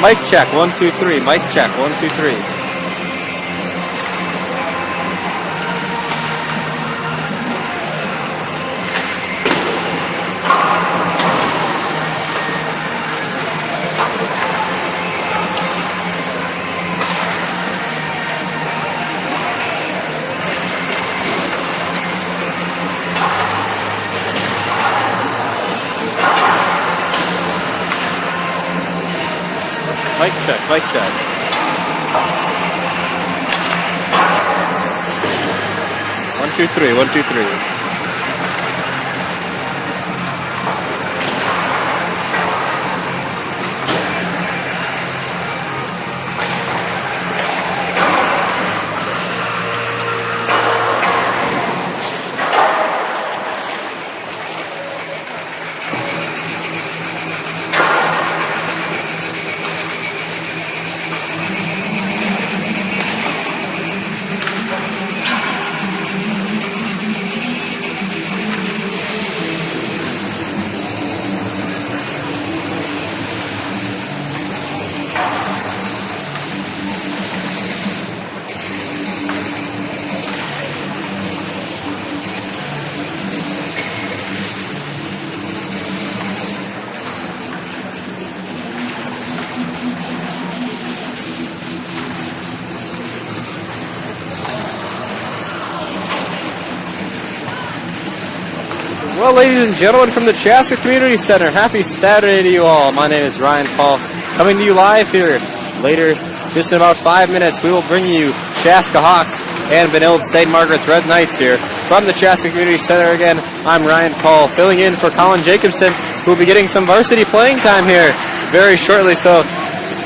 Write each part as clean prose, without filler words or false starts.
Mic check, 1, 2, 3. Mic check, 1, 2, 3. Mic check, mic check. One, two, three, 1, 2, 3. Well, ladies and gentlemen from the Chaska Community Center, happy Saturday to you all. My name is Ryan Paul, coming to you live here. Later, just in about 5 minutes, we will bring you Chaska Hawks and Benilde St. Margaret's Red Knights here. From the Chaska Community Center again, I'm Ryan Paul, filling in for Colin Jacobson, who will be getting some varsity playing time here very shortly. So,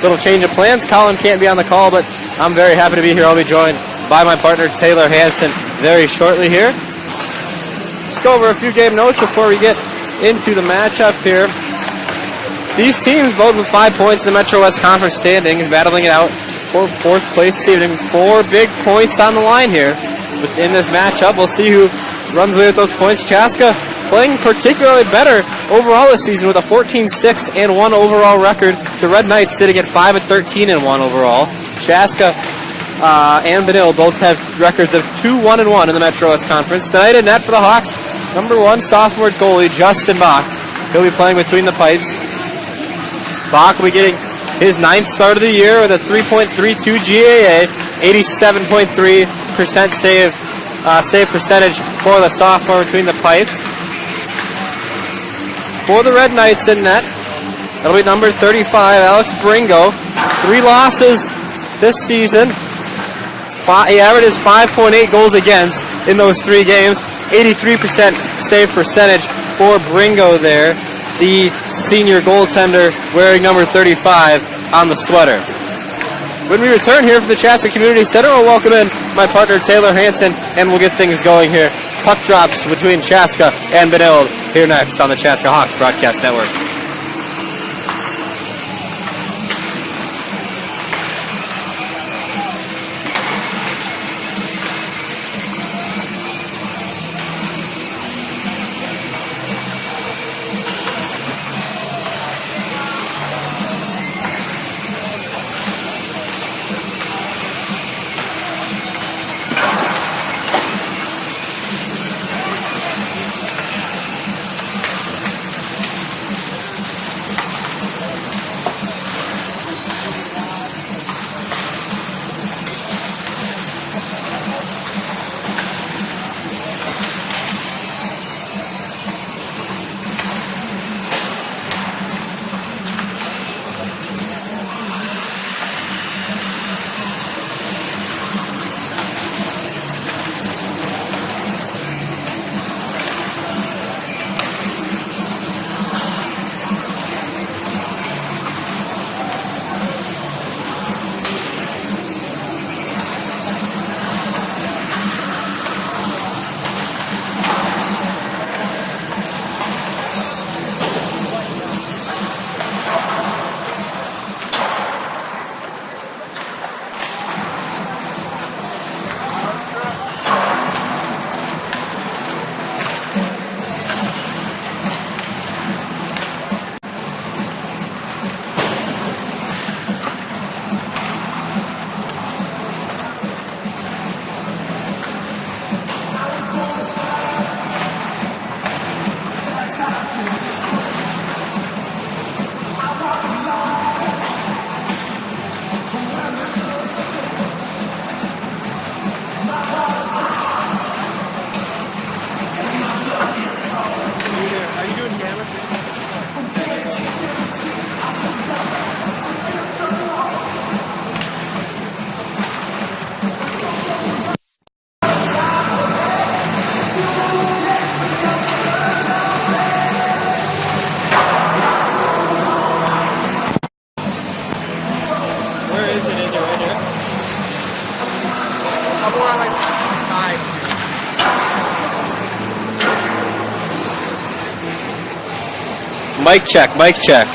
little change of plans. Colin can't be on the call, but I'm very happy to be here. I'll be joined by my partner, Taylor Hansen, very shortly here. Go over a few game notes before we get into the matchup here. These teams, both with 5 points in the Metro West Conference standings, battling it out for fourth place this evening. 4 big points on the line here. But in this matchup, we'll see who runs away with those points. Chaska playing particularly better overall this season with a 14-6-1 overall record. The Red Knights sitting at 5-13-1 overall. Chaska and Benilde both have records of 2-1-1 in the Metro West Conference. Tonight at net for the Hawks, number 1 sophomore goalie Justin Bach. He'll be playing between the pipes. Bach will be getting his 9th start of the year with a 3.32 GAA, 87.3% save percentage for the sophomore between the pipes. For the Red Knights in net, that'll be number 35, Alex Bringo. 3 losses this season. He averages 5.8 goals against in those 3 games. 83% save percentage for Bringo there. The senior goaltender wearing number 35 on the sweater. When we return here from the Chaska Community Center, we'll welcome in my partner Taylor Hansen, and we'll get things going here. Puck drops between Chaska and Benilde here next on the Chaska Hawks Broadcast Network. Mic check, mic check.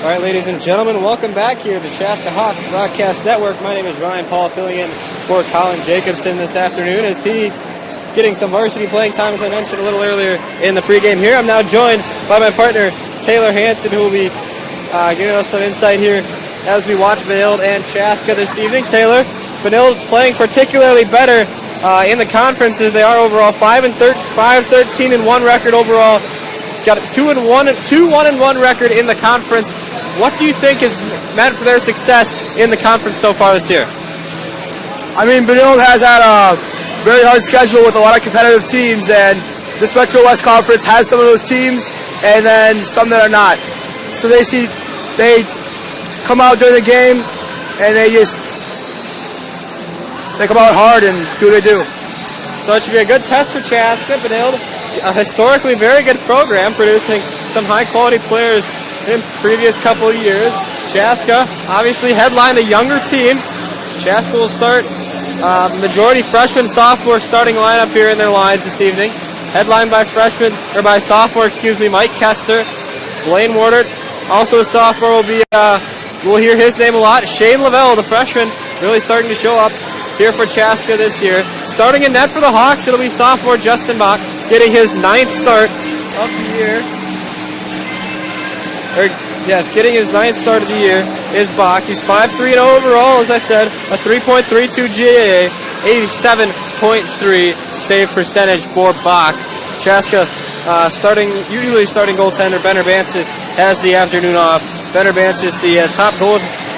All right, ladies and gentlemen, welcome back here to the Chaska Hawks Broadcast Network. My name is Ryan Paul, filling in for Colin Jacobson this afternoon as he getting some varsity playing time, as I mentioned a little earlier in the pregame here. I'm now joined by my partner, Taylor Hansen, who will be giving us some insight here as we watch Benilde and Chaska this evening. Taylor, Benilde's playing particularly better in the conferences. They are overall 5-13-1 record overall. Got a 2-1-1 record in the conference. What do you think has meant for their success in the conference so far this year? I mean, Benilde has had a very hard schedule with a lot of competitive teams, and this Metro West Conference has some of those teams, and then some that are not. So they come out during the game, and they come out hard and do what they do. So it should be a good test for Chaska. Benilde, a historically very good program, producing some high-quality players in previous couple of years. Chaska obviously headlined a younger team. Chaska will start majority freshman, sophomore starting lineup here in their lines this evening. Headlined by sophomore, Mike Kester. Blaine Wardert, also a sophomore, we'll hear his name a lot. Shane Lavelle, the freshman, really starting to show up here for Chaska this year. Starting in net for the Hawks, it'll be sophomore Justin Bach, getting his 9th start of the year. Getting his 9th start of the year is Bach. He's 5'3" overall, as I said, a 3.32 GAA, 87.3 save percentage for Bach. Chaska usually starting goaltender Benner Bansis has the afternoon off. Benner Bansis, the top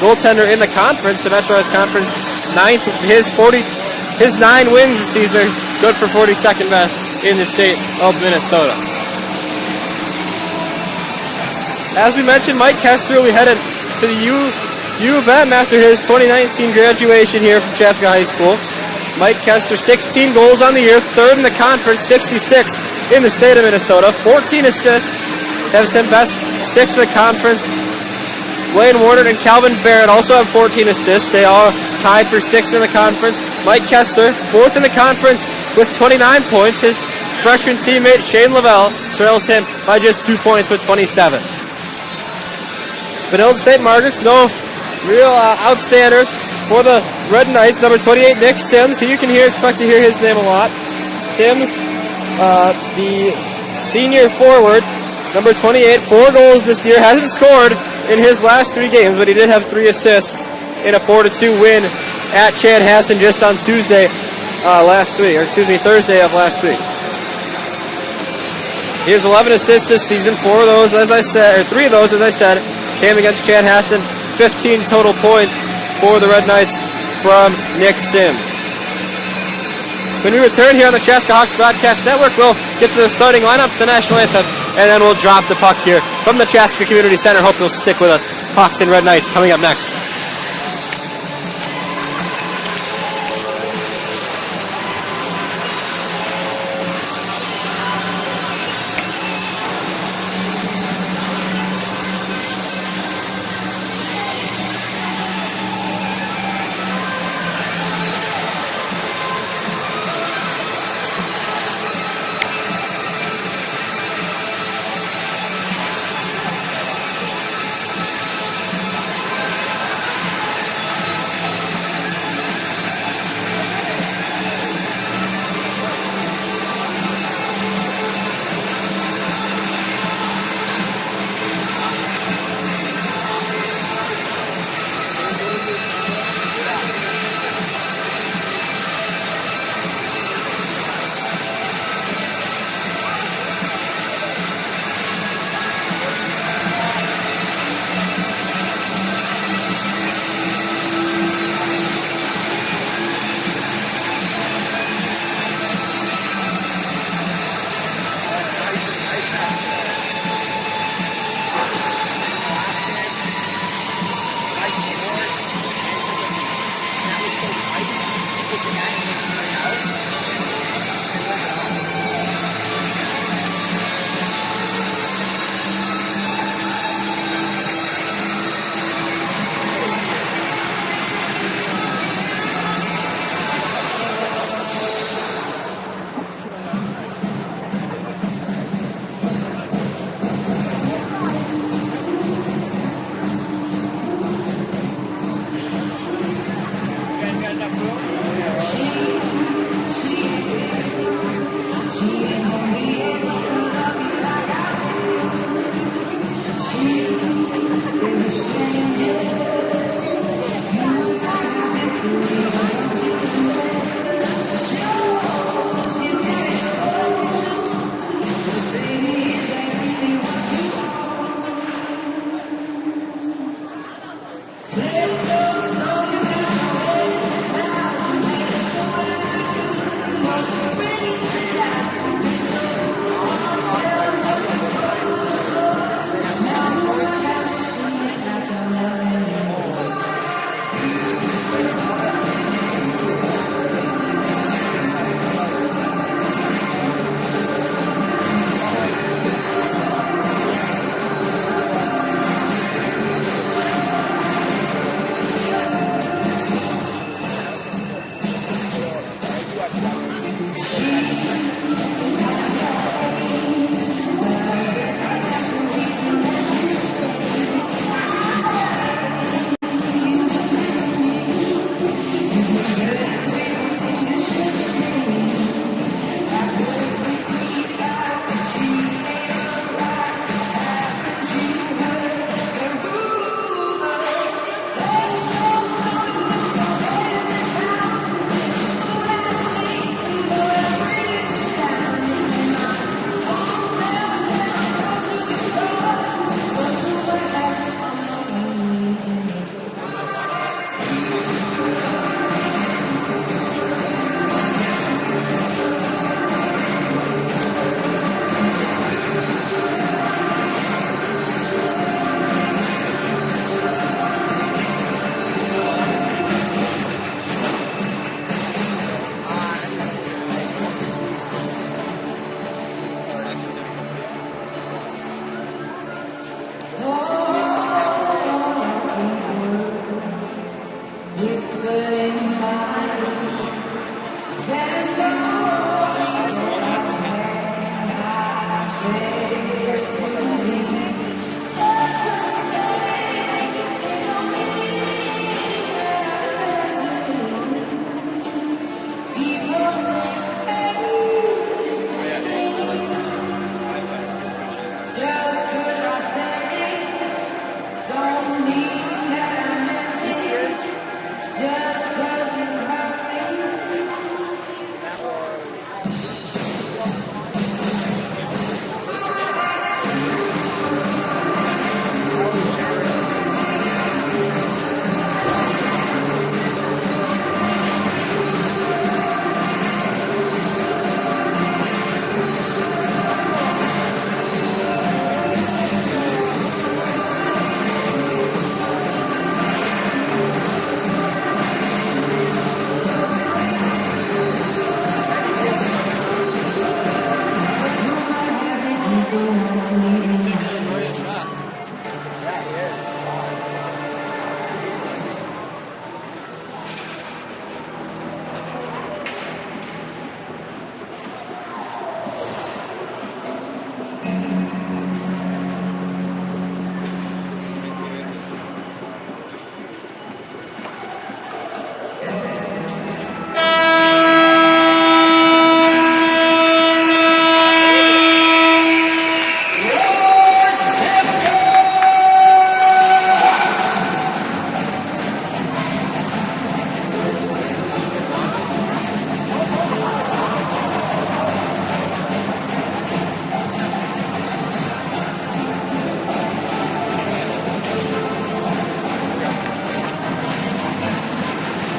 goaltender in the conference, the Metro West Conference, 9th. His 9 wins this season, good for 42nd best in the state of Minnesota. As we mentioned, Mike Kester will be headed to the U of M after his 2019 graduation here from Chaska High School. Mike Kester, 16 goals on the year, 3rd in the conference, 66 in the state of Minnesota, 14 assists, has him best 6th in the conference. Blaine Warner and Calvin Barrett also have 14 assists. They all tied for 6th in the conference. Mike Kessler, 4th in the conference with 29 points. His freshman teammate Shane Lavelle trails him by just 2 points with 27. Benilde St. Margaret's, no real outstanders for the Red Knights. Number 28, Nick Sims. You can expect to hear his name a lot. Sims, the senior forward, number 28, 4 goals this year. Hasn't scored in his last 3 games, but he did have 3 assists in a 4-2 win at Chanhassen just on Thursday of last week. He has 11 assists this season. 3 of those, as I said, came against Chanhassen. 15 total points for the Red Knights from Nick Sims. When we return here on the Chaska Hawks Broadcast Network, we'll get to the starting lineups, the national anthem, and then we'll drop the puck here from the Chaska Community Center. Hope you'll stick with us. Hawks and Red Knights coming up next.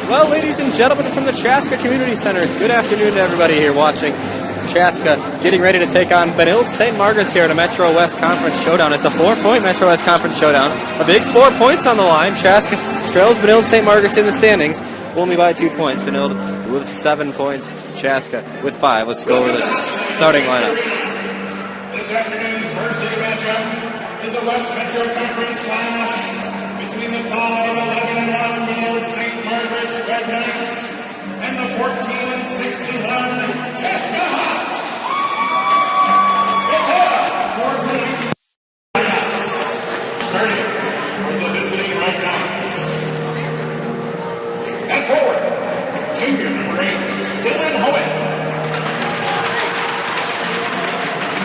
Well, ladies and gentlemen from the Chaska Community Center, good afternoon to everybody here watching. Chaska getting ready to take on Benilde St. Margaret's here in a Metro West Conference showdown. It's a 4-point Metro West Conference showdown. A big 4 points on the line. Chaska trails Benilde St. Margaret's in the standings, only by 2 points. Benilde with 7 points, Chaska with 5. Let's go over the starting lineup. This afternoon's varsity matchup is a West Metro Conference clash between the 5-11-1 Benilde St. Margaret's Red Knights and the 14-6-1 Chaska Hawks. It has 4 teams lineups, starting from the visiting Red Knights. At forward, junior number 8, Dylan Howitt.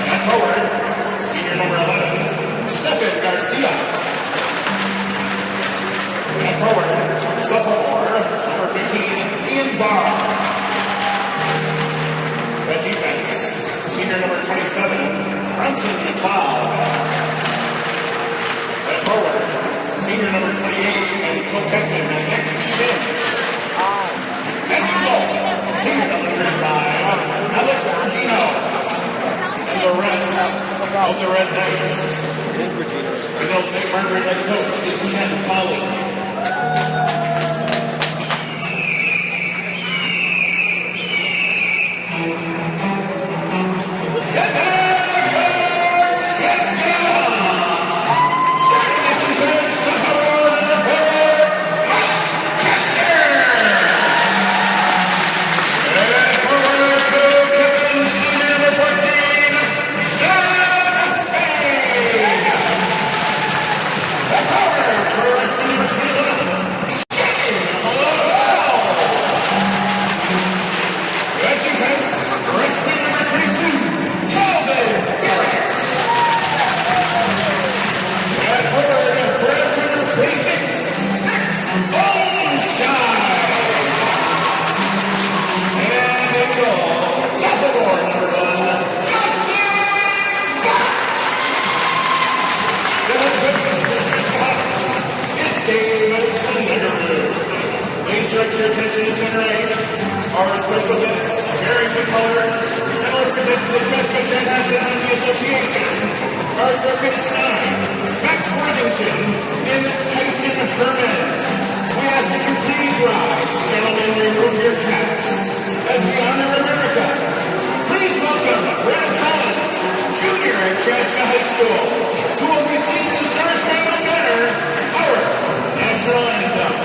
At forward, senior number 11, Stefan Garcia. At forward, sophomore, number 15, Ian Barr. At defense, senior number 27, Brunson McLeod. At forward, senior number 28, and co-captain Nick Sims. At goal, senior number 35, Alex Virgino. And the rest of the Red Knights. Benilde St. Margaret head coach is Ken Polly. Direct your attention to center ice. Our special guests, wearing the colors, and represent the Chaska Hockey Association, are Griffin Stein, Max Worthington, and Tyson Herman. We ask that you please rise, gentlemen, remove your caps as we honor America. Please welcome Brett Collins, Jr. at Chaska High School, who will receive the Star Spangled Banner, our national anthem.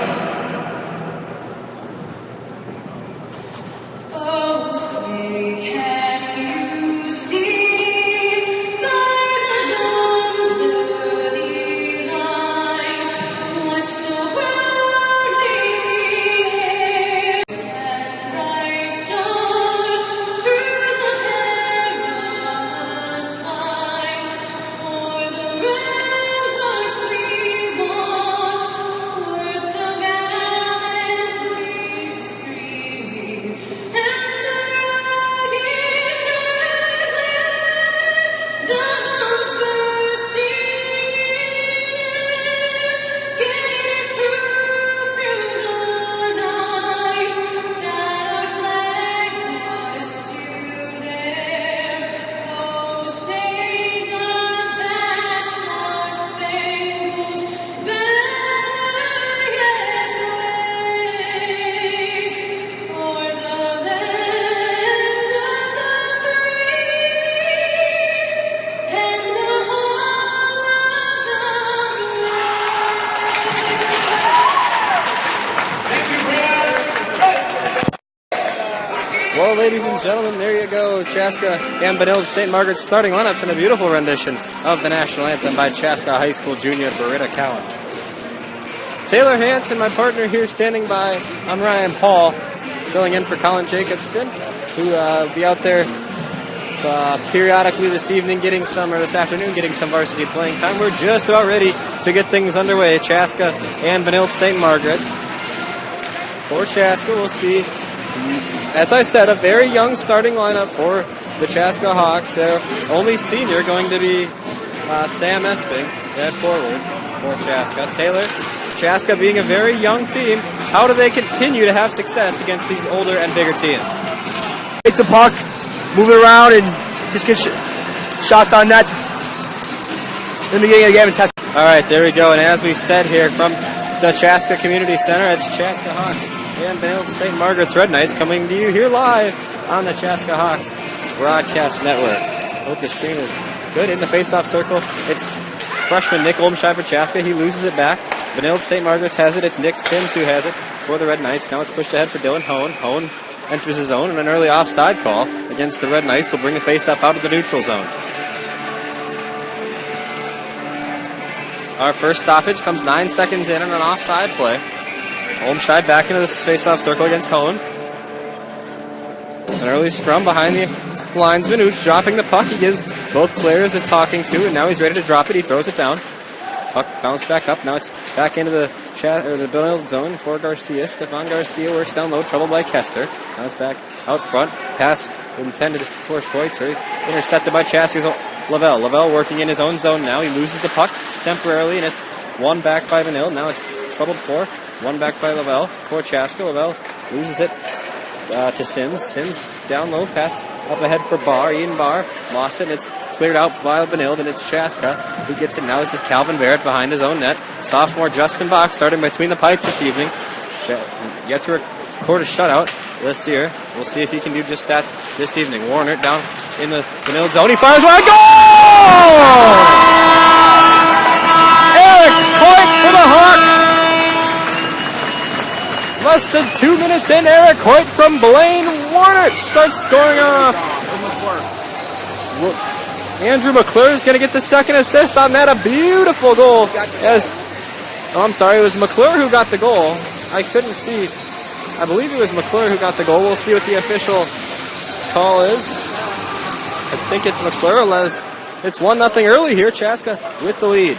Well, ladies and gentlemen, there you go. Chaska and Benilde St. Margaret's starting lineups in a beautiful rendition of the national anthem by Chaska High School Junior Beretta College. Taylor Hanson, my partner here standing by. I'm Ryan Paul, filling in for Colin Jacobson, who will be out there periodically this evening this afternoon getting some varsity playing time. We're just about ready to get things underway. Chaska and Benilde St. Margaret. For Chaska, we'll see, as I said, a very young starting lineup for the Chaska Hawks. Their only senior going to be Sam Esping at forward for Chaska. Taylor, Chaska being a very young team, how do they continue to have success against these older and bigger teams? Take the puck, move it around, and just get shots on net in the beginning of the game and test. All right, there we go. And as we said here from the Chaska Community Center, it's Chaska Hawks and Benilde St. Margaret's Red Knights coming to you here live on the Chaska Hawks Broadcast Network. Hope the stream is good in the face-off circle. It's freshman Nick Olmscheid for Chaska. He loses it back. Benilde St. Margaret's has it. It's Nick Sims who has it for the Red Knights. Now it's pushed ahead for Dylan Hone. Hone enters his zone, and an early offside call against the Red Knights will bring the face-off out of the neutral zone. Our first stoppage comes 9 seconds in on an offside play. Olmscheid back into the face-off circle against Hone. An early scrum behind the linesman who's dropping the puck. He gives both players a talking to, and now he's ready to drop it. He throws it down. Puck bounced back up. Now it's back into the Benilde zone for Garcia. Stefan Garcia works down low, troubled by Kester. Now it's back out front. Pass intended for Schweitzer. Intercepted by Chaska's Lavelle. Lavelle working in his own zone now. He loses the puck temporarily, and it's one back by Benilde. Now it's troubled for. One back by Lavelle for Chaska. Lavelle loses it to Sims. Sims down low, pass up ahead for Barr. Ian Barr lost it, and it's cleared out by Benilde, and it's Chaska who gets it now. This is Calvin Barrett behind his own net. Sophomore Justin Bach starting between the pipes this evening. Yet to record a shutout this year. We'll see if he can do just that this evening. Warner down in the Benilde zone. He fires one. Goal! Eric Hoyt for the Hawks. Less than 2 minutes in, Eric Hoyt from Blaine Warner starts scoring off. Andrew McClure is going to get the second assist on that. A beautiful goal. It was McClure who got the goal. I couldn't see. I believe it was McClure who got the goal. We'll see what the official call is. I think it's McClure. It's 1-0 early here. Chaska with the lead.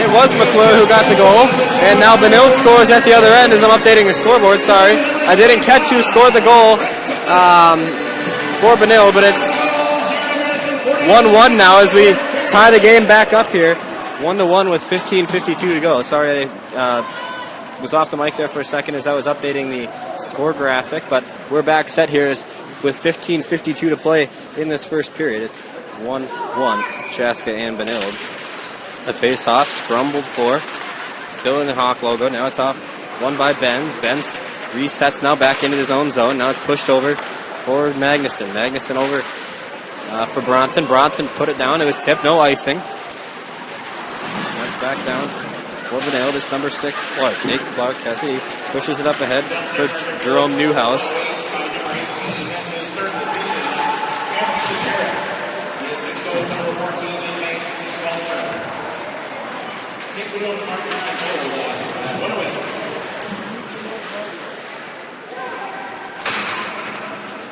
It was McClure who got the goal, and now Benilde scores at the other end as I'm updating the scoreboard. Sorry, I didn't catch who scored the goal for Benilde, but it's 1-1 now as we tie the game back up here. 1-1 with 15:52 to go. Sorry, I was off the mic there for a second as I was updating the score graphic, but we're back set here with 15:52 to play in this first period. It's 1-1, Chaska and Benilde. The face-off, scrambled for, still in the Hawk logo. Now it's off, won by Benz. Benz resets now back into his own zone. Now it's pushed over for Magnuson. Magnuson over for Bronson. Bronson put it down. It was tipped, no icing. That's back down for Benilde. It's number 6. Nate Clark has it. He pushes it up ahead for Jerome Newhouse.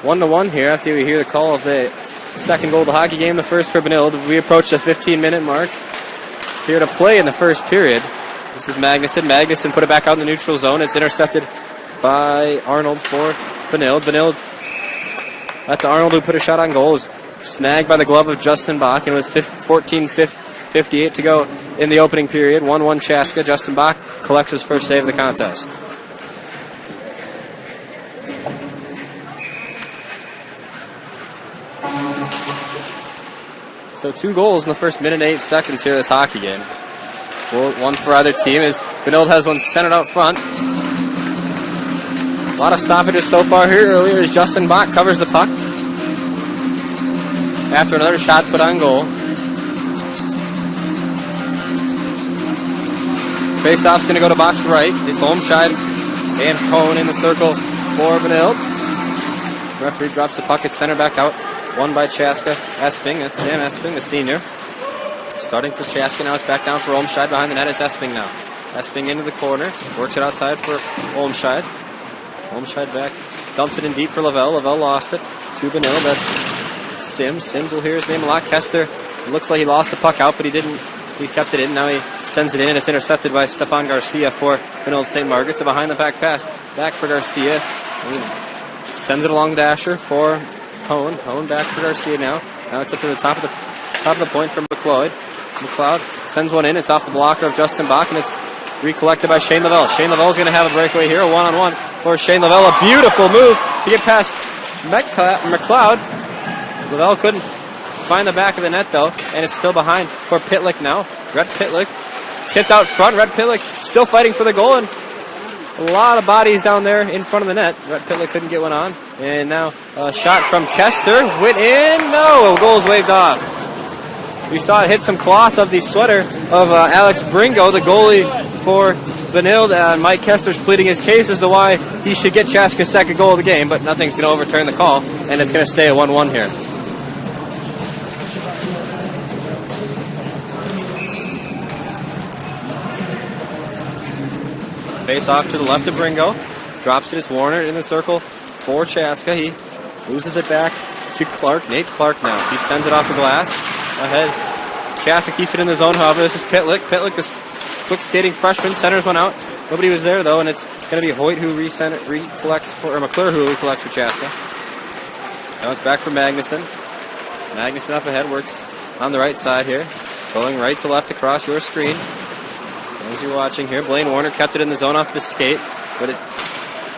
One to one here after we hear the call of the second goal of the hockey game, the first for Benilde. We approach the 15-minute mark here to play in the first period. This is Magnuson. Magnuson put it back out in the neutral zone. It's intercepted by Arnold for Benilde. That's Arnold who put a shot on goal. Is snagged by the glove of Justin Bach, and with 14:58 to go in the opening period, 1-1 Chaska. Justin Bach collects his first save of the contest. So 2 goals in the first minute and 8 seconds here of this hockey game. Well, one for either team as Benilde has one centered out front. A lot of stoppages so far here. Earlier as Justin Bach covers the puck after another shot put on goal. Face-off's going to go to box right. It's Olmscheid and Hone in the circle for Benilde. Referee drops the puck. It's center back out. Won by Chaska. Esping. That's Sam Esping, the senior. Starting for Chaska. Now it's back down for Olmscheid. Behind the net, it's Esping now. Esping into the corner. Works it outside for Olmscheid. Olmscheid back. Dumps it in deep for Lavelle. Lavelle lost it to Benilde. That's Sims. Sims will hear his name a lot. Kester. It looks like he lost the puck out, but he didn't. He kept it in. Now he sends it in, and it's intercepted by Stefan Garcia for Benilde St. Margaret. It's a behind-the-back pass. Back for Garcia. Sends it along Dasher for Hone. Hone back for Garcia now. Now it's up to the top of the point from McLeod. McLeod sends one in. It's off the blocker of Justin Bach, and it's recollected by Shane Lavelle. Shane Lavelle's going to have a breakaway here. A one-on-one for Shane Lavelle. A beautiful move to get past McLeod. Lavelle couldn't find the back of the net, though, and it's still behind for Pitlick now. Red Pitlick tipped out front. Red Pitlick still fighting for the goal, and a lot of bodies down there in front of the net. Red Pitlick couldn't get one on. And now a shot from Kester. Went in. No, goal's waved off. We saw it hit some cloth of the sweater of Alex Bringo, the goalie for Benilde. Mike Kester's pleading his case as to why he should get Chaska's second goal of the game, but nothing's going to overturn the call, and it's going to stay at 1-1 here. Face off to the left of Bringo. Drops it. It's Warner in the circle for Chaska. He loses it back to Clark. Nate Clark now. He sends it off the glass. Ahead. Chaska keeps it in the zone, however. This is Pitlick. Pitlick, this quick skating freshman. Centers one out. Nobody was there, though, and it's going to be Hoyt who recollects for, or McClure who recollects for Chaska. Now it's back for Magnuson. Magnuson up ahead. Works on the right side here. Going right to left across your screen. As you're watching here, Blaine Warner kept it in the zone off the skate, but it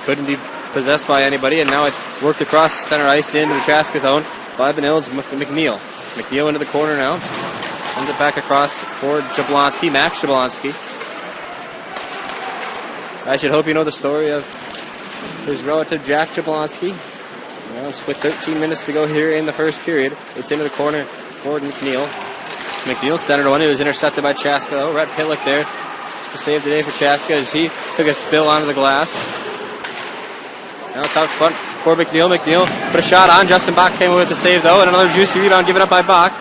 couldn't be possessed by anybody, and now it's worked across center ice into the Chaska zone by Benilde's McNeil. McNeil into the corner now. Sends it back across for Jablonski, Max Jablonski. I should hope you know the story of his relative Jack Jablonski. Well, it's with 13 minutes to go here in the first period. It's into the corner for McNeil. McNeil centered one. It was intercepted by Chaska, though. Red Pitlick there to save the day for Chaska as he took a spill onto the glass. Now it's out front for McNeil. McNeil put a shot on. Justin Bach came away with the save, though, and another juicy rebound given up by Bach.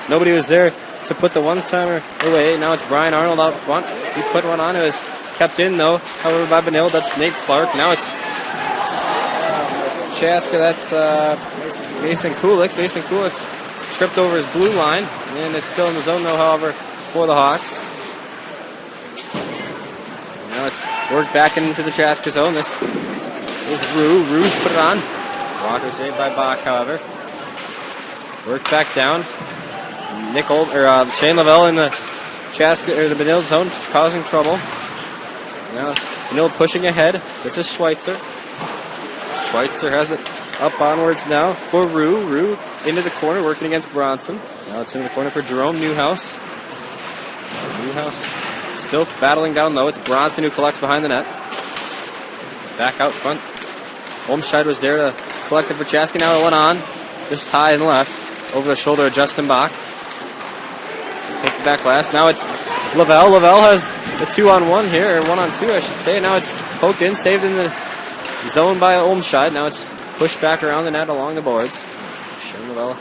Nobody was there to put the one-timer away. Now it's Brian Arnold out front. He put one on. It was kept in, though, however, by Benilde. That's Nate Clark. Now it's Chaska. That's Mason Kulik. Mason Kulik's tripped over his blue line, and it's still in the zone, though, however, for the Hawks. Now it's worked back into the Chaska zone. This is Rue. Rue's put it on. Walker saved by Bach, however. Worked back down. Shane Lavelle in the Chaska or the Benilde zone, causing trouble. Now Benilde pushing ahead. This is Schweitzer. Schweitzer has it up onwards now for Rue. Rue into the corner, working against Bronson. Now it's into the corner for Jerome Newhouse. Newhouse still battling down low. It's Bronson who collects behind the net. Back out front. Olmscheid was there to collect it for Chaska. Now it went on. Just high and left. Over the shoulder of Justin Bach. Take the back last. Now it's Lavelle. Lavelle has the 2-on-1 here, or 1-on-2 I should say. Now it's poked in, saved in the zone by Olmscheid. Now it's pushed back around the net along the boards. Shane Lavelle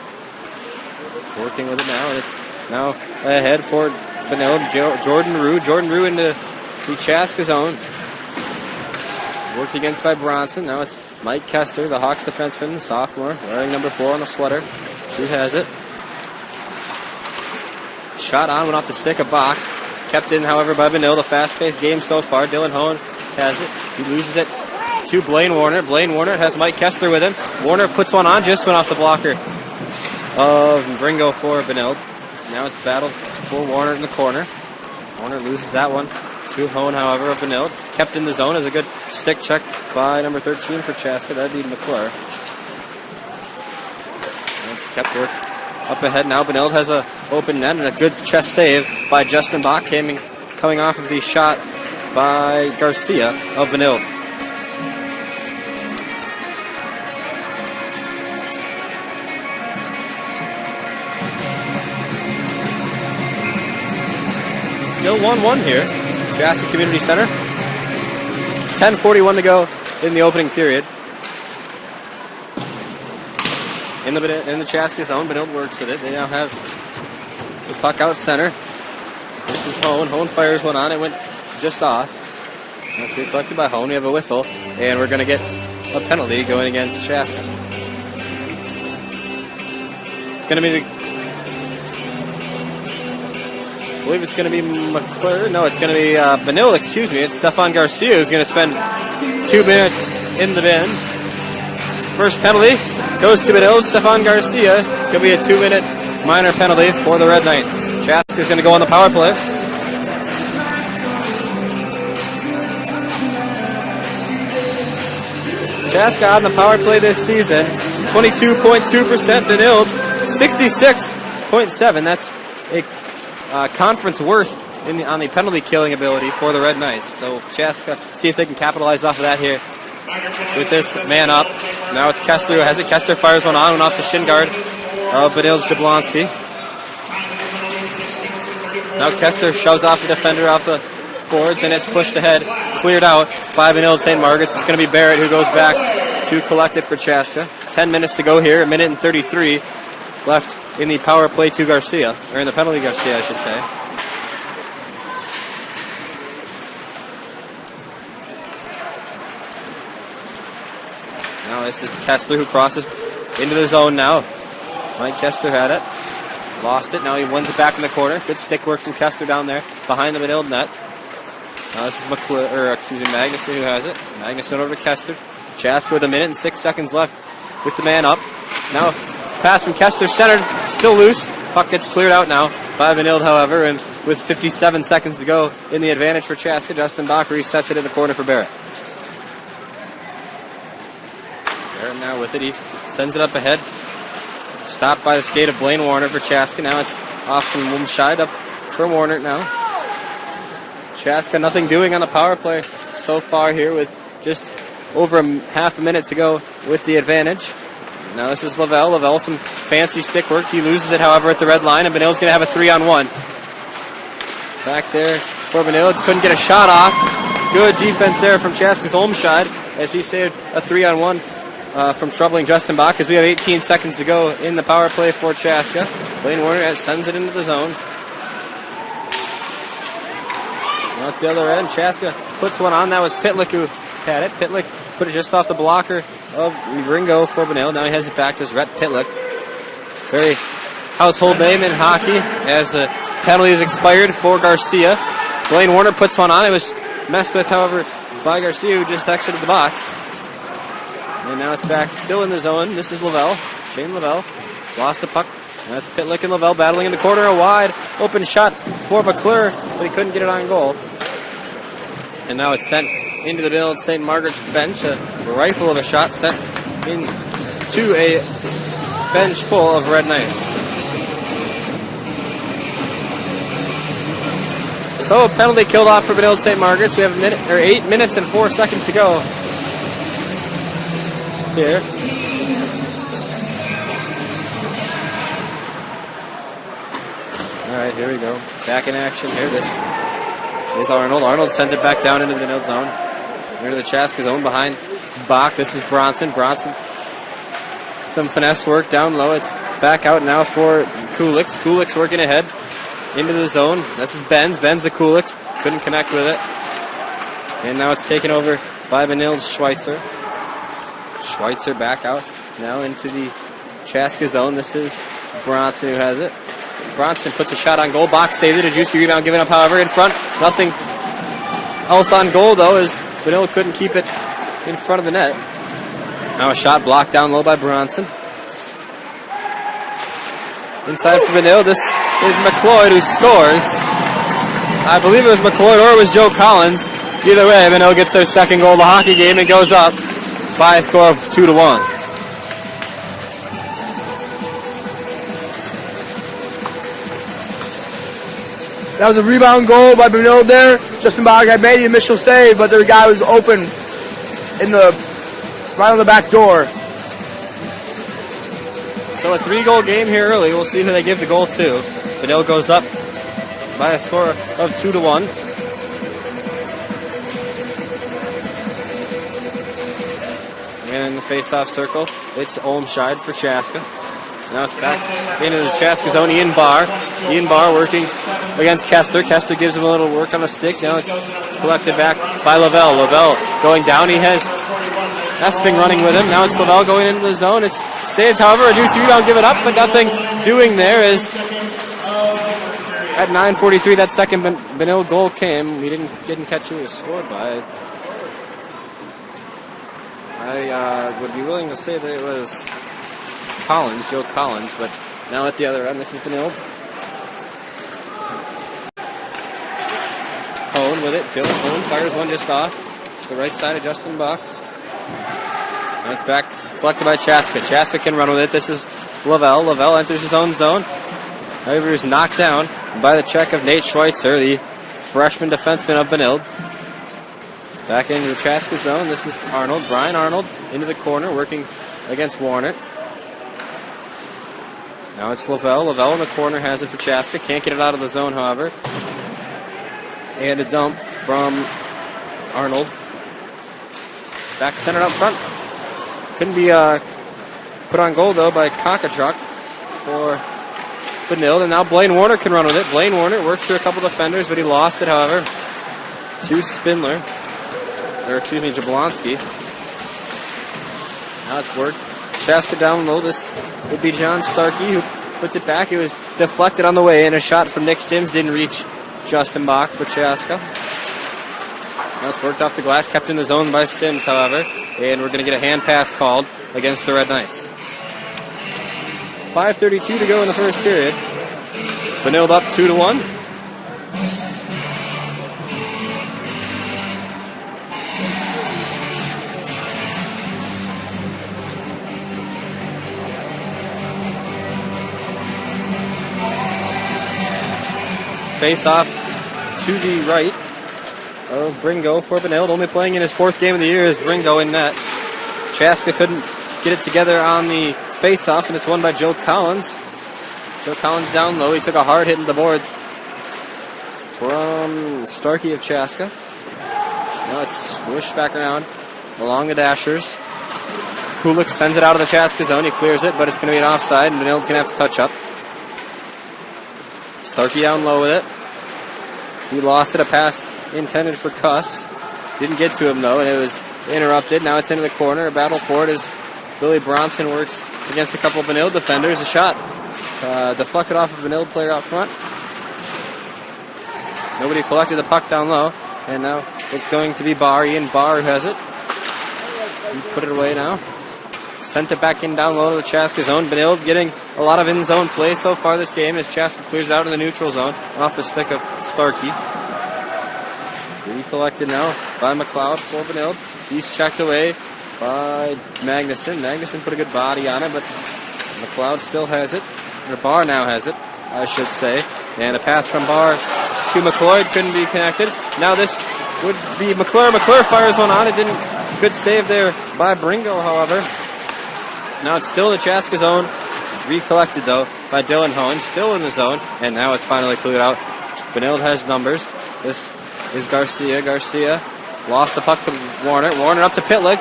working with it now, and it's now ahead for Benilde. Jordan Rue. Jordan Rue into the Chaska zone. Worked against by Bronson. Now it's Mike Kester, the Hawks defenseman, sophomore, wearing number 4 on the sweater. Who has it? Shot on, went off the stick of Bach. Kept in, however, by Benilde. A fast-paced game so far. Dylan Hone has it. He loses it to Blaine Warner. Blaine Warner has Mike Kester with him. Warner puts one on, just went off the blocker of Bringo for Benilde. Now it's battle for Warner in the corner. Warner loses that one to Hone, however, of Benilde. Kept in the zone as a good stick check by number 13 for Chaska. That'd be McClure. And it's kept work up ahead now. Benilde has a open net and a good chest save by Justin Bach coming off of the shot by Garcia of Benilde. Still 1-1 here. Chaska Community Center. 10:41 to go in the opening period. In the Chaska zone, Benilde works with it. They now have the puck out center. This is Hone. Hone fires one on. It went just off. That's reflected by Hone. We have a whistle, and we're going to get a penalty going against Chaska. It's going to be I believe it's going to be McClure. No, it's going to be Benilde, excuse me. It's Stefan Garcia who's going to spend 2 minutes in the bin. First penalty goes to Benilde. Stefan Garcia. Could be a 2-minute minor penalty for the Red Knights. Chaska is going to go on the power play. Chaska on the power play this season. 22.2%. Benilde 66.7%. That's a conference worst on the penalty killing ability for the Red Knights. So Chaska, see if they can capitalize off of that here with this man up. Now it's Kessler who has it. Kessler fires one on and off the shin guard of Benilde's Jablonski. Now Kessler shoves off the defender off the boards, and it's pushed ahead, cleared out by Benilde St. Margaret's. It's going to be Barrett who goes back to collect it for Chaska. 10 minutes to go here, a minute and 33 left in the power play to Garcia, or in the penalty Garcia, I should say. Now this is Kessler who crosses into the zone now. Mike Kessler had it. Lost it. Now he wins it back in the corner. Good stick work from Kessler down there behind the Benilde net. Now this is Magnuson who has it. Magnuson over to Kessler. Chaska with a minute and 6 seconds left with the man up. Now pass from Kessler centered, still loose. Puck gets cleared out now by Benilde, however, and with 57 seconds to go in the advantage for Chaska, Justin Bach resets it in the corner for Barrett. Barrett now with it. He sends it up ahead. Stopped by the skate of Blaine Warner for Chaska. Now it's off from Wumscheid up for Warner now. Chaska nothing doing on the power play so far here with just over half a minute to go with the advantage. Now this is Lavelle. Lavelle, some fancy stick work. He loses it, however, at the red line, and Benilde's going to have a 3-on-1. Back there for Benilde. Couldn't get a shot off. Good defense there from Chaska's Olmscheid as he saved a 3-on-1 from troubling Justin Bach, as we have 18 seconds to go in the power play for Chaska. Blaine Warner sends it into the zone. Now at the other end, Chaska puts one on. That was Pitlick who had it. Pitlick put it just off the blocker of Ringo for Benilde. Now he has it back to Rhett Pitlick. Very household name in hockey as the penalty is expired for Garcia. Blaine Warner puts one on. It was messed with, however, by Garcia, who just exited the box. And now it's back still in the zone. This is Lavelle. Shane Lavelle lost the puck. And that's Pitlick and Lavelle battling in the corner. A wide open shot for McClure, but he couldn't get it on goal. And now it's sent into the Benilde St. Margaret's bench. A rifle of a shot sent into a bench full of Red Knights. So a penalty killed off for Benilde St. Margaret's. We have 8 minutes and 4 seconds to go here. All right, here we go. Back in action here. This is Arnold. Arnold sends it back down into the Benilde zone. Into the Chaska zone behind Bach. This is Bronson. Bronson, some finesse work down low. It's back out now for Kuliks. Kuliks working ahead into the zone. This is Benz. Benz the Kuliks. Couldn't connect with it. And now it's taken over by Benilde Schweitzer. Schweitzer back out now into the Chaska zone. This is Bronson who has it. Bronson puts a shot on goal. Bach saved it. A juicy rebound given up, however, in front. Nothing else on goal, though, as Benilde couldn't keep it in front of the net. Now a shot blocked down low by Bronson. Inside for Benilde. This is McLeod who scores. I believe it was McLeod or it was Joe Collins. Either way, Benilde gets their second goal of the hockey game and goes up by a score of 2-1. That was a rebound goal by Benilde there. Justin Bach had made the initial save, but the guy was open right on the back door. So a 3-goal game here early. We'll see who they give the goal to. Benilde goes up by a score of 2-1. And in the face-off circle, it's Olmscheid for Chaska. Now it's back into the Chaska zone. Ian Barr working against Kester. Kester gives him a little work on the stick. Now it's collected back by Lavelle. Lavelle going down. He has Esping running with him. Now it's Lavelle going into the zone. It's saved, however. A deuce rebound, give it up, but nothing doing there is at 9:43. That second Benilde goal came. We didn't catch who it was scored by. I would be willing to say that it was Joe Collins, but now at the other end, this is Benilde. Hone with it. Dylan Hone fires one just off the right side of Justin Buck. Now it's back, collected by Chaska. Chaska can run with it. This is Lavelle. Lavelle enters his own zone. However, he's knocked down by the check of Nate Schweitzer, the freshman defenseman of Benilde. Back into the Chaska zone. This is Arnold. Brian Arnold into the corner, working against Warner. Now it's Lavelle. Lavelle in the corner has it for Chaska. Can't get it out of the zone, however. And a dump from Arnold. Back centered up front. Couldn't be put on goal, though, by Kokachuk for Benilde. And now Blaine Warner can run with it. Blaine Warner works through a couple defenders, but he lost it, however, to Spindler. Jablonski. Now it's worked. Chaska down low. This would be John Starkey, who puts it back. It was deflected on the way, and a shot from Nick Sims didn't reach Justin Bach for Chaska. Now it's worked off the glass, kept in the zone by Sims, however, and we're going to get a hand pass called against the Red Knights. 5:32 to go in the first period. Benilde up 2-1. Face off to the right of Bringo for Benilde. Only playing in his fourth game of the year is Bringo in net. Chaska couldn't get it together on the face off, and it's won by Joe Collins. Joe Collins down low. He took a hard hit in the boards from Starkey of Chaska. Now it's swished back around along the dashers. Kulik sends it out of the Chaska zone. He clears it, but it's going to be an offside, and Benilde's going to have to touch up. Starkey down low with it. He lost it, a pass intended for Cuss. Didn't get to him, though, and it was interrupted. Now it's into the corner. A battle for it as Billy Bronson works against a couple of Benilde defenders. A shot deflected off of a Benilde player out front. Nobody collected the puck down low, and now it's going to be Barr. Ian Barr has it. He put it away now. Sent it back in down low to the Chaska zone. Benilde getting a lot of in-zone play so far this game as Chaska clears out in the neutral zone off the stick of Starkey. Recollected now by McLeod for Benilde. He's checked away by Magnuson. Magnuson put a good body on it, but McLeod still has it. Or Barr now has it, I should say. And a pass from Barr to McLeod couldn't be connected. Now this would be McClure. McClure fires one on. It didn't. Good save there by Bringo, however. Now it's still in the Chaska zone. Recollected, though, by Dylan Hone. Still in the zone. And now it's finally cleared out. Benilde has numbers. This is Garcia. Garcia lost the puck to Warner. Warner up to Pitlick.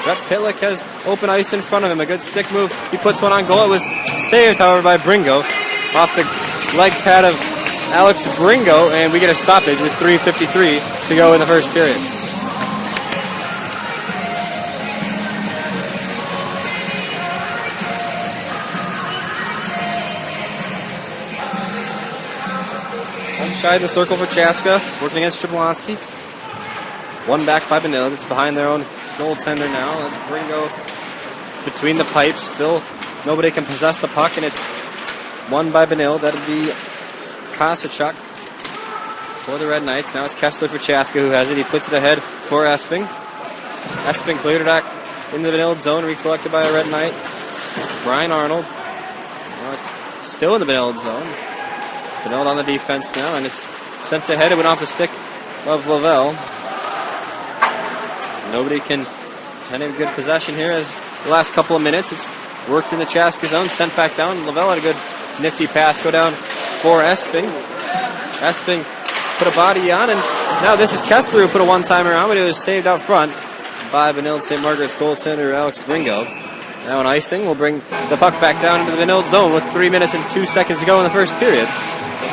Brett Pitlick has open ice in front of him. A good stick move. He puts one on goal. It was saved, however, by Bringo. Off the leg pad of Alex Bringo. And we get a stoppage with 3:53 to go in the first period. Inside the circle for Chaska, working against Jablonski. One back by Benilde. It's behind their own goaltender now. That's Bringo between the pipes. Still, nobody can possess the puck, and it's won by Benilde. That'll be Kosachuk for the Red Knights. Now it's Kessler for Chaska who has it. He puts it ahead for Esping. Esping cleared it back into the Benilde zone, recollected by a Red Knight. Brian Arnold. Now it's still in the Benilde zone. Benilde on the defense now, and it's sent ahead. It went off the stick of Lavelle. Nobody can have any good possession here as the last couple of minutes. It's worked in the Chaska zone, sent back down. Lavelle had a good nifty pass go down for Esping. Esping put a body on, and now this is Kessler who put a one-timer on, but it was saved out front by Benilde St. Margaret's goaltender Alex Bringo. Now an icing will bring the puck back down into the Benilde zone with 3 minutes and 2 seconds to go in the first period.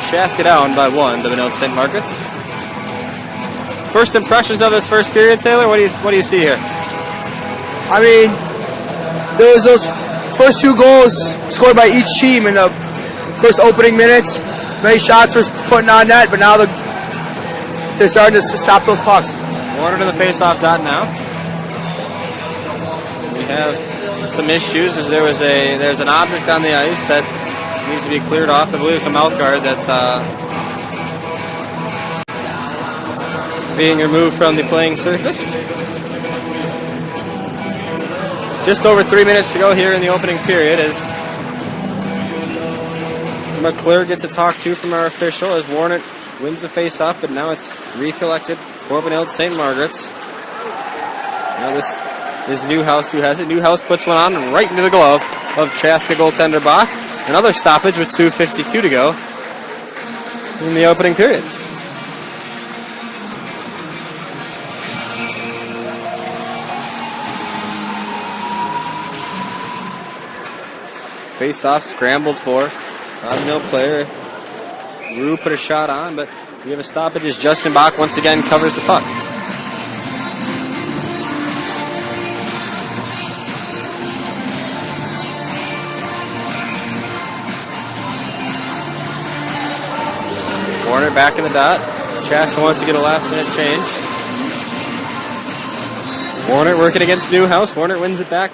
Chaska down by 1 to Benilde St. Margaret's. First impressions of this first period, Taylor. What do you see here? I mean, there was those first 2 goals scored by each team in the first opening minutes. Many shots were putting on net, but now they're starting to stop those pucks. Warner to the face-off dot now. We have some issues as there's an object on the ice that needs to be cleared off. I believe it's a mouth guard that's being removed from the playing surface. Just over 3 minutes to go here in the opening period as McClure gets a talk to from our official as Warner wins the face-off, but now it's recollected for Benilde St. Margaret's. Now this is Newhouse who has it. Newhouse puts one on right into the glove of Chaska goaltender Bach. Another stoppage with 2:52 to go in the opening period. Face-off scrambled for. No player. Rue put a shot on, but we have a stoppage as Justin Bach once again covers the puck. Warner back in the dot. Chaska wants to get a last-minute change. Warner working against Newhouse. Warner wins it back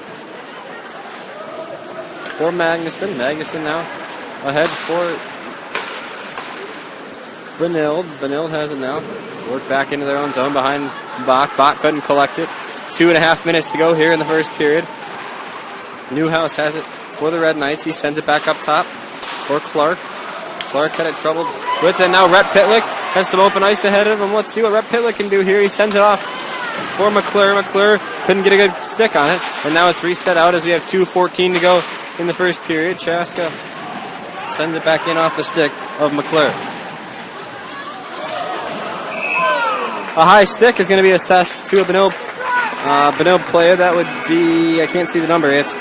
for Magnuson. Magnuson now ahead for Benilde. Benilde has it now. Work back into their own zone behind Bach. Bach couldn't collect it. 2.5 minutes to go here in the first period. Newhouse has it for the Red Knights. He sends it back up top for Clark. Clark had it troubled with it. Now Rhett Pitlick has some open ice ahead of him. Let's see what Rhett Pitlick can do here. He sends it off for McClure. McClure couldn't get a good stick on it. And now it's reset out as we have 2:14 to go in the first period. Chaska sends it back in off the stick of McClure. A high stick is going to be assessed to a Benilde player. That would be, I can't see the number. It's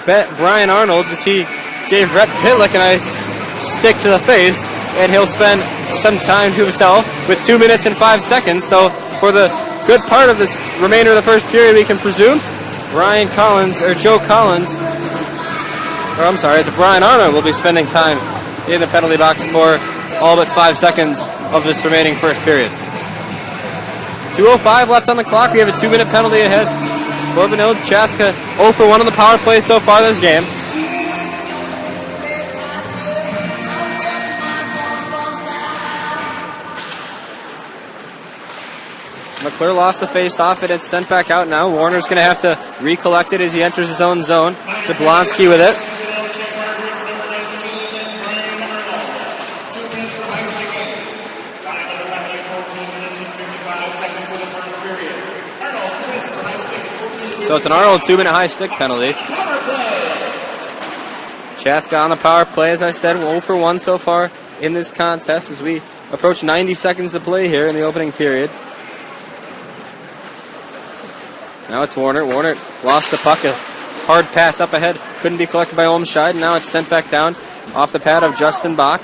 Brian Arnold as he gave Rhett Pitlick a nice stick to the face, and he'll spend some time to himself with 2 minutes and 5 seconds. So for the good part of this remainder of the first period, we can presume Joe Collins, it's Brian Arnold will be spending time in the penalty box for all but 5 seconds of this remaining first period. 2:05 left on the clock. We have a 2-minute penalty ahead for Benilde. Chaska 0 for 1 on the power play so far this game. McClure lost the face-off, and it's sent back out now. Warner's going to have to recollect it as he enters his own zone. Jablonski with it. So it's an Arnold 2-minute high stick penalty. Chaska on the power play, as I said, 0 for 1 so far in this contest as we approach 90 seconds to play here in the opening period. Now it's Warner. Warner lost the puck. A hard pass up ahead. Couldn't be collected by Olmscheid. Now it's sent back down off the pad of Justin Bach.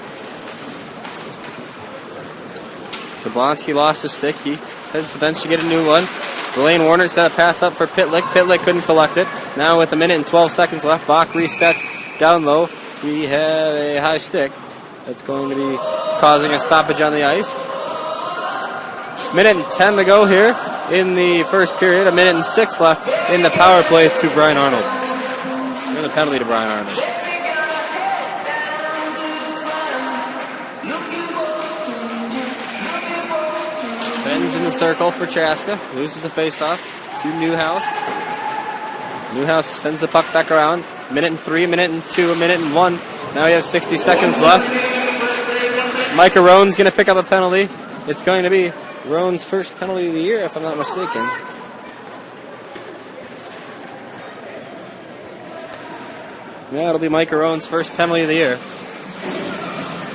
Jablonski lost his stick. He heads to the bench to get a new one. Blaine Warner set a pass up for Pitlick. Pitlick couldn't collect it. Now with 1 minute and 12 seconds left, Bach resets down low. We have a high stick that's going to be causing a stoppage on the ice. 1 minute and 10 to go here in the first period. 1 minute and 6 left in the power play to Brian Arnold. And the penalty to Brian Arnold. Bends in the circle for Chaska. Loses the face-off to Newhouse. Newhouse sends the puck back around. 1 minute and 3, 1 minute and 2, 1 minute and 1. Now we have 60 seconds left. Micah Roan's going to pick up a penalty. It's going to be Roan's first penalty of the year, if I'm not mistaken. Yeah, it'll be Micah Roan's first penalty of the year.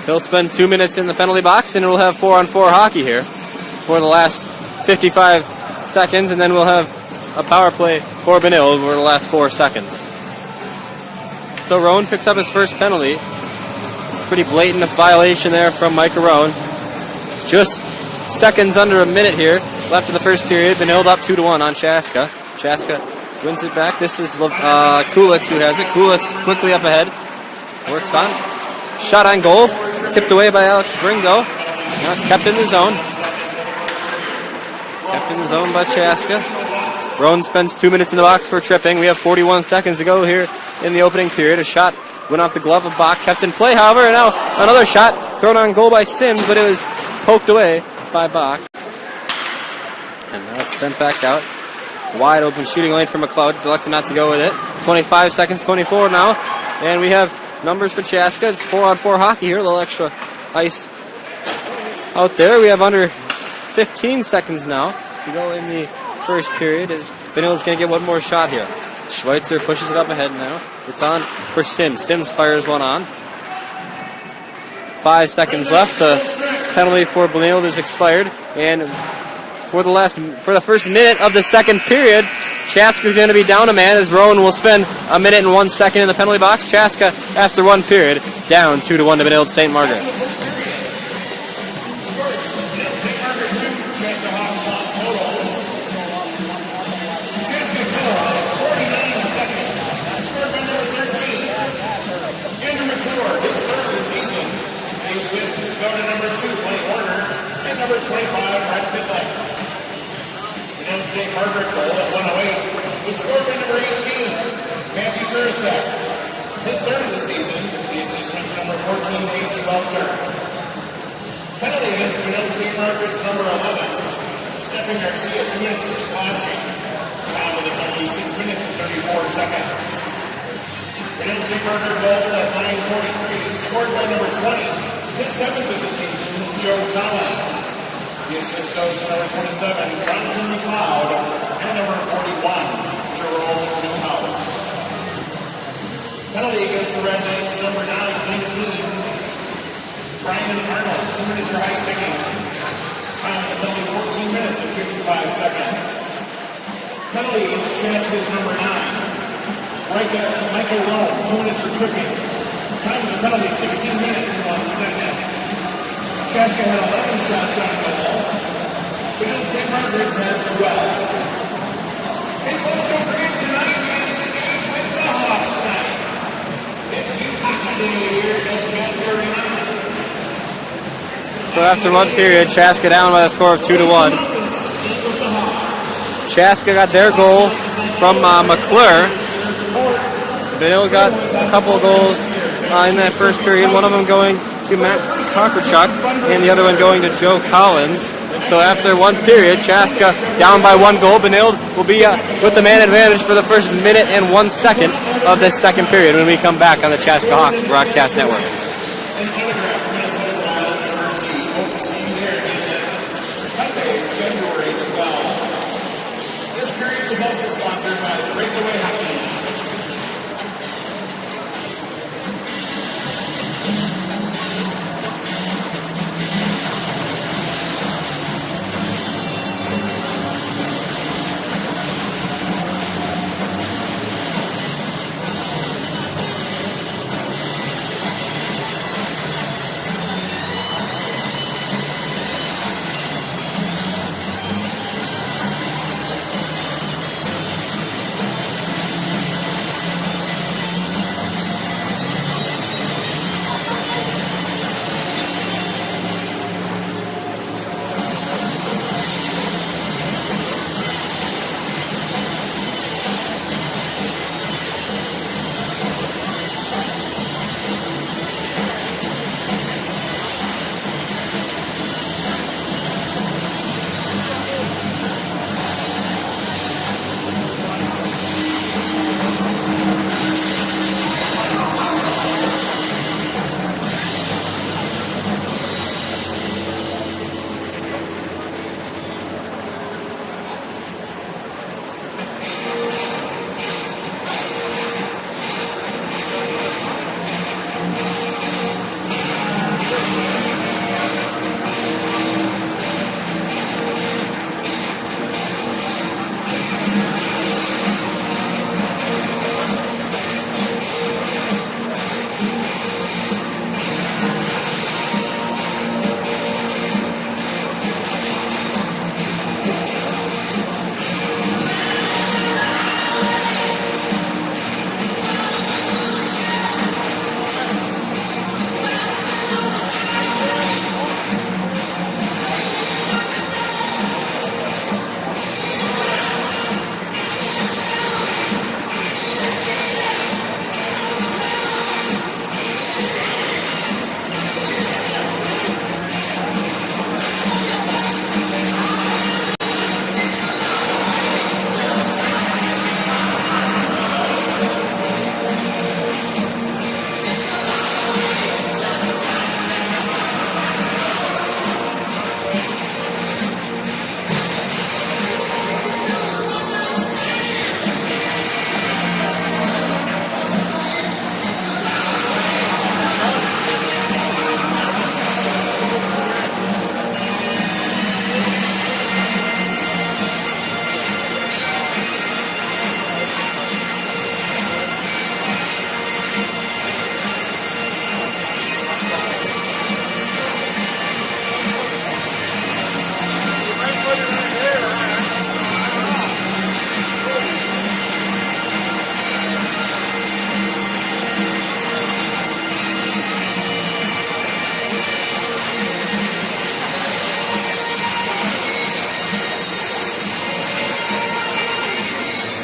He'll spend 2 minutes in the penalty box, and we'll have 4-on-4 hockey here for the last 55 seconds, and then we'll have a power play for Benilde for the last 4 seconds. So Roan picks up his first penalty. Pretty blatant violation there from Mike Roan. Just seconds under a minute here left in the first period. Benilde up 2-1 on Chaska. Chaska wins it back. This is Kulitz who has it. Kulitz quickly up ahead. Works on. Shot on goal. Tipped away by Alex Bringo. Now it's kept in the zone. Kept in the zone by Chaska. Roan spends 2 minutes in the box for tripping. We have 41 seconds to go here in the opening period. A shot went off the glove of Bach. Kept in play, however, and now another shot thrown on goal by Sims, but it was poked away by Bach. And now it's sent back out. Wide open shooting lane for McLeod. Elected not to go with it. 25 seconds, 24 now. And we have numbers for Chaska. It's 4-on-4 hockey here. A little extra ice out there. We have under 15 seconds now to go in the first period. As Benilde's going to get one more shot here. Schweitzer pushes it up ahead now. It's on for Sims. Sims fires one on. 5 seconds left. The penalty for Benilde is expired. And for the first minute of the second period, Chaska's going to be down a man as Roan will spend a minute and 1 second in the penalty box. Chaska, after one period, down 2-1 to Benilde St. Margaret's. Go to number 2, Blake Warner, and number 25, Brett Midlake. Benilde St. Margaret goal at 108 was scored by number 18, Matthew Kurasek. His third of the season, the assist went to number 14, Nate Schwelzer. Penalty against Benilde St. Margaret's number 11, Stephen Garcia, 2 minutes for slashing. Time of the penalty, 6 minutes and 34 seconds. Benilde St. Margaret goal at 9:43, scored by number 20. His 7th of the season, Joe Collins. The assist goes to number 27, Bronson McLeod, and number 41, Jerome Newhouse. Penalty against the Red Knights, number 19, Brian Arnold, 2 minutes for high sticking. Time of the penalty, 14 minutes and 55 seconds. Penalty against Chaska's number 9, Michael Roan, 2 minutes for tripping. Time of the penalty, 16 minutes and 1 second. Chaska had 11 shots on goal. Benilde St. Margaret's had 12. Hey folks, don't forget tonight is Skate with the Hawks night. It's new hockey day here at Chaska Arena. So after one period, Chaska down by a score of 2-1. Chaska got their goal from McClure. Benilde got a couple of goals in that first period, one of them going to Matt Conkerchuk and the other one going to Joe Collins. So after one period, Chaska down by 1 goal. Benilde will be with the man advantage for the first minute and 1 second of this second period when we come back on the Chaska Hawks Broadcast Network. This period was also sponsored by the Breakaway Hockey.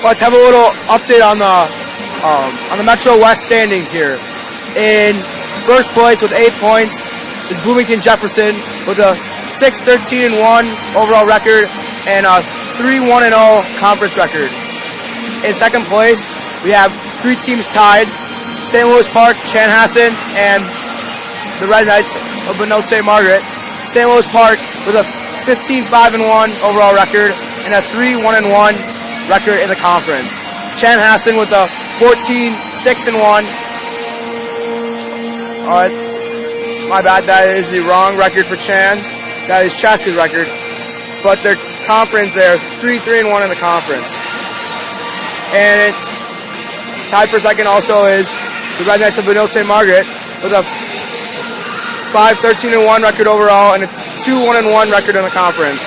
Let's have a little update on the Metro West standings here. In first place with 8 points is Bloomington Jefferson with a 6-13-1 overall record and a 3-1-0 conference record. In second place, we have 3 teams tied: St. Louis Park, Chanhassen, and the Red Knights of Benilde St. Margaret. St. Louis Park with a 15-5-1 overall record and a 3-1-1 record in the conference. Chanhassen with a 14-6-1. Alright, my bad, that is the wrong record for Chan. That is Chaska's record. But their conference there is 3-3-1 in the conference. And tied for second also is the Red Knights of Benilde St. Margaret with a 5-13-1 record overall and a 2-1-1 record in the conference.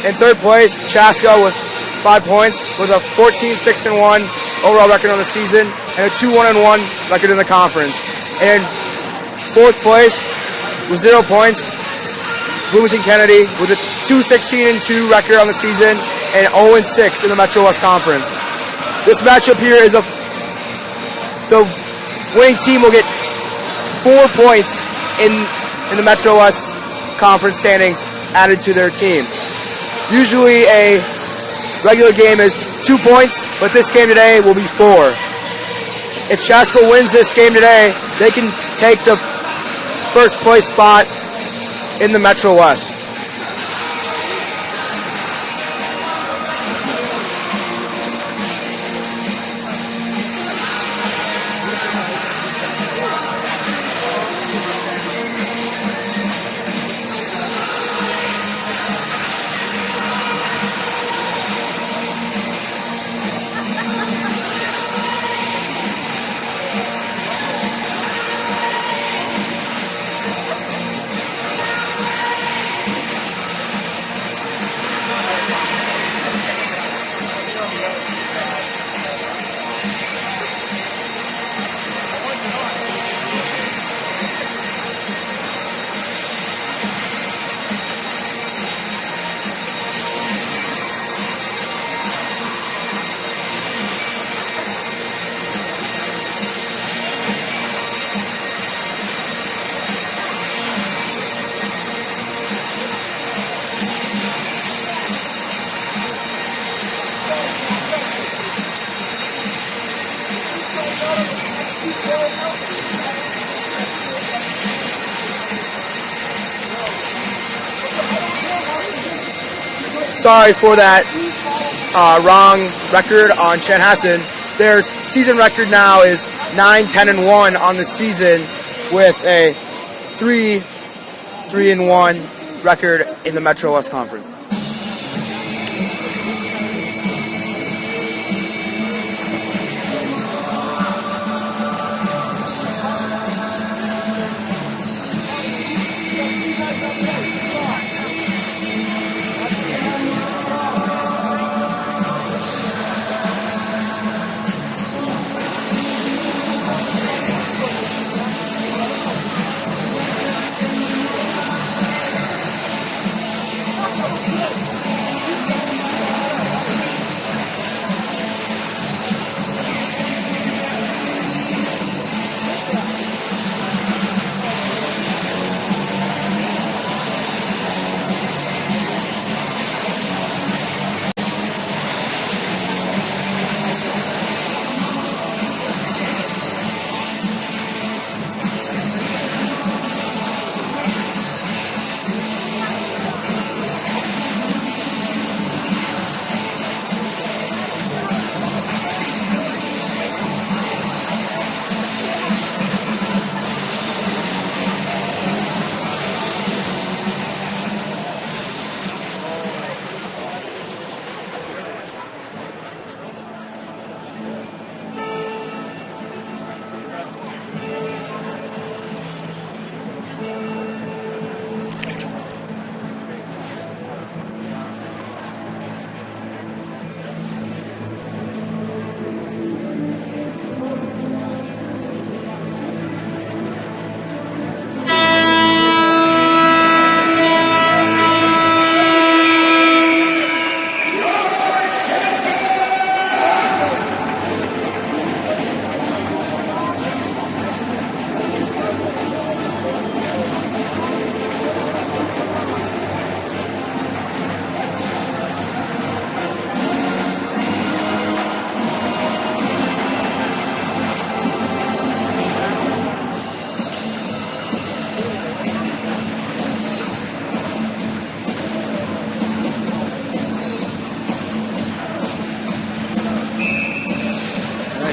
In third place, Chaska with 5 points with a 14-6-1 overall record on the season and a 2-1-1 record in the conference. And fourth place with 0 points, Bloomington Kennedy with a 2-16-2 record on the season and 0-6 in the Metro West Conference. This matchup here is the winning team will get 4 points in the Metro West Conference standings added to their team. Usually a regular game is 2 points, but this game today will be 4. If Chaska wins this game today, they can take the first place spot in the Metro West. Sorry for that wrong record on Chanhassen. Their season record now is 9-10-1 on the season with a 3-3-1 record in the Metro West Conference.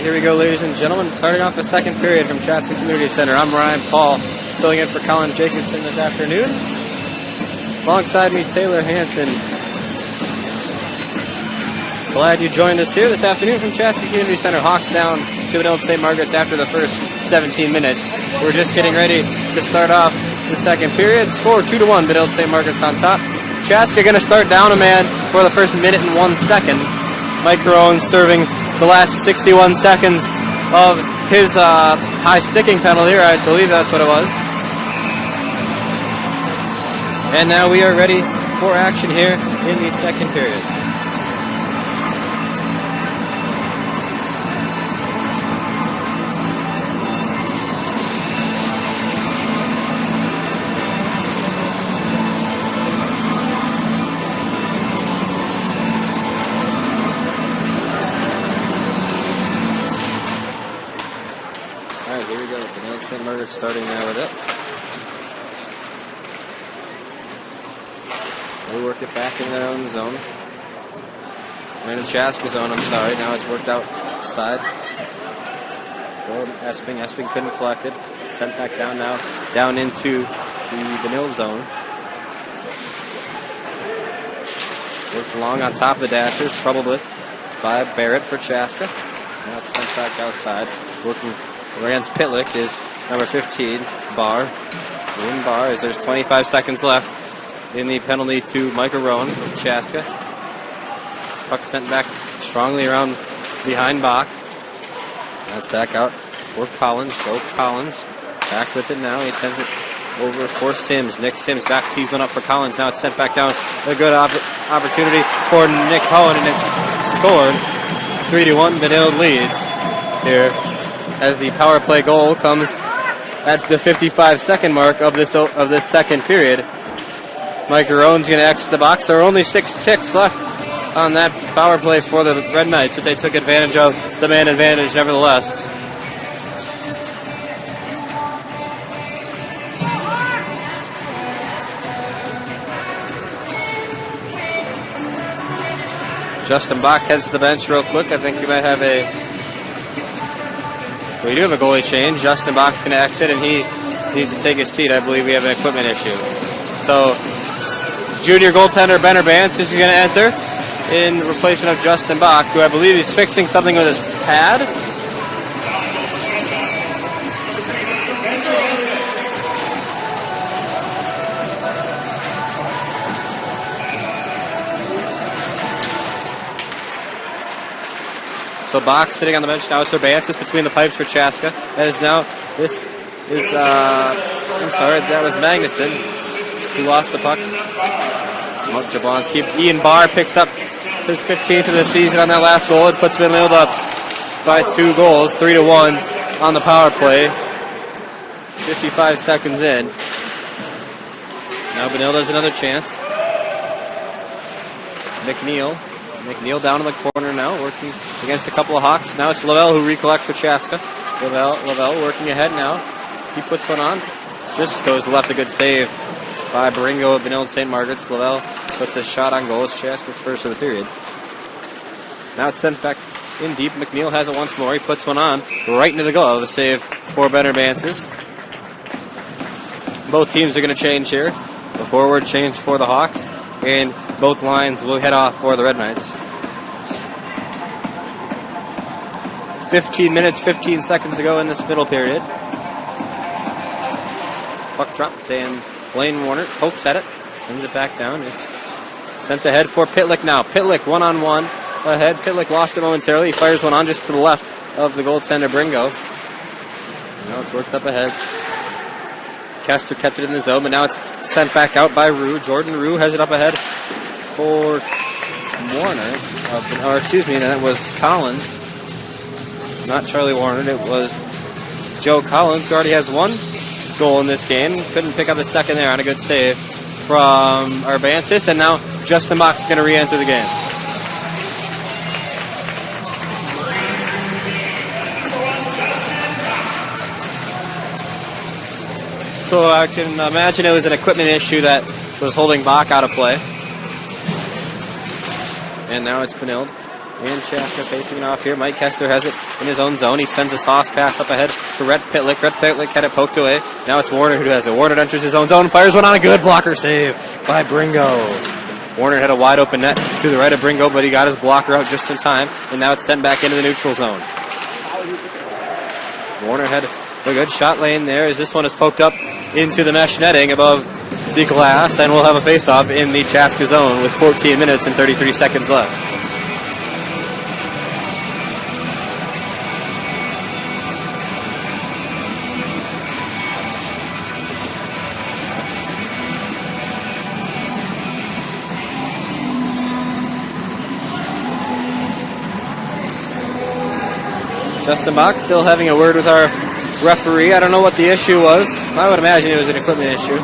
here we go, ladies and gentlemen. Starting off the second period from Chaska Community Center. I'm Ryan Paul, filling in for Colin Jacobson this afternoon. Alongside me, Taylor Hansen. Glad you joined us here this afternoon from Chaska Community Center. Hawks down to Benilde St. Margaret's after the first 17 minutes. We're just getting ready to start off the second period. Score 2-1, Benilde St. Margaret's on top. Chaska going to start down a man for the first minute and 1 second. Mike Rowan serving the last 61 seconds of his high sticking penalty, or I believe that's what it was. And now we are ready for action here in the second period. St. Margaret starting now with it. They work it back in their own zone. In the Chaska zone, I'm sorry. Now it's worked outside. For Esping. Esping couldn't collect it. Sent back down now. Down into the Benilde zone. Worked along on top of the dashers. Troubled with by Barrett for Chaska. Now it's sent back outside. Working against Pitlick is number 15, Barr. In Barr as there's 25 seconds left in the penalty to Michael Rowan of Chaska. Puck sent back strongly around behind Bach. That's back out for Collins. Go Collins. Back with it now. He sends it over for Sims. Nick Sims back tees one up for Collins. Now it's sent back down. A good opportunity for Nick Cohen, and it's scored. 3-1. Benilde leads here as the power play goal comes at the 55-second mark of this second period. Mike Rowan's going to exit the box. There are only 6 ticks left on that power play for the Red Knights, but they took advantage of the man advantage nevertheless. Justin Bach heads to the bench real quick. I think we might have we do have a goalie change. Justin Bach's going to exit, and he needs to take his seat. I believe we have an equipment issue. So, junior goaltender Benner Bance is going to enter in replacement of Justin Bach, who I believe is fixing something with his pad. So Bach sitting on the bench now. It's Urbansis between the pipes for Chaska. That is now, that was Magnuson who lost the puck. Jablonski. Ian Barr picks up his 15th of the season on that last goal. It puts Benilde up by 2 goals, 3-1 on the power play. 55 seconds in. Now Benilde has another chance. McNeil down in the corner now, working against a couple of Hawks. Now it's Lavelle who recollects for Chaska. Lavelle working ahead now. He puts one on. Just goes left, a good save by Baringo of Benilde St. Margaret's. Lavelle puts a shot on goal. It's Chaska's first of the period. Now it's sent back in deep. McNeil has it once more. He puts one on right into the glove. A save for Benner Bances. Both teams are going to change here. The forward change for the Hawks, and both lines will head off for the Red Knights. 15 minutes, 15 seconds to go in this middle period. Puck dropped, and Blaine Warner pokes at it, sends it back down. It's sent ahead for Pitlick now. Pitlick one-on-one ahead. Pitlick lost it momentarily. He fires one on just to the left of the goaltender, Bringo. Now it's worked up ahead. Kester kept it in the zone, but now it's sent back out by Rue. Jordan Rue has it up ahead for Warner. That was Collins. Not Charlie Warner. It was Joe Collins, who already has 1 goal in this game. Couldn't pick up the second there on a good save from Urbansis, and now Justin Bach is going to re-enter the game. So I can imagine it was an equipment issue that was holding Bach out of play. And now it's Benilde And Chaska facing it off here. Mike Kester has it in his own zone. He sends a sauce pass up ahead for Rhett Pitlick. Rhett Pitlick had it poked away. Now it's Warner who has it. Warner enters his own zone. Fires one on a good blocker save by Bringo. Warner had a wide open net to the right of Bringo, but he got his blocker out just in time. And now it's sent back into the neutral zone. Warner had a good shot lane there as this one is poked up into the mesh netting above the glass. And we'll have a face-off in the Chaska zone with 14 minutes and 33 seconds left. Justin Bach still having a word with our referee. I don't know what the issue was. I would imagine it was an equipment issue.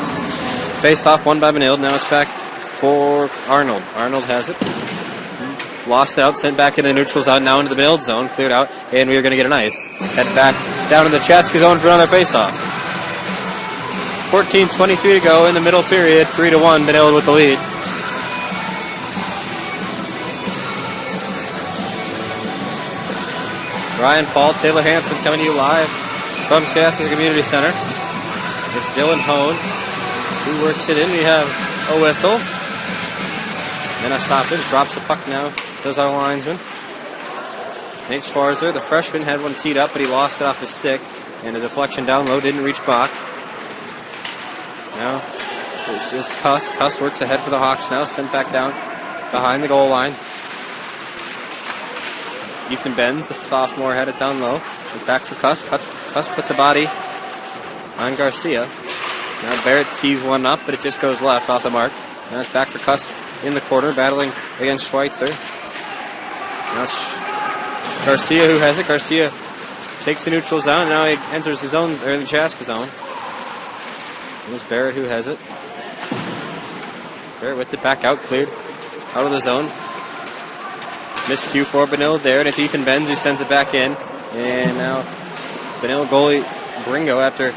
Face off won by Benilde. Now it's back for Arnold. Arnold has it. Lost out, sent back into the neutral zone, now into the Benilde zone. Cleared out, and we are going to get an ice. Head back down to the Chaska zone for another face off. 14:23 to go in the middle period. 3-1, Benilde with the lead. Ryan Paul, Taylor Hansen coming to you live from Chaska Community Center. It's Dylan Hone who works it in. We have a whistle and a stoppage. Drops the puck now. Does our linesman. Nate Schwarzer, the freshman, had one teed up, but he lost it off his stick. And a deflection down low didn't reach Bach. Now it's just Cuss. Cuss works ahead for the Hawks now. Sent back down behind the goal line. Ethan Benz, the sophomore, had it down low. And back for Cuss. Cuss puts a body on Garcia. Now Barrett tees one up, but it just goes left off the mark. Now it's back for Cuss in the corner, battling against Schweitzer. Now it's Garcia who has it. Garcia takes the neutral zone. Now he enters his own, or the Chaska zone. There's Barrett who has it. Barrett with it back out, cleared out of the zone. Miscue for Benilde there, and it's Ethan Benz who sends it back in. And now Benilde goalie Bringo, after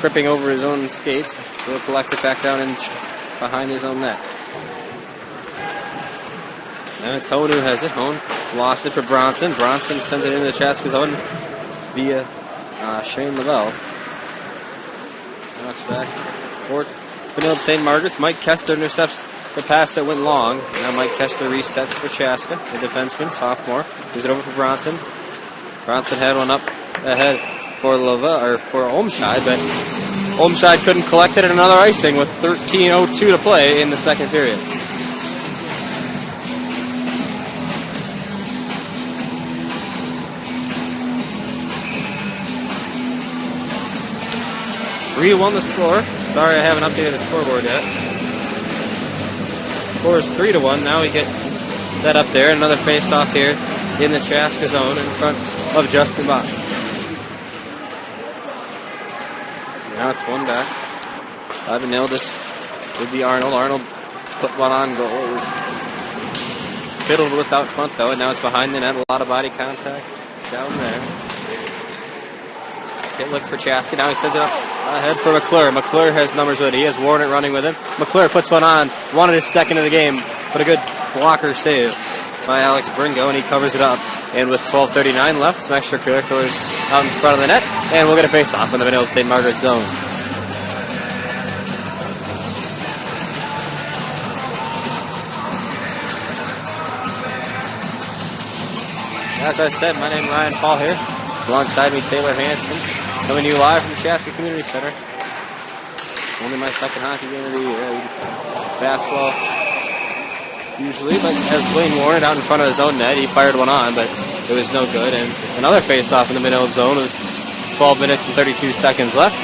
tripping over his own skates, will collect it back down in behind his own net. Now it's Hone who has it. Hone lost it for Bronson. Bronson sends it into the Chaska zone via Shane Lavelle. Now it's back for Benilde St. Margaret's. Mike Kester intercepts the pass that went long. Now Mike Kester resets for Chaska, the defenseman, sophomore. Moves it over for Bronson. Bronson had one up ahead for Olmscheid, but Olmscheid couldn't collect it, and another icing with 13:02 to play in the second period. Won the score. Sorry, I haven't updated the scoreboard yet. Score is 3-1. Now we get that up there. Another face-off here in the Chaska zone in front of Justin Bach. Now it's one back. Benilde would be Arnold. Arnold put one on goal. It was fiddled with out front, though, and now it's behind the net. A lot of body contact down there. Look for Chaska. Now he sends it up ahead for McClure. McClure has numbers with it. He has Warner running with him. McClure puts one on. Wanted his second of the game, but a good blocker save by Alex Bringo, and he covers it up. And with 12:39 left, some extracurriculars out in front of the net, and we'll get a face-off in the Benilde St. Margaret zone. As I said, my name is Ryan Paul here. Alongside me, Taylor Hansen. Coming to you live from the Chaska Community Center. Only my second hockey game of the year. Basketball usually, but as Blaine Warren out in front of his own net, he fired one on, but it was no good. And another face-off in the Benilde zone with 12 minutes and 32 seconds left.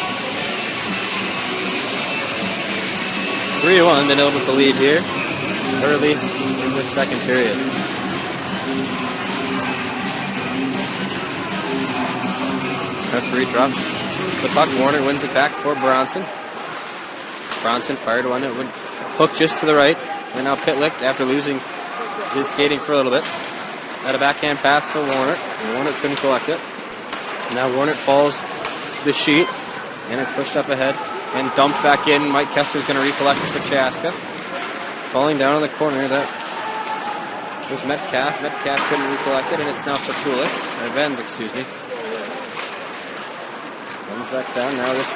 3-1, Benilde with the lead here early in the second period. Referee drops the puck. Warner wins it back for Bronson. Bronson fired one. It would hook just to the right. And now Pitlick, after losing his skating for a little bit, had a backhand pass for Warner. And Warner couldn't collect it. Now Warner falls to the sheet, and it's pushed up ahead and dumped back in. Mike Kessler's going to recollect it for Chaska. Falling down in the corner, that There's Metcalf. Metcalf couldn't recollect it, and it's now for Kulix. Or Benz, excuse me. Comes back down. Now this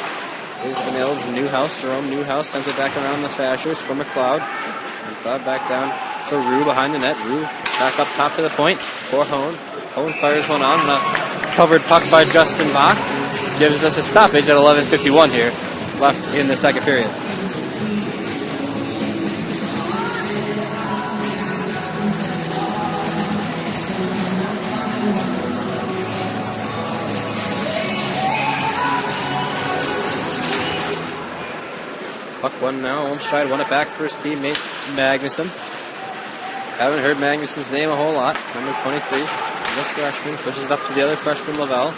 is Benilde's Newhouse. Jerome Newhouse sends it back around the Fashers for McLeod. McLeod back down to Rue behind the net. Rue back up top to the point for Hone. Hone fires one on. A covered puck by Justin Bach. Gives us a stoppage at 11:51 here left in the second period. Puck one now. Olmstead won it back for his teammate Magnuson. Haven't heard Magnuson's name a whole lot. Number 23. The freshman pushes it up to the other freshman, Lavelle.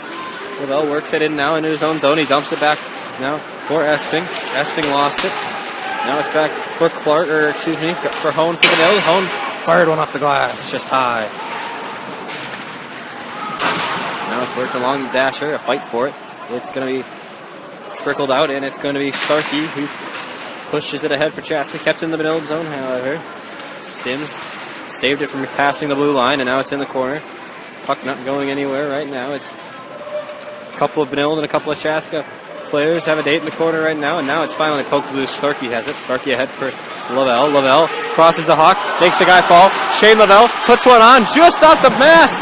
Lavelle works it in now into his own zone. He dumps it back now for Esping. Esping lost it. Now it's back for Clark, or excuse me, for Hone for Benilde. Hone fired one off the glass, just high. Now it's worked along the dasher, a fight for it. It's going to be trickled out, and it's going to be Starkey who pushes it ahead for Chaska. Kept in the Benilde zone, however. Sims saved it from passing the blue line, and now it's in the corner. Puck not going anywhere right now. It's a couple of Benilde and a couple of Chaska players have a date in the corner right now, and now it's finally poked loose. Starkey has it. Starkey ahead for Lavelle. Lavelle crosses the hawk, makes the guy fall. Shane Lavelle puts one on just off the mask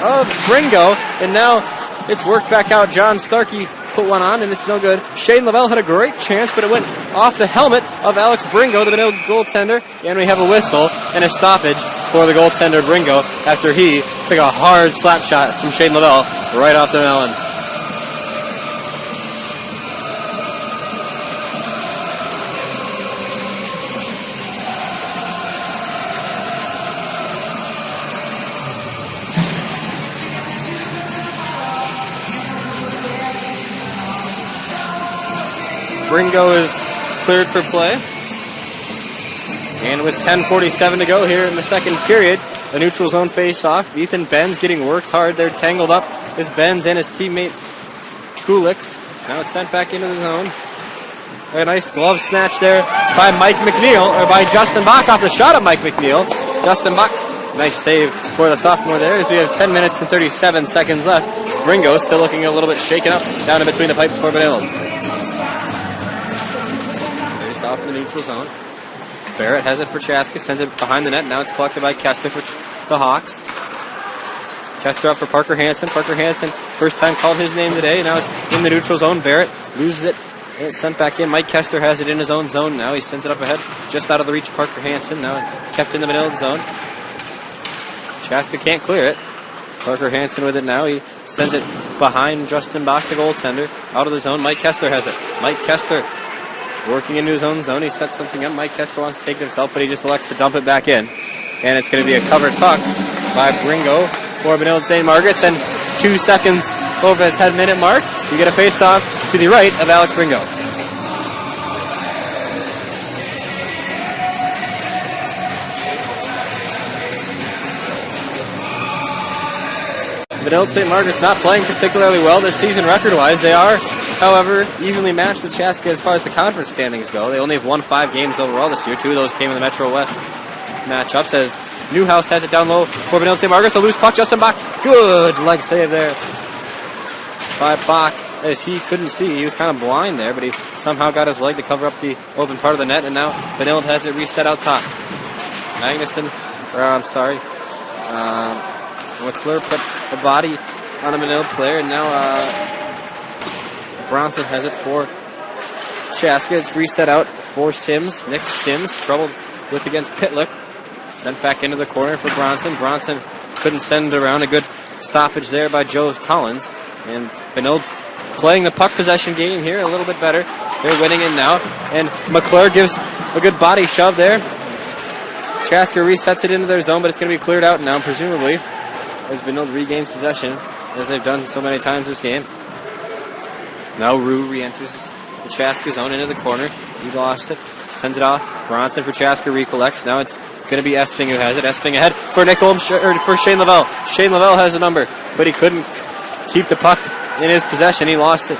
of Bringo, and now it's worked back out. John Starkey put one on, and it's no good. Shane Lavelle had a great chance, but it went off the helmet of Alex Bringo, the Benilde goaltender, and we have a whistle and a stoppage for the goaltender Bringo after he took a hard slap shot from Shane Lavelle right off the melon. Bringo is cleared for play. And with 10:47 to go here in the second period, a neutral zone face-off. Ethan Benz getting worked hard. They're tangled up as Benz and his teammate Kulix. Now it's sent back into the zone. A nice glove snatch there by Mike McNeil, or by Justin Bach off the shot of Mike McNeil. Justin Bach, nice save for the sophomore there as we have 10 minutes and 37 seconds left. Bringo still looking a little bit shaken up down in between the pipes for Benilde. Off in the neutral zone. Barrett has it for Chaska, sends it behind the net. Now it's collected by Kester for the Hawks. Kester up for Parker Hansen. Parker Hansen, first time called his name today. Now it's in the neutral zone. Barrett loses it, and it's sent back in. Mike Kester has it in his own zone now. He sends it up ahead, just out of the reach of Parker Hansen. Now kept in the Benilde zone. Chaska can't clear it. Parker Hansen with it now. He sends it behind Justin Bach, the goaltender. Out of the zone. Mike Kester has it. Mike Kester working into his own zone. He sets something up. Mike Kester wants to take it himself, but he just elects to dump it back in. And it's going to be a covered puck by Bringo for Benilde St. Margaret's. And 2 seconds over the 10-minute mark, you get a face-off to the right of Alex Bringo. Benilde St. Margaret's not playing particularly well this season record-wise. They are, however, evenly matched with Chaska as far as the conference standings go. They only have won 5 games overall this year. 2 of those came in the Metro West matchups as Newhouse has it down low for Benilde St. Margaret's. A loose puck, Justin Bach. Good leg save there by Bach as he couldn't see. He was kind of blind there, but he somehow got his leg to cover up the open part of the net, and now Benilde has it reset out top. Magnuson, McClure put the body on a Benilde player, and now Bronson has it for Chaska. It's reset out for Sims. Nick Sims troubled with against Pitlick. Sent back into the corner for Bronson. Bronson couldn't send it around. A good stoppage there by Joe Collins. And Benilde playing the puck possession game here a little bit better. They're winning it now. And McClure gives a good body shove there. Chaska resets it into their zone, but it's going to be cleared out now, presumably, as Benilde regains possession, as they've done so many times this game. Now Rue re-enters the Chaska zone into the corner. He lost it. Sends it off. Bronson for Chaska recollects. Now it's going to be Esping who has it. Esping ahead for for Shane Lavelle. Shane Lavelle has a number, but he couldn't keep the puck in his possession. He lost it.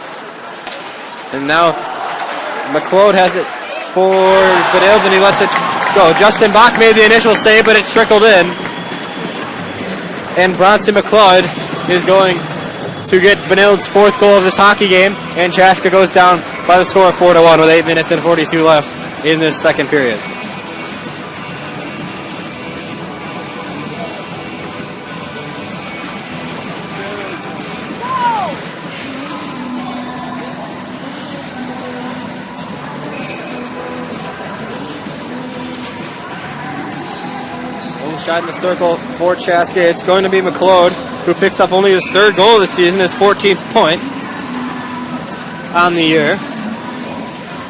And now McLeod has it for Benilde, and he lets it go. Justin Bach made the initial save, but it trickled in. And Bronson McLeod is going to get Benilde's 4th goal of this hockey game. And Chaska goes down by the score of 4-1 with 8 minutes and 42 left in this second period. Shot in the circle for Chaska. It's going to be McLeod, who picks up only his 3rd goal of the season, his 14th point on the year.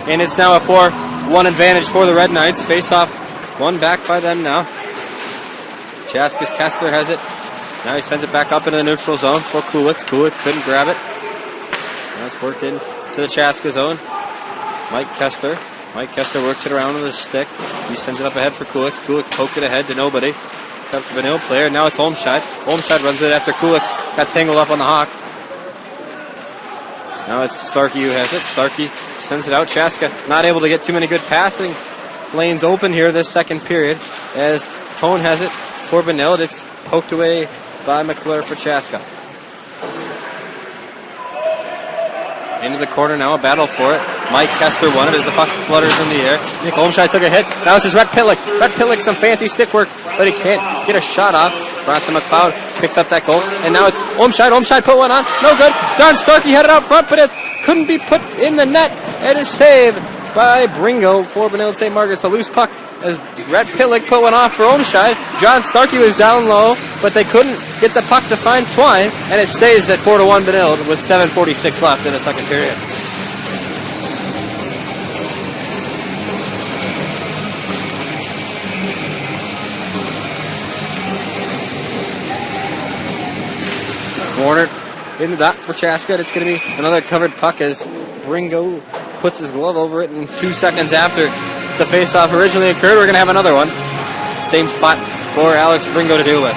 And it's now a 4-1 advantage for the Red Knights. Face off, one back by them now. Chaska's Kessler has it. Now he sends it back up into the neutral zone for Kulik. Kulik couldn't grab it. Now it's worked in to the Chaska zone. Mike Kessler works it around with his stick. He sends it up ahead for Kulik. Kulik poked it ahead to nobody. Except the Benilde player. Now it's Olmscheid. Olmscheid runs with it after Kulik got tangled up on the Hawk. Now it's Starkey who has it. Starkey sends it out. Chaska not able to get too many good passing lanes open here this second period. As Tone has it for Benilde. It's poked away by McClure for Chaska. Into the corner now, a battle for it. Mike Kessler won it as the puck flutters in the air. Nick Olmscheid took a hit. Now it's just Rhett Pitlick. Rhett Pitlick, some fancy stick work, but he can't get a shot off. Bronson McLeod picks up that goal. And now it's Olmscheid. Olmscheid put one on. No good. Darn Starkey had it out front, but it couldn't be put in the net. And it's saved by Bringo for Benilde St. Margaret's. A loose puck as Rhett Pitlick put one off for Olmscheid. John Starkey was down low, but they couldn't get the puck to find Twine, and it stays at 4-1 Benilde with 7:46 left in the second period. Warner in the dot for Chaska. It's going to be another covered puck as Bringo puts his glove over it, and 2 seconds after the face-off originally occurred, we're going to have another one. Same spot for Alex Bringo to deal with.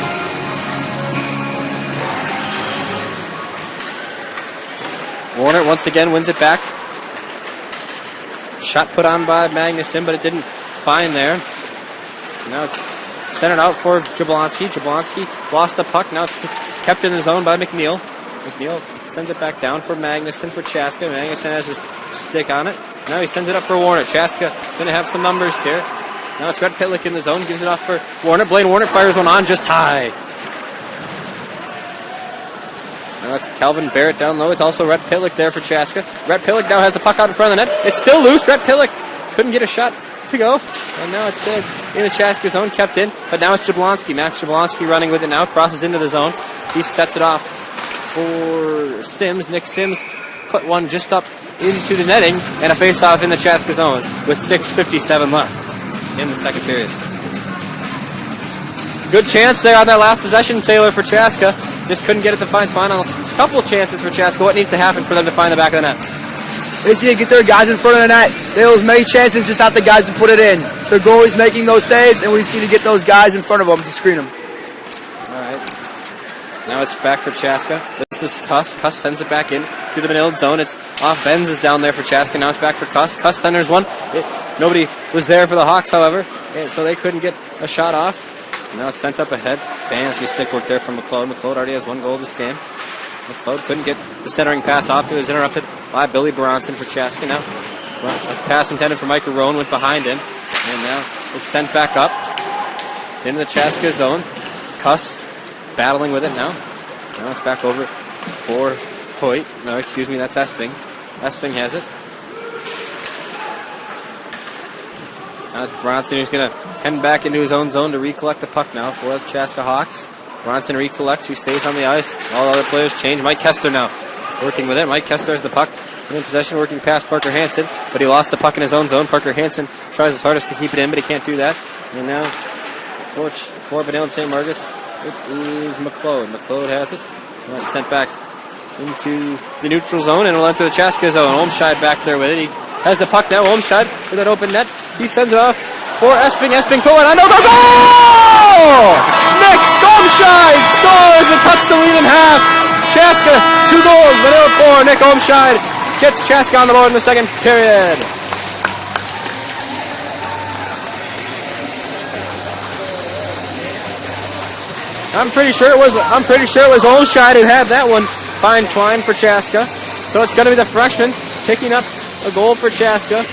Warner once again wins it back. Shot put on by Magnuson, but it didn't find there. Now it's centered out for Jablonski. Jablonski lost the puck. Now it's kept in the zone by McNeil. McNeil sends it back down for Magnuson for Chaska. Magnuson has his stick on it. Now he sends it up for Warner. Chaska going to have some numbers here. Now it's Rhett Pitlick in the zone. Gives it off for Warner. Blaine Warner fires one on just high. Now that's Calvin Barrett down low. It's also Rhett Pitlick there for Chaska. Rhett Pitlick now has the puck out in front of the net. It's still loose. Rhett Pitlick couldn't get a shot to go. And now it's in the Chaska zone, kept in. But now it's Jablonski. Max Jablonski running with it now. Crosses into the zone. He sets it off for Sims. Nick Sims put one just up into the netting, and a face-off in the Chaska zone with 6:57 left in the second period. Good chance there on that last possession, Taylor, for Chaska. Just couldn't get it to find Twine. A couple chances for Chaska. What needs to happen for them to find the back of the net? They just need to get their guys in front of the net. They have as many chances, just have the guys to put it in. Their goalie's making those saves, and we just need to get those guys in front of them to screen them. All right. Now it's back for Chaska. This is Cuss. Cuss sends it back in to the Benilde zone. It's off. Benz is down there for Chaska. Now it's back for Cuss. Cuss centers one. Nobody was there for the Hawks, however, so they couldn't get a shot off. Now it's sent up ahead. Fancy stick work there from McLeod. McLeod already has one goal this game. McLeod couldn't get the centering pass off. It was interrupted by Billy Bronson for Chaska. Now a pass intended for Michael Rowan went behind him. And now it's sent back up into the Chaska zone. Cuss battling with it now. Now it's back over for Hoyt. No, excuse me, that's Esping. Esping has it. Now it's Bronson who's going to head back into his own zone to recollect the puck now for the Chaska Hawks. Bronson recollects. He stays on the ice. All other players change. Mike Kessler now working with it. Mike Kessler has the puck in possession, working past Parker Hansen, but he lost the puck in his own zone. Parker Hansen tries his hardest to keep it in, but he can't do that. And now for Benilde St. Margaret's, it is McLeod. McLeod has it. Now it's sent back into the neutral zone, and it'll enter the Chaska zone. Olmscheid back there with it. He has the puck now. Olmscheid with that open net. He sends it off for Esping. Esping put one on. No, goal! Nick Olmscheid scores and cuts the lead in half. Chaska, 2 goals, Benilde 4. Nick Olmscheid gets Chaska on the board in the second period. I'm pretty sure it was Olshide who had that one. Fine twine for Chaska. So it's going to be the freshman picking up a goal for Chaska.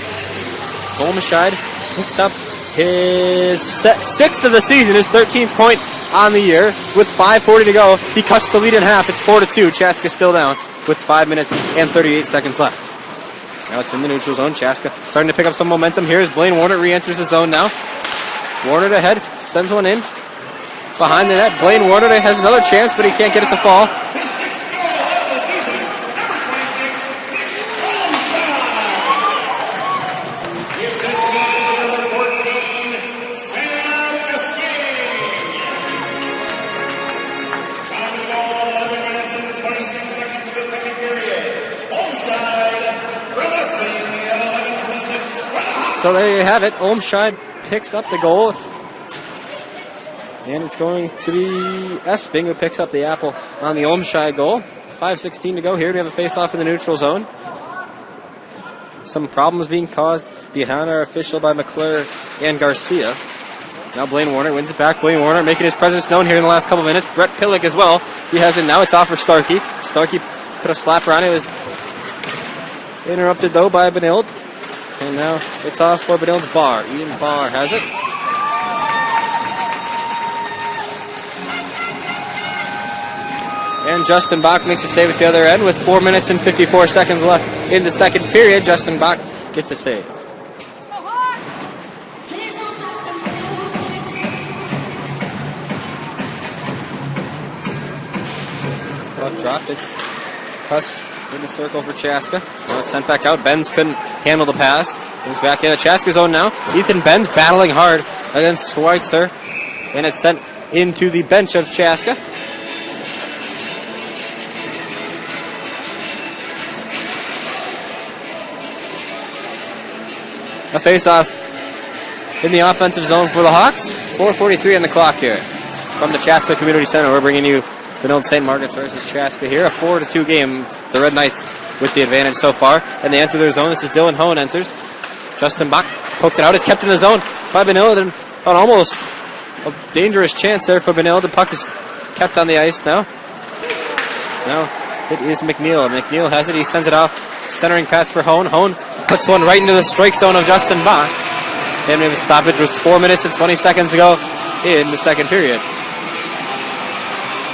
Olshide picks up his sixth of the season, his 13th point on the year. With 5:40 to go, he cuts the lead in half. It's 4-2. Chaska still down with 5 minutes and 38 seconds left. Now it's in the neutral zone. Chaska starting to pick up some momentum here as Blaine Warner re-enters the zone now. Warner to head, sends one in. Behind the net, Blaine Warner has another chance, but he can't get it to fall. So there you have it. Olmscheid picks up the goal. And it's going to be Esping who picks up the apple on the Olmscheid goal. 5:16 to go here. We have a face-off in the neutral zone. Some problems being caused behind our official by McClure and Garcia. Now Blaine Warner wins it back. Blaine Warner making his presence known here in the last couple minutes. Brett Pillick as well. He has it now. It's off for Starkey. Starkey put a slapper on it. It was interrupted though by Benilde. And now it's off for Benilde's Barr. Ian Barr has it. And Justin Bach makes a save at the other end with 4 minutes and 54 seconds left in the second period. Justin Bach gets a save. Puck dropped. It's Cuss in the circle for Chaska. Now it's sent back out. Benz couldn't handle the pass. Moves back in a Chaska zone now. Ethan Benz battling hard against Schweitzer. And it's sent into the bench of Chaska. A face-off in the offensive zone for the Hawks. 4:43 on the clock here. From the Chaska Community Center, we're bringing you Benilde St. Margaret's versus Chaska here. A 4-2 game. The Red Knights with the advantage so far. And they enter their zone. This is Dylan Hohen enters. Justin Bach poked it out. It's kept in the zone by Benilde. And an almost a dangerous chance there for Benilde. The puck is kept on the ice now. Now it is McNeil. McNeil has it. He sends it off. Centering pass for Hohen. Hohen puts one right into the strike zone of Justin Bach. And we have a stoppage. It was 4 minutes and 20 seconds to go in the second period.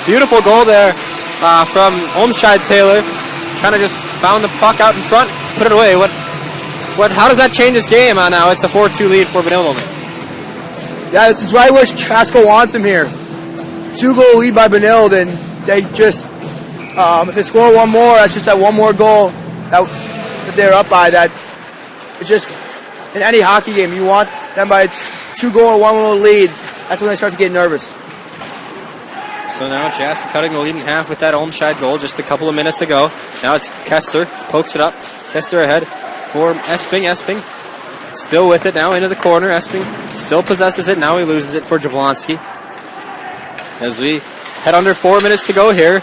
Beautiful goal there from Olmscheid Taylor. Kind of just found the puck out in front, put it away. How does that change this game now? It's a 4-2 lead for Benilde. Yeah, this is right where Chaska wants him here. 2-goal lead by Benilde, and they just, if they score one more, that's just that one more goal that they're up by. That it's just, in any hockey game, you want them by a 2-goal or 1-goal lead. That's when they start to get nervous. So now Chaska cutting the lead in half with that Olmscheid goal just a couple of minutes ago. Now it's Kester, pokes it up. Kester ahead for Esping. Esping still with it now into the corner. Esping still possesses it. Now he loses it for Jablonski. As we head under 4 minutes to go here.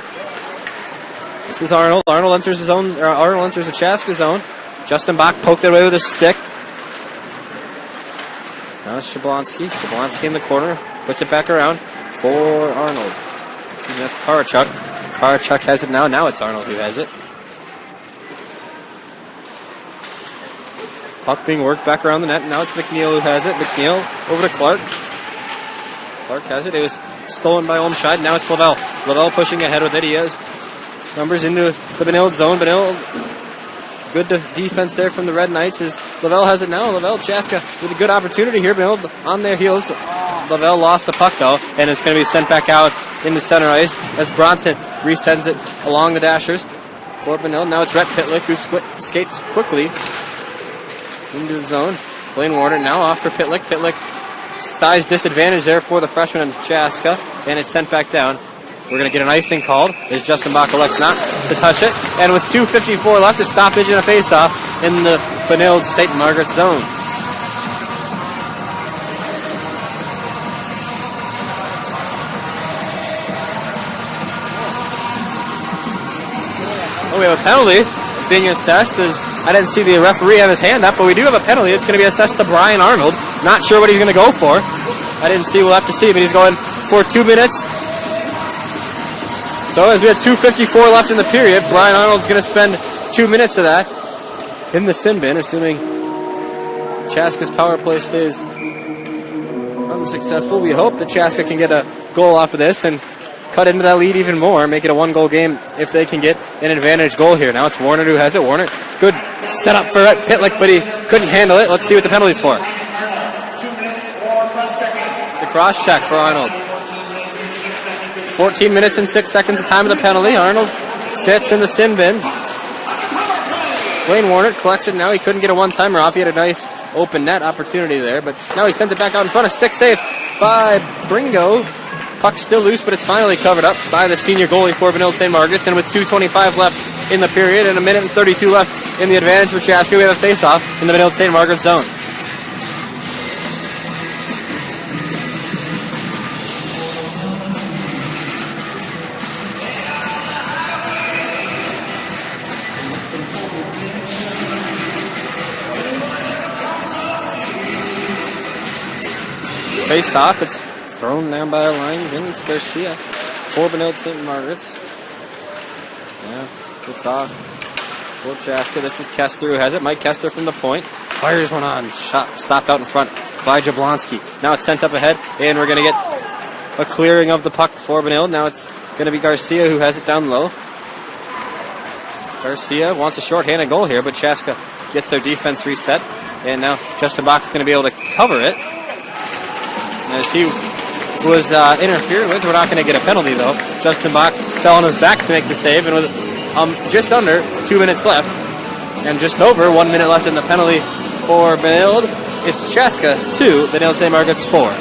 This is Arnold. Arnold enters his own. Arnold enters the Chaska zone. Justin Bach poked it away with a stick. Now it's Jablonski. Jablonski in the corner. Puts it back around for Arnold. That's Karachuk. Karachuk has it now. Now it's Arnold who has it. Puck being worked back around the net. Now it's McNeil who has it. McNeil over to Clark. Clark has it. It was stolen by Olmscheid. Now it's Lavelle. Lavelle pushing ahead with it. He has numbers into the Benilde zone. Benilde, good defense there from the Red Knights. As Lavelle has it now. Lavelle, Chaska with a good opportunity here. Benilde on their heels. Lavelle lost the puck though, and it's going to be sent back out into center ice as Bronson resends it along the dashers for Benilde. Now it's Rhett Pitlick who skates quickly into the zone. Blaine Warner now off for Pitlick. Pitlick, size disadvantage there for the freshman in Chaska, and it's sent back down. We're going to get an icing called as Justin Bach elects not to touch it. And with 2:54 left, a stoppage and a face-off in the Benilde St. Margaret's zone. We have a penalty being assessed. I didn't see the referee have his hand up, but we do have a penalty. It's going to be assessed to Brian Arnold. Not sure what he's going to go for. I didn't see. We'll have to see, but he's going for 2 minutes So as we have 2:54 left in the period, Brian Arnold's going to spend 2 minutes of that in the sin bin, assuming Chaska's power play stays unsuccessful. We hope that Chaska can get a goal off of this and cut into that lead even more, make it a 1-goal game if they can get an advantage goal here. Now it's Warner who has it. Warner, good setup for Pitlick, but he couldn't handle it. Let's see what the penalty's for. 2 minutes or cross-checking. The cross check for Arnold. 14 minutes and 6 seconds, the time of the penalty. Arnold sits in the sin bin. Wayne Warner collects it now. He couldn't get a one-timer off. He had a nice open net opportunity there, but now he sends it back out in front. A stick save by Bringo. Puck's still loose, but it's finally covered up by the senior goalie for Benilde St. Margaret's. And with 2:25 left in the period and 1 minute and 32 left in the advantage for Chaska, we have a face-off in the Benilde St. Margaret's zone. Face off, it's thrown down by a line. Vince Garcia for Benilde St. Margaret's. Yeah, it's off for Chaska. This is Kester who has it. Mike Kester from the point. Fires one on. Shot stopped out in front by Jablonski. Now it's sent up ahead, and we're going to get a clearing of the puck for Benilde. Now it's going to be Garcia who has it down low. Garcia wants a shorthanded goal here, but Chaska gets their defense reset. And now Justin Bach is going to be able to cover it. As he was interfered with, we're not going to get a penalty though. Justin Bach fell on his back to make the save, and with just under 2 minutes left, and just over 1 minute left in the penalty for Benilde, it's Chaska 2, Benilde St. Margaret's 4.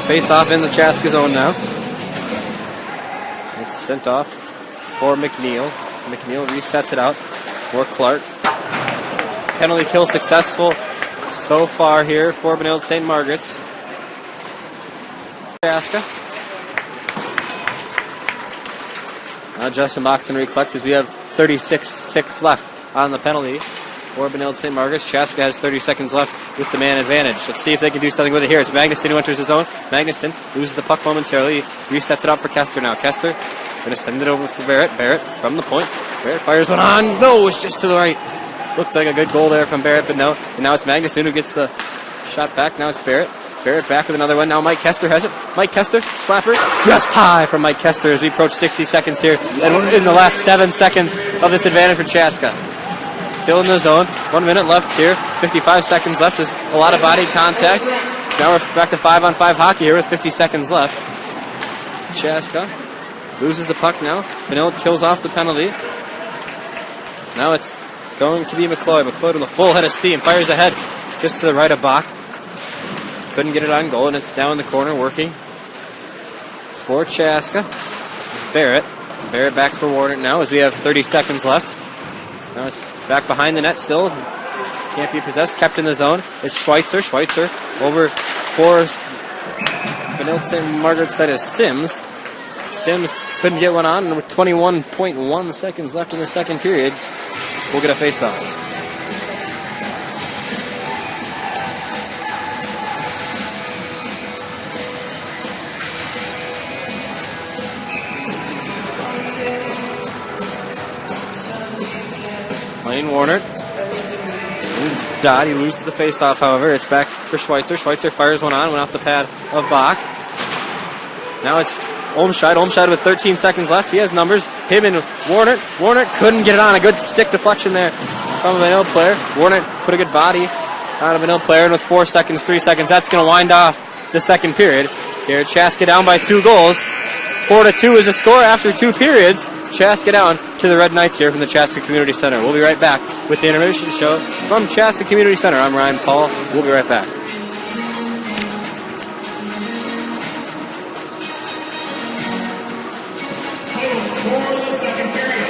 Face off in the Chaska zone now. It's sent off for McNeil. McNeil resets it out for Clark. Penalty kill successful so far here for Benilde St. Margaret's. Chaska. Now Justin Boxon recollect as we have 36 ticks left on the penalty for Benilde St. Margaret's. Chaska has 30 seconds left with the man advantage. Let's see if they can do something with it here. It's Magnuson who enters his zone. Magnuson loses the puck momentarily. He resets it out for Kester now. Kester going to send it over for Barrett. Barrett from the point. Barrett fires one on. No, it's just to the right. Looked like a good goal there from Barrett, but no. And now it's Magnuson who gets the shot back. Now it's Barrett. Barrett back with another one. Now Mike Kester has it. Mike Kester, slapper, just high from Mike Kester as we approach 60 seconds here. And we're in the last 7 seconds of this advantage for Chaska. Still in the zone. 1 minute left here. 55 seconds left. There's a lot of body contact. Now we're back to 5-on-5 hockey here with 50 seconds left. Chaska loses the puck now. Benilde kills off the penalty. Now it's going to be McCloy. McCloy with a full head of steam. Fires ahead just to the right of Bach. Couldn't get it on goal, and it's down in the corner working for Chaska. It's Barrett. Barrett back for Warner now as we have 30 seconds left. Now it's back behind the net still. Can't be possessed. Kept in the zone. It's Schweitzer. Schweitzer over for Benilde St. Margaret's. That is Sims. Sims couldn't get one on, and with 21.1 seconds left in the second period, we'll get a face-off. Wayne Warner. He loses the face-off, however. It's back for Schweitzer. Schweitzer fires one on, went off the pad of Bach. Now it's Olmscheid. Olmscheid with 13 seconds left. He has numbers. Him and Warner. Warner couldn't get it on. A good stick deflection there from a Benilde player. Warner put a good body on a Benilde player, and with 4 seconds, 3 seconds, that's going to wind off the second period. Here, Chaska down by 2 goals. 4-2 is the score after 2 periods. Chaska down to the Red Knights here from the Chaska Community Center. We'll be right back with the intermission show from Chaska Community Center. I'm Ryan Paul. We'll be right back. For the second period,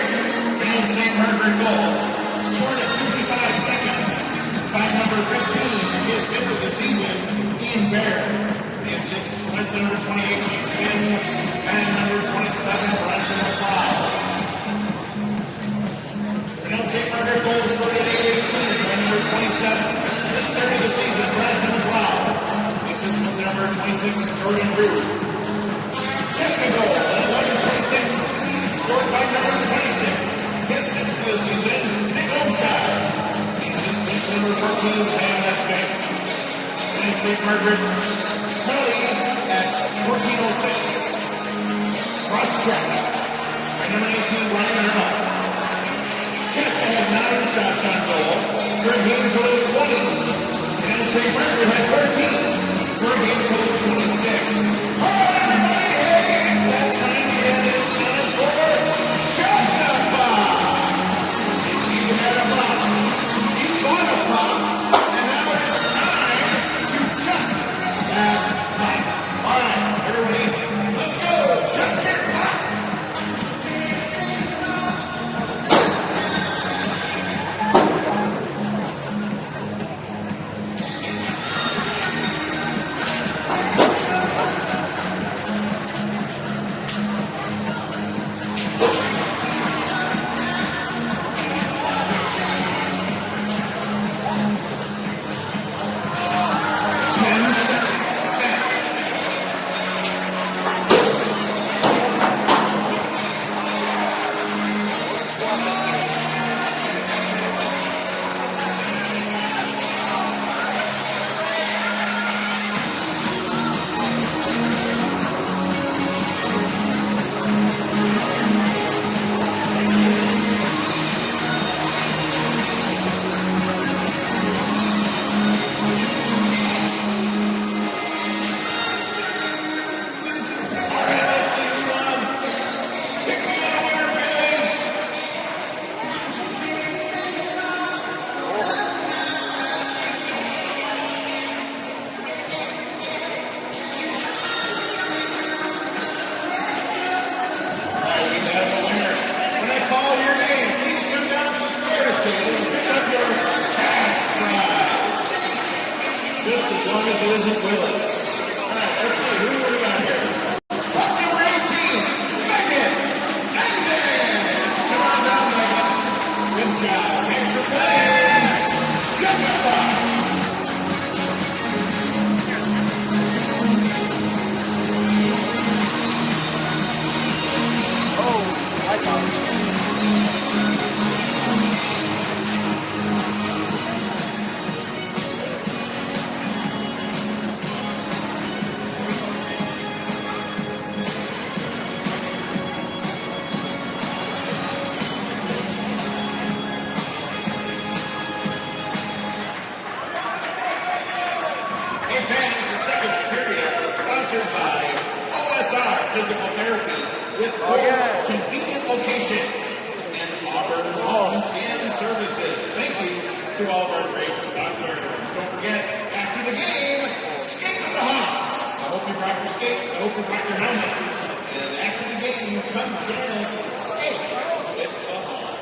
Benilde St. Margaret goal, scored at 55 seconds by number 15, his 5th of the season, Ian Baird. The assists went to number 28, Mike Sims, and number 27, Branson McLeod. Benilde St. Margaret goal scored at 8:18 by number 27, his 3rd of the season, Branson McLeod. The assist went to number 26, Jordan Brewer. Chaska goal at 11:26. Scored by number 26. His sixth of the season, Nick Olmshire. The assistant number 14, Sam Esbeck. And St. Margaret Kelly at 14:06. Cross check by number 18, Ryan Arnold. Chaska had 9 shots on goal for a game total of 20. And St. Margaret had 13 for a game total of 26. All right, everybody, hey, that time it is time for Chaska Pop. If you had a pop, you bought a pop, and now it's time to chuck that pop. All right, everybody, let's go. Chuck your pop. Just as long as it isn't Willis. All right, let's see. Who do we got here? Number 18, Megan Sanders. Come on down, Megan. Good job. Thanks for playing. Shut the fuck. Oh, I got it. Sponsored by OSR Physical Therapy with 4 convenient locations and Auburn Homes and Services. Thank you to all of our great sponsors. Don't forget, after the game, skate with the Hawks. I hope you brought your skates. I hope you brought your helmet. And after the game, come join us and skate with the Hawks.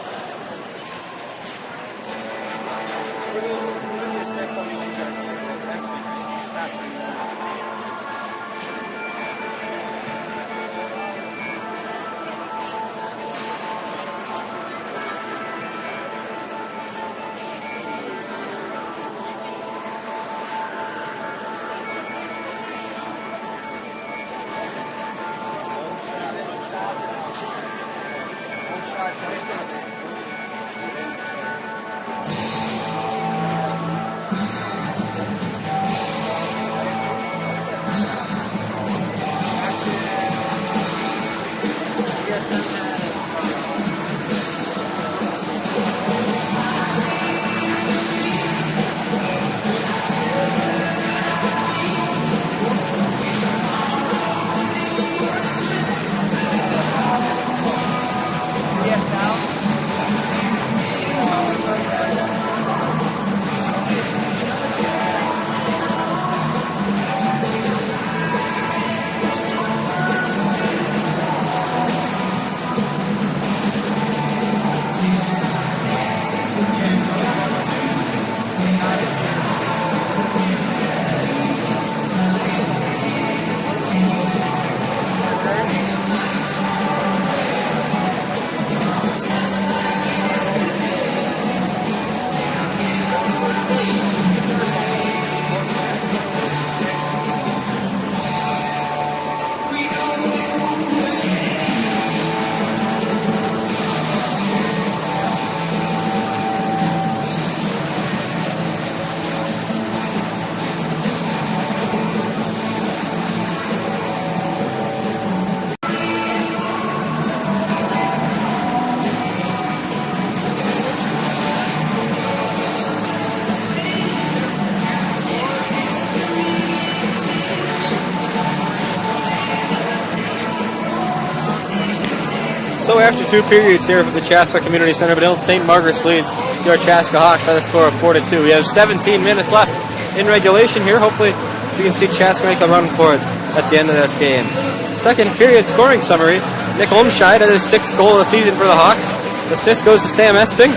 So after 2 periods here from the Chaska Community Center, Benilde St. Margaret's leads your Chaska Hawks by the score of 4-2. We have 17 minutes left in regulation here. Hopefully we can see Chaska make a run for it at the end of this game. Second period scoring summary. Nick Olmscheid had his 6th goal of the season for the Hawks. The assist goes to Sam Esping.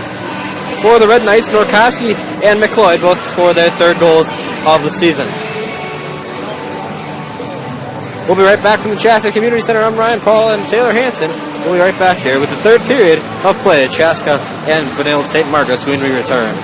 For the Red Knights, Norkowski and McLeod both score their 3rd goals of the season. We'll be right back from the Chaska Community Center. I'm Ryan Paul and Taylor Hansen. We'll be right back here with the 3rd period of play at Chaska and Benilde St. Margaret's when we return.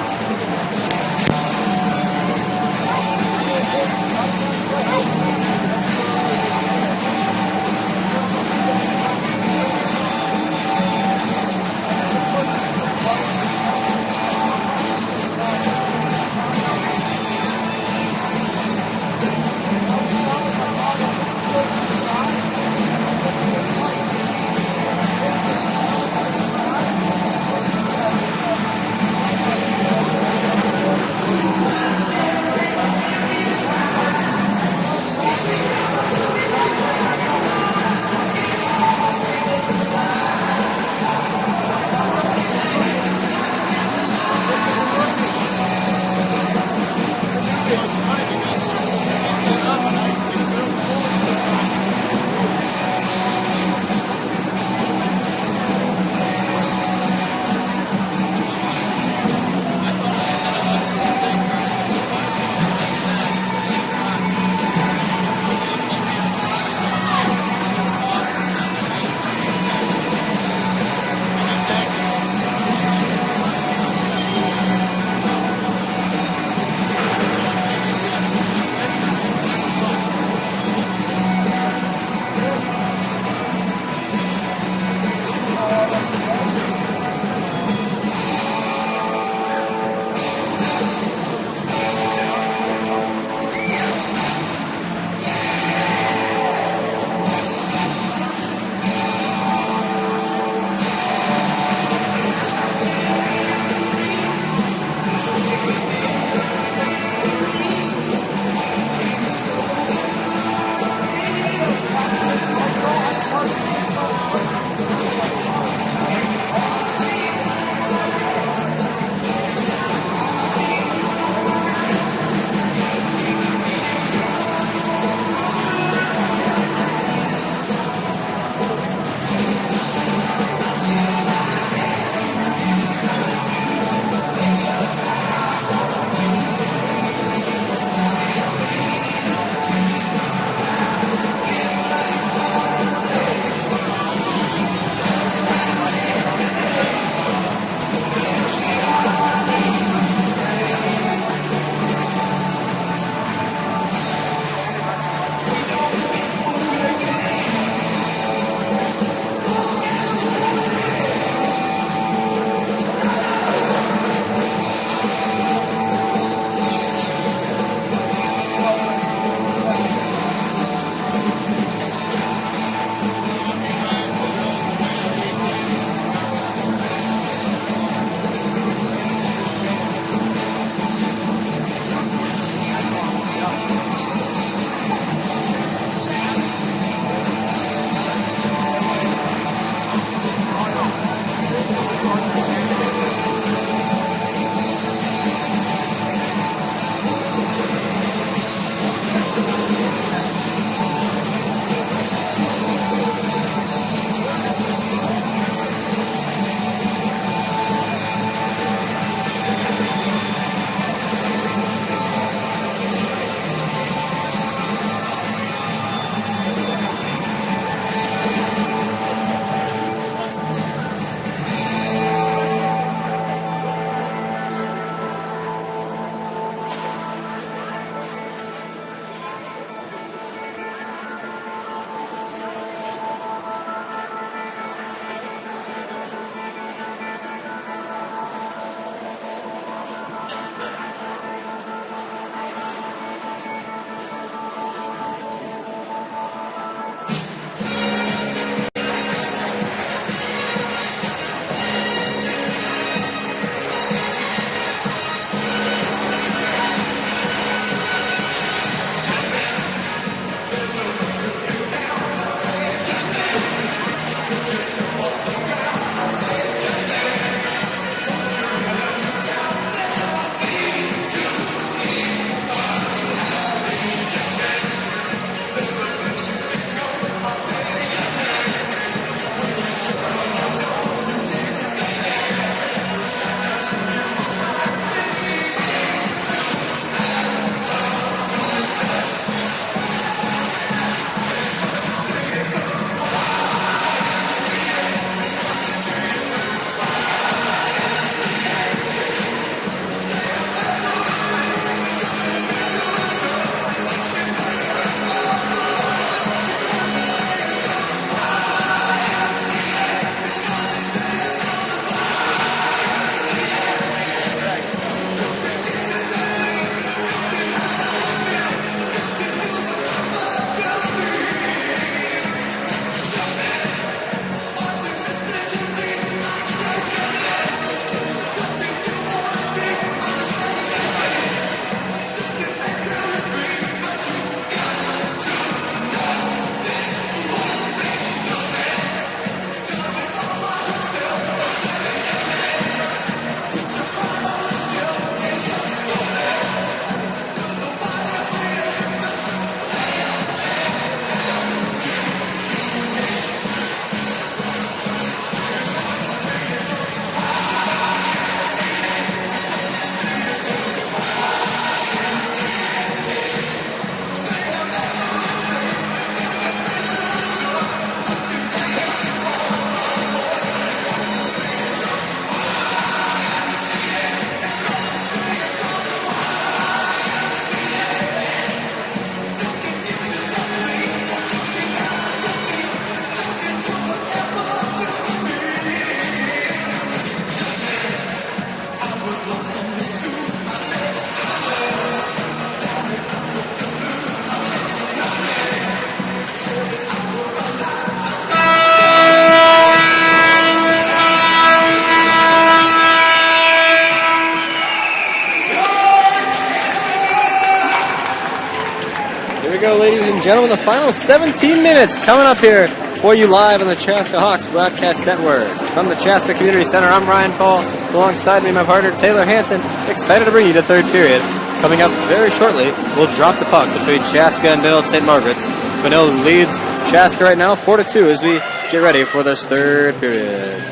we go, ladies and gentlemen. The final 17 minutes coming up here for you live on the Chaska Hawks Broadcast Network. From the Chaska Community Center, I'm Ryan Paul. Alongside me, my partner, Taylor Hansen. Excited to bring you the third period. Coming up very shortly, we'll drop the puck between Chaska and Benilde St. Margaret's. Benilde leads Chaska right now 4-2 as we get ready for this third period.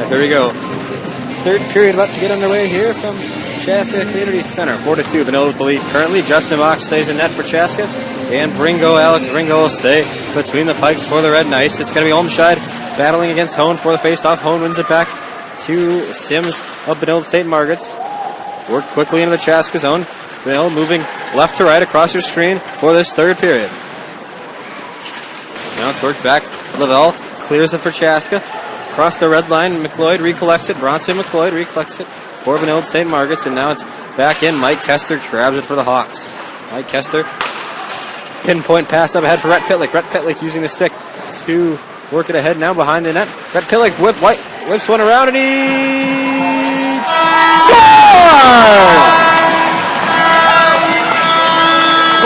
Here we go. Third period about to get underway here from Chaska Community Center. 4-2, Benilde with the lead currently. Justin Bach stays in net for Chaska. And Alex Bringo will stay between the pipes for the Red Knights. It's going to be Olmscheid battling against Hone for the face-off. Hone wins it back to Sims of Benilde St. Margaret's. Work quickly into the Chaska zone. Benilde moving left to right across your screen for this third period. Now it's worked back. Lavelle clears it for Chaska. Across the red line, McLeod recollects it. Bronson McLeod recollects it for Benilde St. Margaret's, and now it's back in. Mike Kester grabs it for the Hawks. Mike Kester, pinpoint pass up ahead for Rhett Pitlick. Rhett Pitlick using the stick to work it ahead now behind the net. Rhett Pitlick whips one around, and he scores!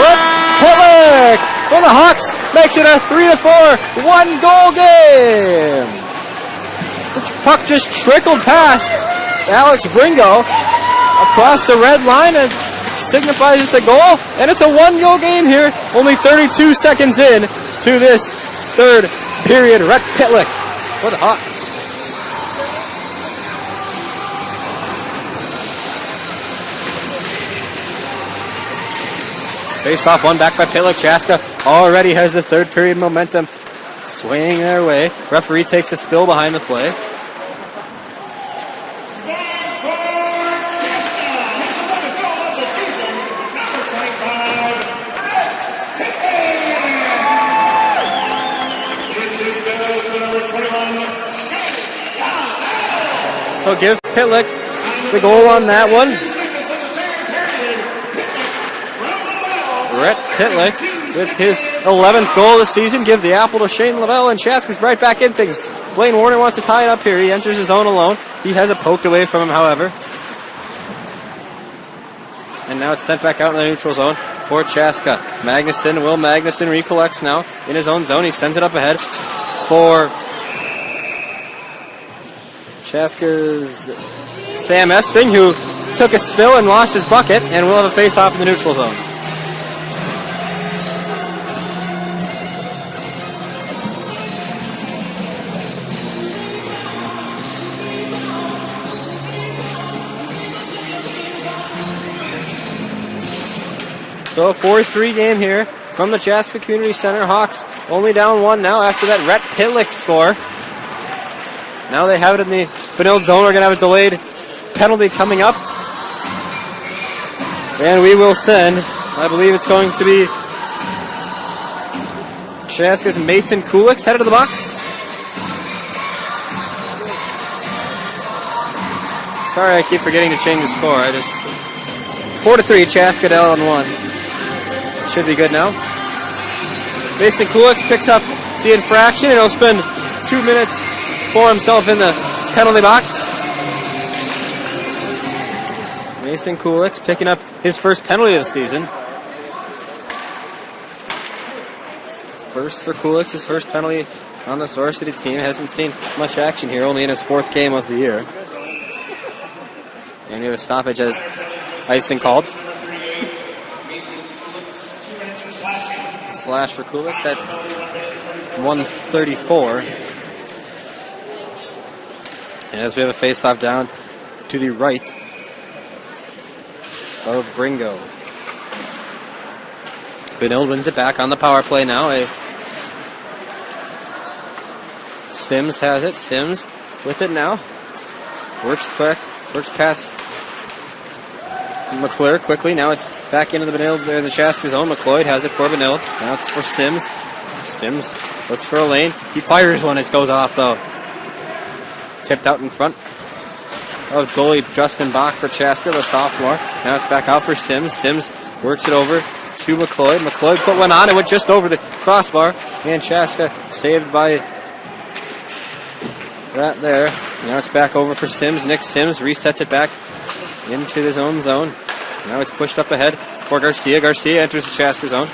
Rhett Pitlick for the Hawks makes it a 3-4 one-goal game. The puck just trickled past Alex Bringo across the red line and signifies it's a goal. And it's a one-goal game here. Only 32 seconds in to this third period. Rhett Pitlick for the Hawks. Face off, one back by Pitlick. Chaska already has the third period momentum swaying their way. Referee takes a spill behind the play. So give Pitlick the goal on that one. Rhett Pitlick with his 11th goal this season. Give the apple to Shane Lavelle, and Chaska's right back in things. Blaine Warner wants to tie it up here. He enters his zone alone. He has it poked away from him, however. And now it's sent back out in the neutral zone for Chaska. Will Magnuson recollects now in his own zone. He sends it up ahead for Chaska's Sam Esping, who took a spill and lost his bucket, and will have a face-off in the neutral zone. So a 4-3 game here from the Chaska Community Center. Hawks only down one now after that Rhett Pitlick score. Now they have it in the Benilde zone. We're going to have a delayed penalty coming up. And we will send, I believe it's going to be Chaska's Mason Kuliks headed to the box. Sorry, I keep forgetting to change the score. 4-3, Chaska down 1. Should be good now. Mason Kuliks picks up the infraction, and he'll spend 2 minutes for himself in the penalty box. Mason Kuliks picking up his first penalty of the season. First for Kuliks, his first penalty on the Soar City team. Hasn't seen much action here, only in his 4th game of the year. And we have a stoppage as icing called. Slash for Kuliks at 1:34. As we have a face-off down to the right of Bringo. Benilde wins it back on the power play now. Sims has it. Sims with it now. Works quick. Works past McClure quickly. Now it's back into the Benilde, the Chaska zone. McLeod has it for Benilde. Now it's for Sims. Sims looks for a lane. He fires one. It goes off though. Tipped out in front of goalie Justin Bach for Chaska, the sophomore. Now it's back out for Sims. Sims works it over to McLeod. McLeod put one on. It went just over the crossbar. And Chaska saved by that there. Now it's back over for Sims. Nick Sims resets it back into his own zone. Now it's pushed up ahead for Garcia. Garcia enters the Chaska zone.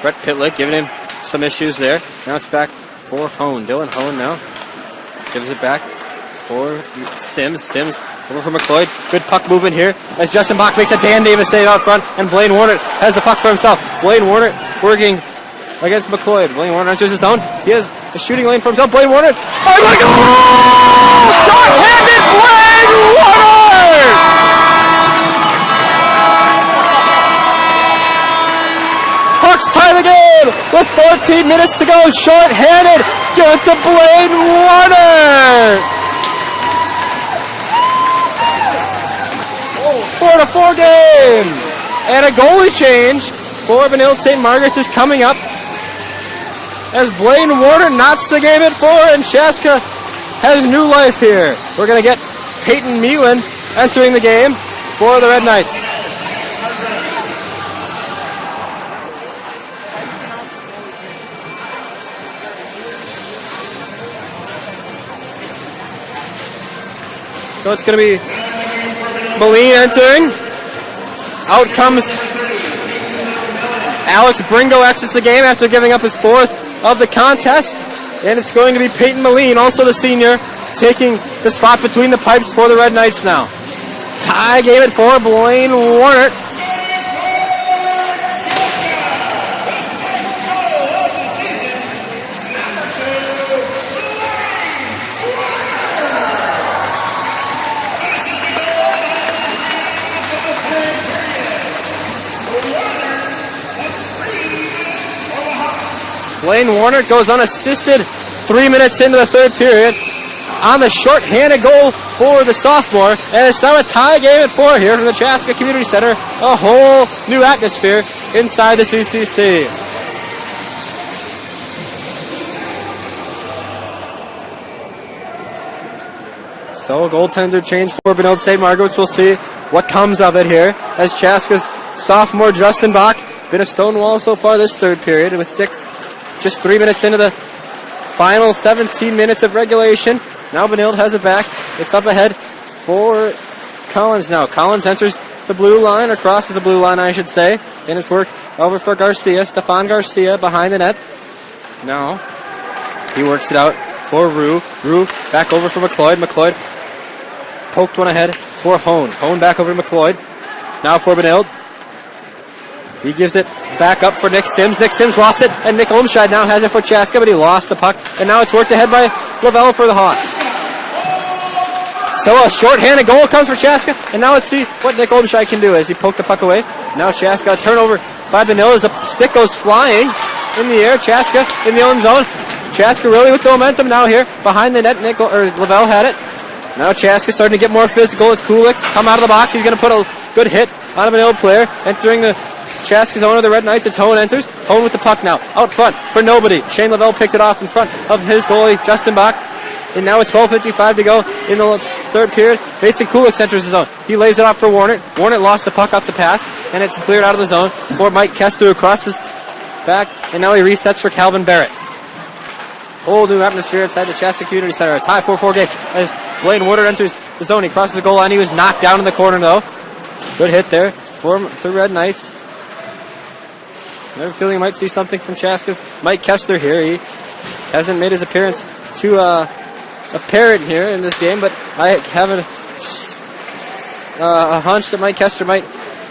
Brett Pitlick giving him some issues there. Now it's back for Hone. Dylan Hone now gives it back for Sims. Sims over for McLeod. Good puck movement here as Justin Bach makes a Dan Davis save out front, and Blaine Warner has the puck for himself. Blaine Warner working against McLeod. Blaine Warner enters his zone. He has a shooting lane for himself. Blaine Warner. Oh, my God! Short-handed Blaine Warner! Hawks tie the game with 14 minutes to go. Short-handed. Give it to Blaine Warner. 4-4 game. And a goalie change for Benilde St. Margaret's is coming up as Blaine Warner knots the game at 4, and Chaska has new life here. We're going to get Peyton Meelan entering the game for the Red Knights. So it's going to be Moline entering. Out comes Alex Bringo, exits the game after giving up his 4th of the contest. And it's going to be Peyton Moline, also the senior, taking the spot between the pipes for the Red Knights now. Tie game at 4, Blaine Warner. Blaine Warner goes unassisted 3 minutes into the third period on the short-handed goal for the sophomore. And it's now a tie game at 4 here from the Chaska Community Center. A whole new atmosphere inside the CCC. So a goaltender change for Benilde St. Margaret's. We'll see what comes of it here as Chaska's sophomore Justin Bach been a stonewall so far this third period with just 3 minutes into the final 17 minutes of regulation. Now Benilde has it back. It's up ahead for Collins now. Collins enters the blue line, or crosses the blue line, I should say. And it's worked over for Garcia. Stefan Garcia behind the net. Now he works it out for Rue. Rue back over for McLeod. McLeod poked one ahead for Hone. Hone back over to McLeod. Now for Benilde. He gives it back up for Nick Sims. Nick Sims lost it, and Nick Olmscheid now has it for Chaska, but he lost the puck, and now it's worked ahead by Lavelle for the Hawks. So a short-handed goal comes for Chaska, and now let's see what Nick Olmscheid can do as he poked the puck away. Now Chaska, a turnover by Benilde as the stick goes flying in the air. Chaska in the own zone. Chaska really with the momentum now here behind the net. Lavelle had it. Now Chaska starting to get more physical as Kulik's come out of the box. He's going to put a good hit on a Benilde player, entering the Chaska's owner of the Red Knights. It's Hone enters. Hone with the puck now. Out front for nobody. Shane Lavelle picked it off in front of his goalie, Justin Bach. And now with 12:55 to go in the third period, Mason Kulik enters the zone. He lays it off for Warner. Warner lost the puck up the pass, and it's cleared out of the zone for Mike Kessler, who crosses back, and now he resets for Calvin Barrett. Whole new atmosphere inside the Chaska Community Center. A tie 4-4 game as Blaine Warner enters the zone. He crosses the goal line. He was knocked down in the corner, though. Good hit there for the Red Knights. I have a feeling you might see something from Chaska's Mike Kessler here. He hasn't made his appearance too apparent here in this game, but I have a hunch that Mike Kessler might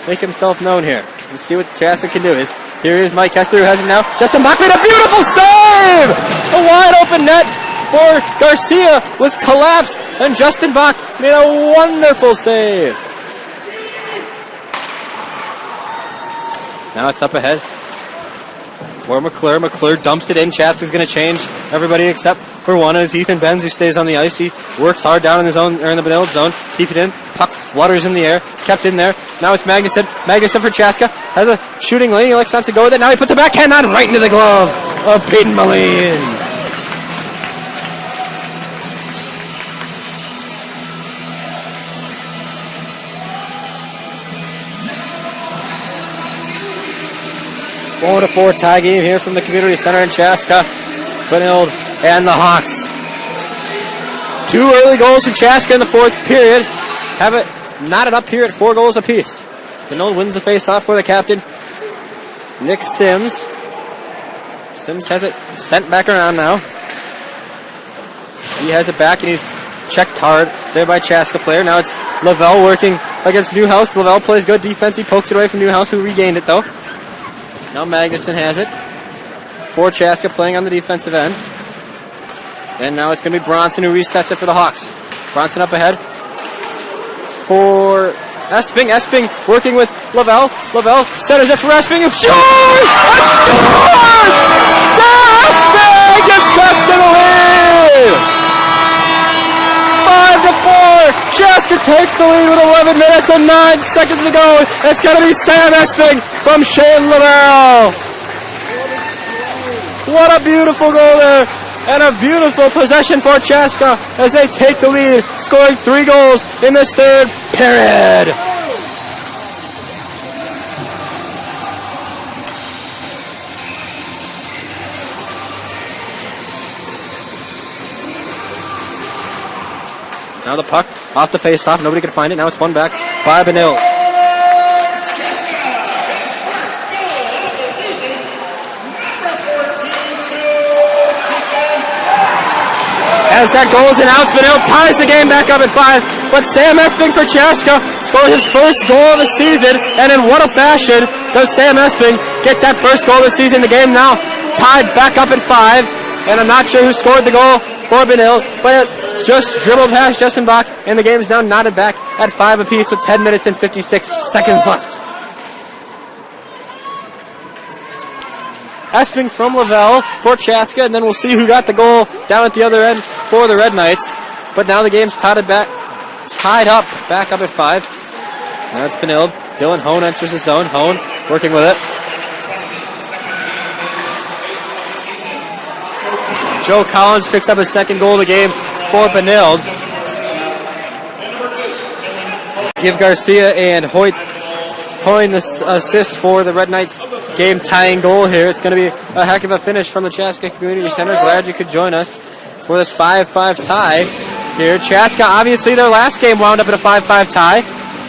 make himself known here. Let's see what Chaska can do. Here is Mike Kessler, who has it now. Justin Bach made a beautiful save! A wide open net for Garcia was collapsed, and Justin Bach made a wonderful save. Now it's up ahead for McClure. McClure dumps it in. Chaska's going to change everybody except for one. It's Ethan Benz who stays on the ice. He works hard down in his own, or in the Benilde zone. Keep it in. Puck flutters in the air. It's kept in there. Now it's Magnuson. Magnuson for Chaska. Has a shooting lane. He likes not to go with it. Now he puts a backhand on right into the glove of Peyton Moline. 4-4 tie game here from the community center in Chaska. Benilde and the Hawks. 2 early goals from Chaska in the 4th period. Have it knotted up here at 4 goals apiece. Benilde wins the face-off for the captain, Nick Sims. Sims has it sent back around now. He has it back, and he's checked hard there by Chaska player. Now it's Lavelle working against Newhouse. Lavelle plays good defense. He pokes it away from Newhouse, who regained it, though. Now Magnuson has it for Chaska, playing on the defensive end. And now it's going to be Bronson who resets it for the Hawks. Bronson up ahead for Esping. Esping working with Lavelle. Lavelle centers it for Esping. It scores! It scores! Sarah Esping gives Chaska the lead! 5-4. Chaska takes the lead with 11 minutes and 9 seconds to go. It's going to be Sam Esping from Shane Lavelle. What a beautiful goal there. And a beautiful possession for Chaska as they take the lead, scoring 3 goals in this 3rd period. Now the puck off the face-off. Nobody can find it. Now it's won back by Benilde. As that goal is announced, Benilde ties the game back up at 5. But Sam Esping for Chaska scores his first goal of the season. And in what a fashion does Sam Esping get that first goal of the season. The game now tied back up at 5. And I'm not sure who scored the goal for Benilde, but it's just dribbled past Justin Bach. And the game is now knotted back at 5 apiece with 10 minutes and 56 seconds left. Esping from Lavelle for Chaska, and then we'll see who got the goal down at the other end for the Red Knights. But now the game's tied up back at 5. Now it's Benilde. Dylan Hone enters the zone. Hone working with it. Joe Collins picks up his 2nd goal of the game for Benilde. Give Garcia and Hoyt the assist for the Red Knights game tying goal here. It's going to be a heck of a finish from the Chaska Community Center. Glad you could join us for this 5-5 tie here. Chaska, obviously their last game wound up in a 5-5 tie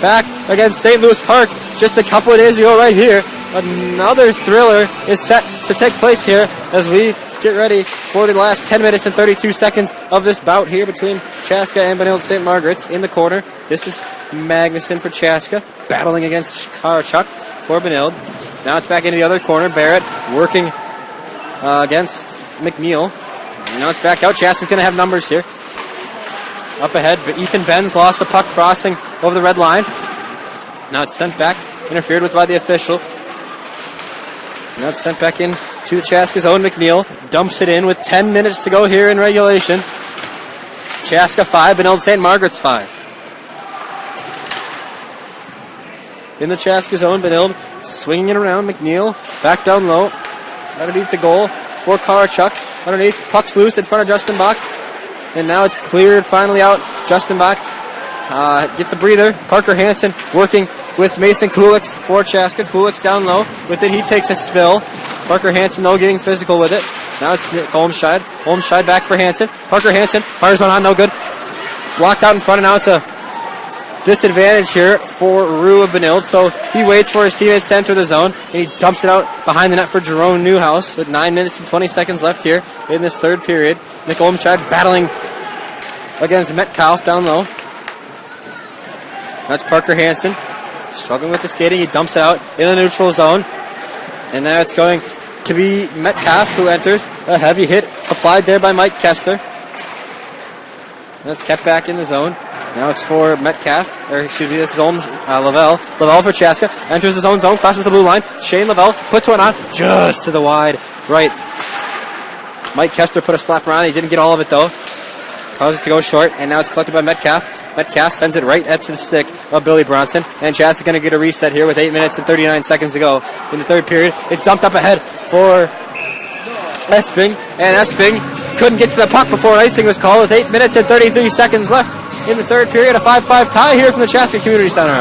back against St. Louis Park just a couple of days ago right here. Another thriller is set to take place here as we get ready for the last 10 minutes and 32 seconds of this bout here between Chaska and Benilde St. Margaret's. In the corner, this is Magnuson for Chaska, battling against Karachuk for Benilde. Now it's back into the other corner. Barrett working against McNeil. Now it's back out. Chaska's going to have numbers here. Up ahead, but Ethan Benz lost the puck crossing over the red line. Now it's sent back, interfered with by the official. Now it's sent back in to the Chaska's own McNeil. Dumps it in with 10 minutes to go here in regulation. Chaska 5, Benilde St. Margaret's 5. In the Chaska zone, Benilde swinging it around. McNeil back down low. Underneath the goal for Karachuk. Underneath, puck's loose in front of Justin Bach. And now it's cleared finally out. Justin Bach gets a breather. Parker Hansen working with Mason Kulix for Chaska. Kulix down low. With it, he takes a spill. Parker Hansen, though, getting physical with it. Now it's Holmscheid. Holmscheid back for Hansen. Parker Hansen fires one on, no good. Blocked out in front, and now it's a disadvantage here for Rue of Benilde. So he waits for his teammates to enter the zone, and he dumps it out behind the net for Jerome Newhouse with 9 minutes and 20 seconds left here in this 3rd period. Nick Olmscheid battling against Metcalf down low. That's Parker Hansen struggling with the skating. He dumps it out in the neutral zone. And now it's going to be Metcalf who enters. A heavy hit applied there by Mike Kester. That's kept back in the zone. Now it's for Metcalf, or excuse me, this is Lavelle. Lavelle for Chaska. Enters his own zone, crosses the blue line. Shane Lavelle puts one on just to the wide right. Mike Kester put a slapper on. He didn't get all of it, though. Causes it to go short, and now it's collected by Metcalf. Metcalf sends it right up to the stick of Billy Bronson. And Chaska's going to get a reset here with 8 minutes and 39 seconds to go in the 3rd period. It's dumped up ahead for Esping. And Esping couldn't get to the puck before icing was called with 8 minutes and 33 seconds left in the 3rd period. A 5-5 tie here from the Chaska Community Center.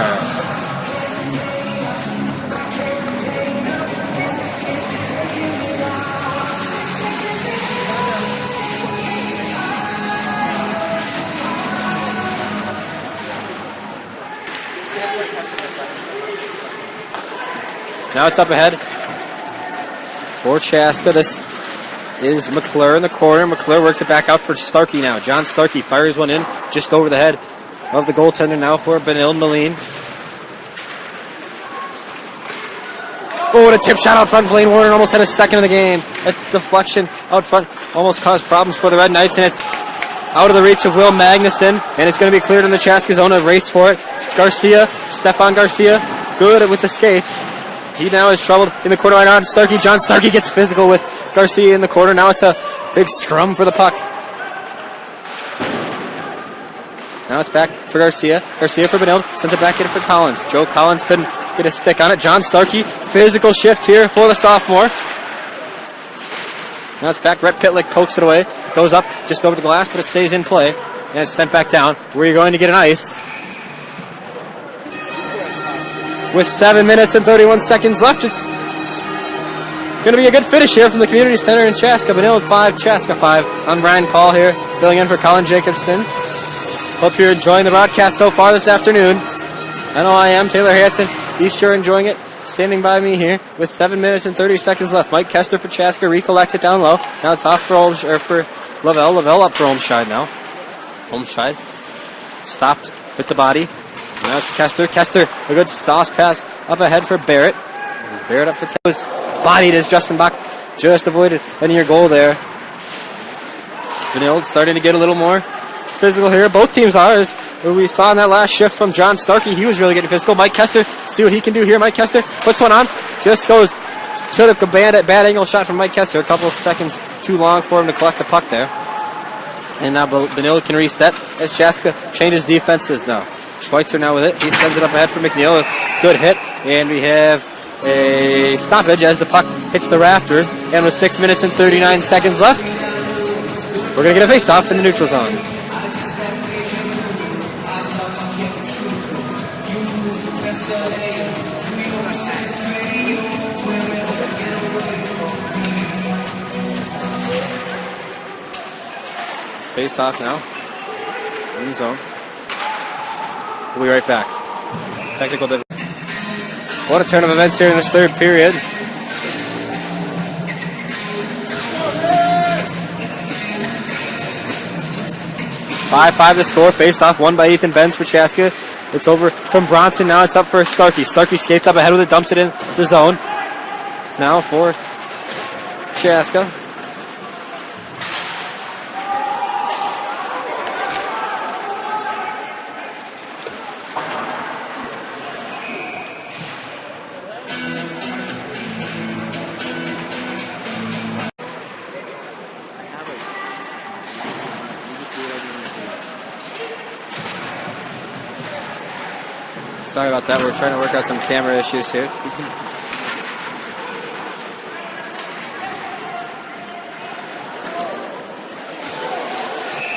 Now it's up ahead for Chaska. This is McClure in the corner. McClure works it back out for Starkey now. John Starkey fires one in just over the head of the goaltender now for Benilde Moline. Oh, and a tip shot out front. Blaine Warner almost had a second of the game. A deflection out front almost caused problems for the Red Knights, and it's out of the reach of Will Magnuson, and it's going to be cleared in the Chaska zone. A race for it. Stefan Garcia, good with the skates. He now is troubled in the corner right now. Starkey, John Starkey gets physical with Garcia in the corner. Now it's a big scrum for the puck. Now it's back for Garcia. Garcia for Benilde. Sends it back in for Collins. Joe Collins couldn't get a stick on it. John Starkey, physical shift here for the sophomore. Now it's back. Rhett Pitlick pokes it away. Goes up just over the glass, but it stays in play. And it's sent back down. Where you're going to get an ice. With 7 minutes and 31 seconds left, it's going to be a good finish here from the community center in Chaska. Benilde 5, Chaska 5. I'm Ryan Paul here, filling in for Colin Jacobson. Hope you're enjoying the broadcast so far this afternoon. I know I am. Taylor Hansen, he's sure enjoying it. Standing by me here with 7 minutes and 30 seconds left. Mike Kester for Chaska recollects it down low. Now it's off for Lavelle. Lavelle up for Olmscheid now. Olmscheid stopped with the body. Now it's Kester. Kester, a good sauce pass up ahead for Barrett. Barrett up for Kester. Bodied as Justin Bach just avoided a near goal there. Benilde starting to get a little more physical here. Both teams are, as we saw in that last shift from John Starkey. He was really getting physical. Mike Kester, see what he can do here. Mike Kester puts one on. Just goes to the bad angle shot from Mike Kester. A couple of seconds too long for him to collect the puck there. And now Benilde can reset as Chaska changes defenses now. Schweitzer now with it. He sends it up ahead for McNeil. Good hit. And we have a stoppage as the puck hits the rafters. And with 6 minutes and 39 seconds left, we're going to get a face-off in the neutral zone. Face-off now in the zone. We'll be right back. Technical difficulty. What a turn of events here in this third period. Five the score. Face-off won by Ethan Benz for Chaska. It's over from Bronson. Now it's up for Starkey. Starkey skates up ahead with it, dumps it in the zone. Now for Chaska. Sorry about that. We're trying to work out some camera issues here.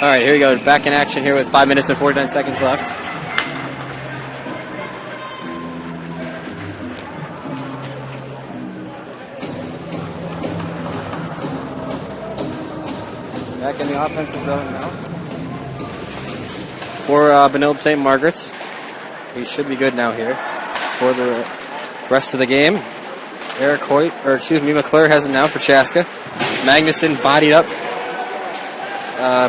All right, here we go. Back in action here with 5 minutes and 49 seconds left. Back in the offensive zone now for Benilde St. Margaret's. We should be good now here for the rest of the game. McClure has it now for Chaska. Magnuson bodied up.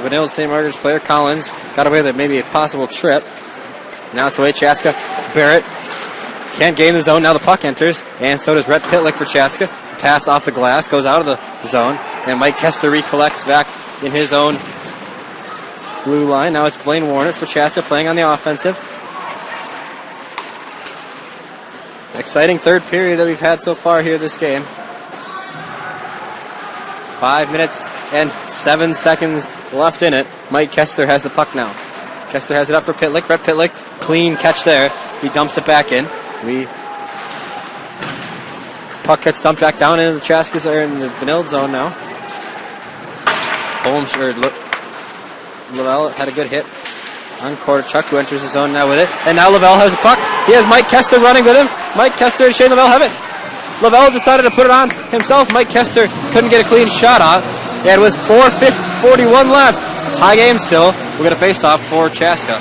Benilde St. Margaret's player Collins got away with maybe a possible trip. Now it's away Chaska. Barrett can't gain the zone. Now the puck enters, and so does Rhett Pitlick for Chaska. Pass off the glass, goes out of the zone, and Mike Kester recollects back in his own blue line. Now it's Blaine Warner for Chaska playing on the offensive. Exciting third period that we've had so far here this game. 5 minutes and 7 seconds left in it. Mike Kester has the puck now. Kester has it up for Pitlick. Rhett Pitlick, clean catch there. He dumps it back in. Puck gets dumped back down into the Chaskas are in the Benilde zone now. Lavelle had a good hit on Kortachuk, who enters the zone now with it. And now Lavelle has a puck. He has Mike Kester running with him. Mike Kester and Shane Lavelle have it. Lavelle decided to put it on himself. Mike Kester couldn't get a clean shot off. And with 4:41 left, tie game still, we're going to face off for Chaska.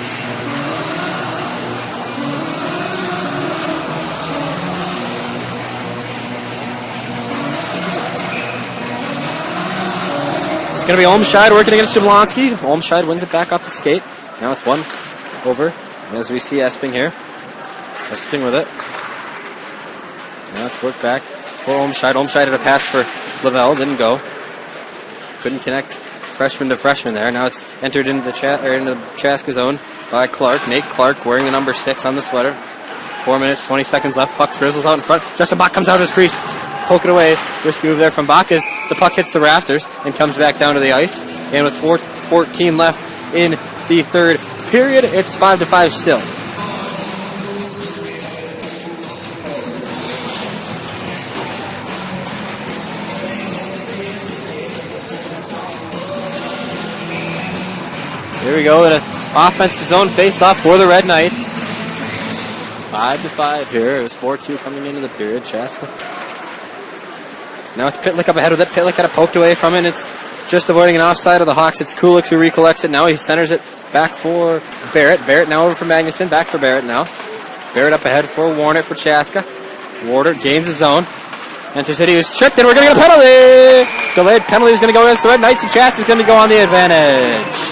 It's going to be Olmscheid working against Jablonski. Olmscheid wins it back off the skate. Now it's 1 over. As we see Esping here. Esping with it. Now it's worked back for Olmscheid. Olmscheid had a pass for Lavelle. Didn't go. Couldn't connect freshman to freshman there. Now it's entered into the Chaska zone by Clark. Nate Clark wearing the number 6 on the sweater. 4 minutes, 20 seconds left. Puck drizzles out in front. Justin Bach comes out of his crease. Poke it away. Risky move there from Bach as the puck hits the rafters and comes back down to the ice. And with 4:14 left in the third period, it's 5-5 still. Here we go, in an offensive zone face-off for the Red Knights. 5-5 here. It was 4-2 coming into the period. Chaska. Now it's Pitlick up ahead with it. Pitlick got it poked away from it. It's just avoiding an offside of the Hawks. It's Kulik who recollects it now. He centers it back for Barrett. Barrett now over for Magnuson. Back for Barrett now. Barrett up ahead for Warner for Chaska. Warner gains his zone. Enters it. He was tricked, and we're going to get a penalty. Delayed penalty is going to go against the Red Knights, and Chaska's going to go on the advantage.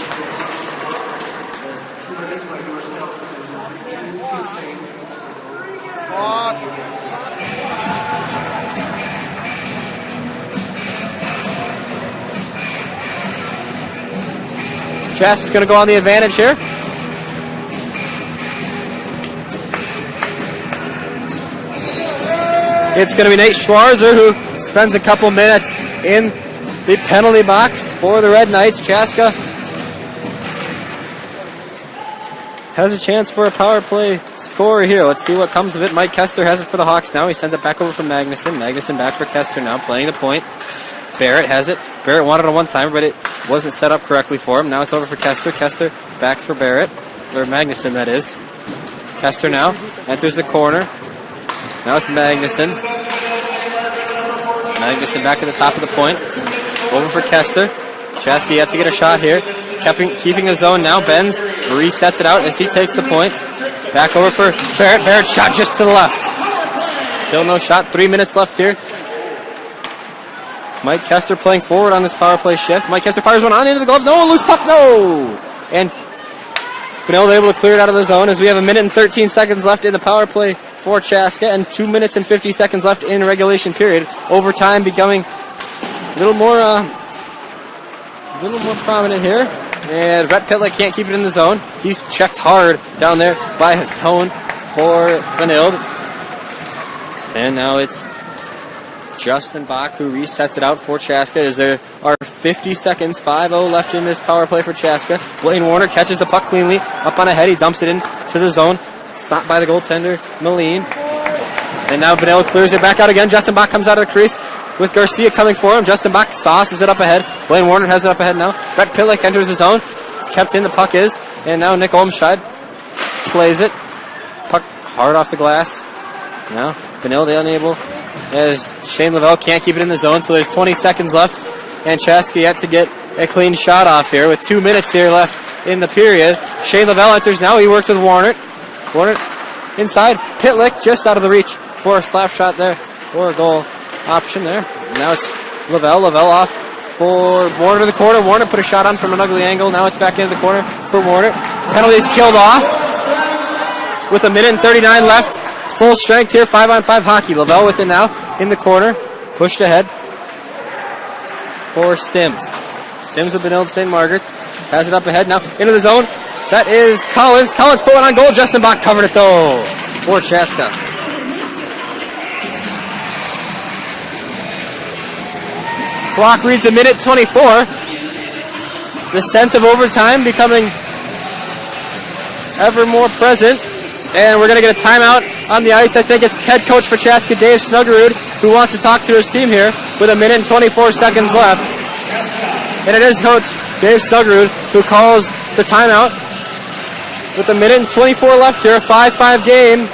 Chaska's going to go on the advantage here. It's going to be Nate Schwarzer who spends a couple minutes in the penalty box for the Red Knights. Chaska has a chance for a power play score here. Let's see what comes of it. Mike Kester has it for the Hawks now. He sends it back over for Magnuson. Magnuson back for Kester now, playing the point. Barrett has it. Barrett wanted a one-timer, but it wasn't set up correctly for him. Now it's over for Kester. Kester back for Barrett. Or Magnuson, that is. Kester now enters the corner. Now it's Magnuson. Magnuson back at the top of the point. Over for Kester. Chaska yet to get a shot here. Keeping the zone now. Benz resets it out as he takes the point. Back over for Barrett. Barrett shot just to the left. Still no shot. 3 minutes left here. Mike Kester playing forward on this power play shift. Mike Kester fires one on into the glove. No, loose puck, no! And Benilde able to clear it out of the zone as we have 1 minute and 13 seconds left in the power play for Chaska and 2 minutes and 50 seconds left in regulation period. Overtime becoming a little more prominent here. And Rhett Pitlick can't keep it in the zone. He's checked hard down there by Hone for Benilde. And now it's Justin Bach who resets it out for Chaska as there are 50 seconds, 5-0 left in this power play for Chaska. Blaine Warner catches the puck cleanly, up on ahead, he dumps it into the zone, stopped by the goaltender, Moline. And now Benilde clears it back out again. Justin Bach comes out of the crease with Garcia coming for him. Justin Bach sauces it up ahead. Blaine Warner has it up ahead now. Brett Pitlick enters the zone. It's kept in, the puck is. And now Nick Olmscheid plays it. Puck hard off the glass. Now Benilde unable, as Shane Lavelle can't keep it in the zone, so there's 20 seconds left, and Chaska yet to get a clean shot off here with 2 minutes here left in the period. Shane Lavelle enters now. He works with Warner. Warner inside. Pitlick just out of the reach for a slap shot there, or a goal option there. And now it's Lavelle. Lavelle off for Warner to the corner. Warner put a shot on from an ugly angle. Now it's back into the corner for Warner. Penalty is killed off with 1 minute and 39 left. Full strength here, 5-on-5 hockey. Lavelle with it now in the corner. Pushed ahead for Sims. Sims with Benilde St. Margaret's. Has it up ahead now into the zone. That is Collins. Collins put one on goal. Justin Bach covered it though for Chaska. Clock reads 1 minute 24. The scent of overtime becoming ever more present. And we're going to get a timeout on the ice. I think it's head coach for Chaska, Dave Snuggerud, who wants to talk to his team here with 1 minute and 24 seconds left. And it is coach Dave Snuggerud who calls the timeout with 1 minute and 24 left here, a 5-5 game.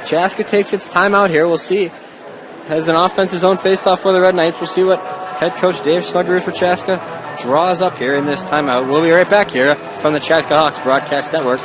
Chaska takes its timeout here. We'll see. Has an offensive zone face-off for the Red Knights. We'll see what head coach Dave Snuggerud for Chaska draws up here in this timeout. We'll be right back here from the Chaska Hawks Broadcast Network.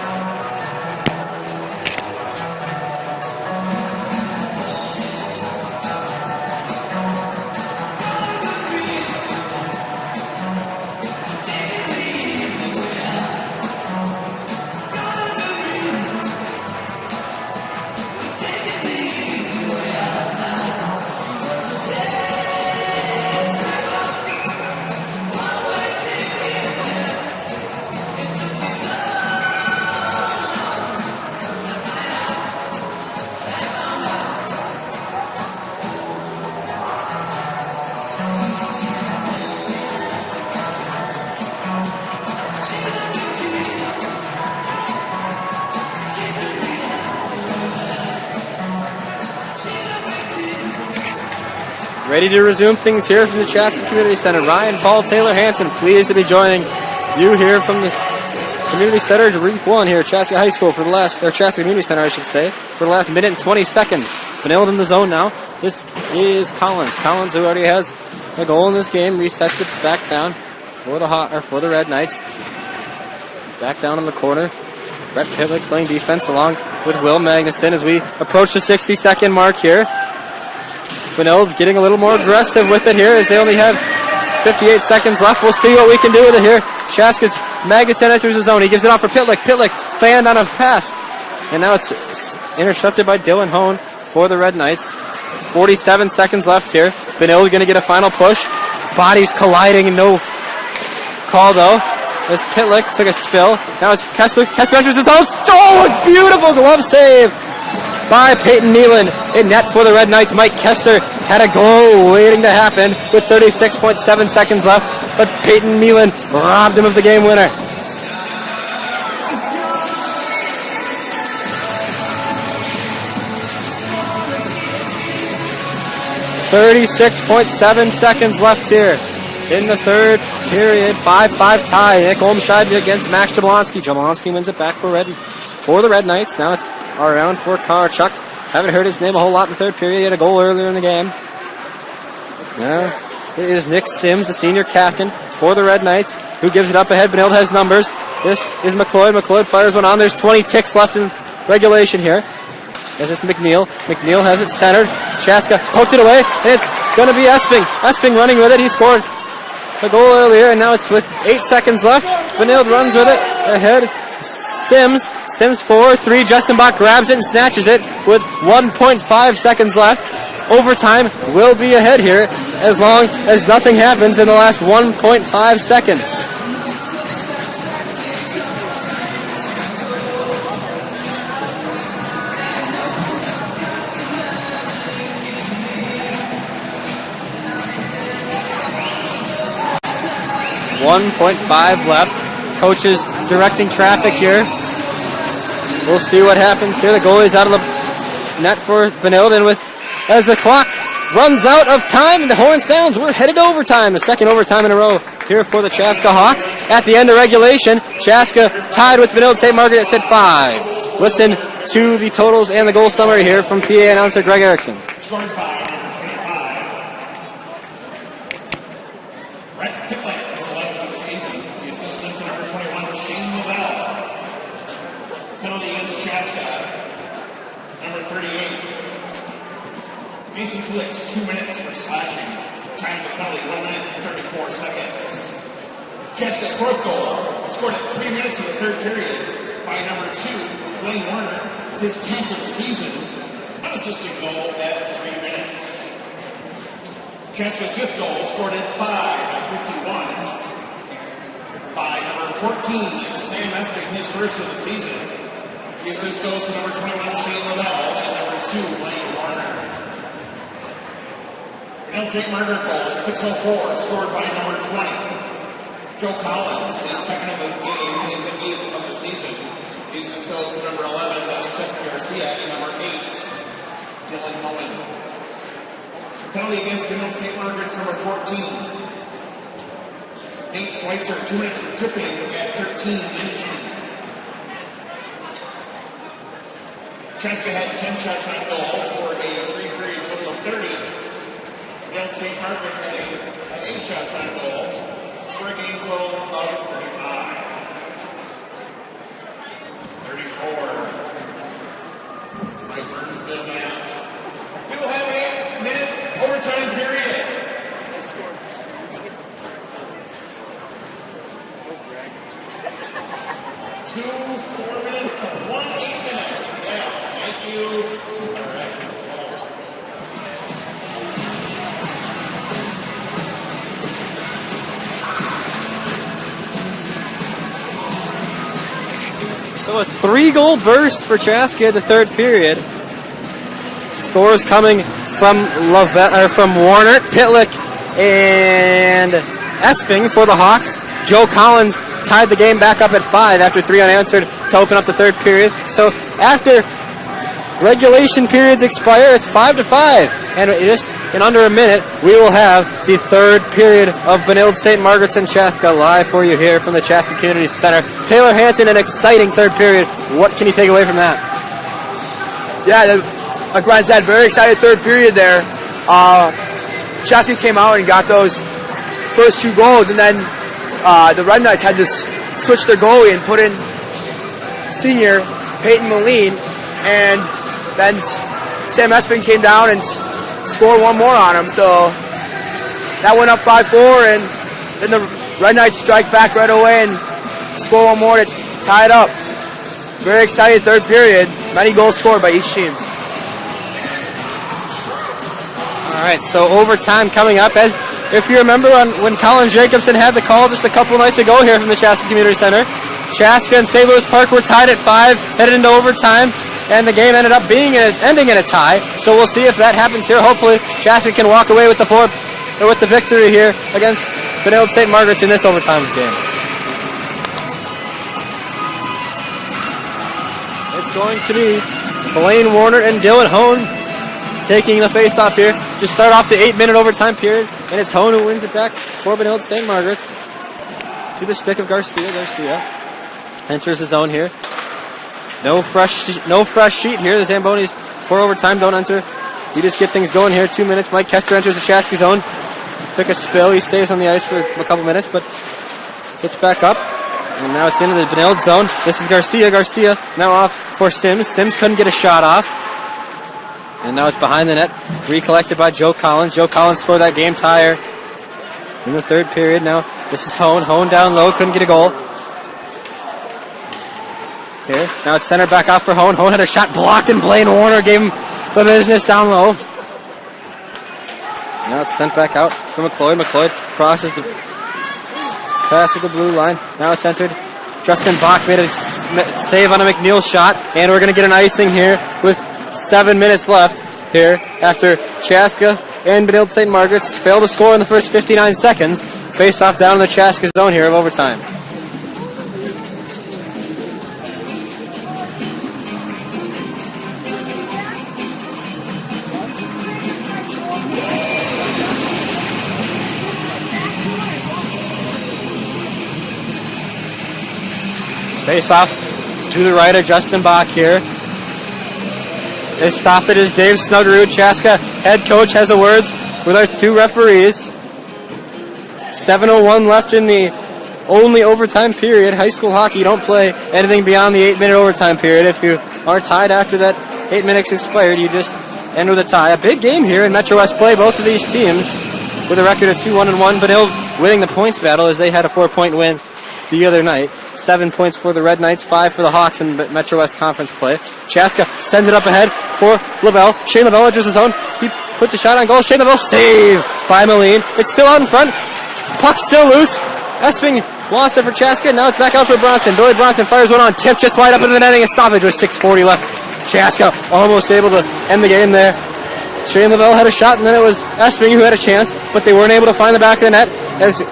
Ready to resume things here from the Chaska Community Center. Ryan, Paul, Taylor, Hansen, pleased to be joining you here from the Community Center to Week 1 here at Chaska High School for the last, or Chaska Community Center, I should say, for the last minute and 20 seconds. Benilde in the zone now. This is Collins. Collins, who already has a goal in this game, resets it back down for the Red Knights. Back down in the corner. Brett Pitlick playing defense along with Will Magnuson as we approach the 60-second mark here. Benilde getting a little more aggressive with it here as they only have 58 seconds left. We'll see what we can do with it here. Chaska's Magnuson enters the zone. He gives it off for Pitlick. Pitlick fanned on a pass. And now it's intercepted by Dylan Hone for the Red Knights. 47 seconds left here. Benilde going to get a final push. Bodies colliding. No call though. As Pitlick took a spill. Now it's Kessler. Kessler enters the zone. Oh, a beautiful glove save by Peyton Nealon. In net for the Red Knights. Mike Kessler had a goal waiting to happen with 36.7 seconds left. But Peyton Nealon robbed him of the game winner. .7 seconds left here in the third period. 5-5 tie. Nick Olmscheid against Max Jablonski. Jablonski wins it back for the Red Knights. Now it's around for Karchuk. Haven't heard his name a whole lot in the third period. He had a goal earlier in the game. Now it is Nick Sims, the senior captain for the Red Knights, who gives it up ahead. Benilde has numbers. This is McLeod. McLeod fires one on. There's 20 ticks left in regulation here. As it's McNeil. McNeil has it centered. Chaska poked it away, and it's going to be Esping. Esping running with it. He scored a goal earlier, and now it's with 8 seconds left. Benilde runs with it ahead. Sims 4-3. Justin Bach grabs it and snatches it with 1.5 seconds left. Overtime will be ahead here as long as nothing happens in the last 1.5 seconds. .5 left. Coaches directing traffic here. We'll see what happens here. The goalie's out of the net for Benilde, and as the clock runs out of time and the horn sounds, we're headed to overtime. The second overtime in a row here for the Chaska Hawks. At the end of regulation, Chaska tied with Benilde St. Margaret at 5. Listen to the totals and the goal summary here from PA announcer Greg Erickson. Scored by number 25. Brett Pitlick is 11 for the season. The assistant to number 21, Shane Lavelle. Penalty against Chaska. Number 38. Mason Felix, 2 minutes for slashing. Time of the penalty, 1 minute and 34 seconds. Chaska's fourth goal, scored at 3 minutes of the third period by number 2, Blaine Warner, his 10th of the season. Unassisted goal at 3 minutes. Chaska's fifth goal, scored at 5:51 by number 14, Sam Esping, his first of the season. The assist goes to number 21, Shane Lavelle, and number 2, Blaine Warner. Benilde St. Margaret goal at 6:04, scored by number 20, Joe Collins, his second of the game, his 8th of the season. The assist goes to number 11, that's Stephen Garcia, and number 8, Dylan Howman. Penalty against Benilde St. Margaret's number 14. Nate Schweitzer, 2 minutes for tripping at 13:19. Chaska had 10 shots on goal for a 3-period total of 30. Benilde St. Margaret had 8 shots on goal for a game total of 35. 34. It's Mike Burnsville now. We will have an 8-minute overtime period. They scored. 2 4-minute, 1 8-minute. Yeah, thank you. All right. So a 3-goal burst for Chaska in the third period. Scores coming from Warner, Pitlick, and Esping for the Hawks. Joe Collins tied the game back up at 5 after 3 unanswered to open up the third period. So after regulation periods expire, it's 5-5, and in under a minute, we will have the third period of Benilde St. Margaret's and Chaska live for you here from the Chaska Community Center. Taylor Hansen, an exciting third period. What can you take away from that? Yeah, like Ryan said, very excited third period there. Chaska came out and got those first 2 goals, and then the Red Knights had to switch their goalie and put in senior Peyton Moline, and then Sam Espin came down and scored one more on him. So that went up 5-4, and then the Red Knights strike back right away and score one more to tie it up. Very excited third period. Many goals scored by each team. All right, so overtime coming up. As if you remember when Colin Jacobson had the call just a couple nights ago here from the Chaska Community Center, Chaska and St. Louis Park were tied at 5, headed into overtime, and the game ended up ending in a tie. So we'll see if that happens here. Hopefully, Chaska can walk away with the victory here against Benilde St. Margaret's in this overtime game. It's going to be Blaine Warner and Dylan Hone taking the face-off here to start off the 8-minute overtime period, and it's Hone who wins it back for Benilde St. Margaret's to the stick of Garcia. Garcia enters the zone here. No fresh sheet here. The Zambonis for overtime don't enter. We just get things going here. 2 minutes. Mike Kester enters the Chaska zone. Took a spill. He stays on the ice for a couple minutes, but gets back up. And now it's into the Benilde zone. This is Garcia. Garcia now off for Sims. Sims couldn't get a shot off. And now it's behind the net. Recollected by Joe Collins. Joe Collins scored that game tire in the third period. Now this is Hone. Hone down low. Couldn't get a goal. Here. Now it's centered back off for Hone. Hone had a shot blocked, and Blaine Warner gave him the business down low. Now it's sent back out for McLeod. McLeod crosses the pass at the blue line. Now it's entered. Justin Bach made a save on a McNeil shot, and we're going to get an icing here with 7 minutes left here after Chaska and Benilde St. Margaret's failed to score in the first 59 seconds. Face off down in the Chaska zone here of overtime. Face off to the right of Justin Bach here. His stoppage is Dave Snuggerud. Chaska head coach has the words with our 2 referees. 7:01 left in the only overtime period. High school hockey, you don't play anything beyond the 8-minute overtime period. If you are tied after that 8 minutes expired, you just end with a tie. A big game here in Metro West play. Both of these teams with a record of 2-1-1. Benilde winning the points battle as they had a 4-point win the other night. 7 points for the Red Knights, 5 for the Hawks in Metro West Conference play. Chaska sends it up ahead for Lavelle. Shane Lavelle enters his zone. He puts a shot on goal. Shane Lavelle saved by Moline. It's still out in front. Puck still loose. Esping lost it for Chaska. Now it's back out for Bronson. Billy Bronson fires one on tip just wide up into the netting. A stoppage with 6:40 left. Chaska almost able to end the game there. Shane Lavelle had a shot, and then it was Esping who had a chance, but they weren't able to find the back of the net as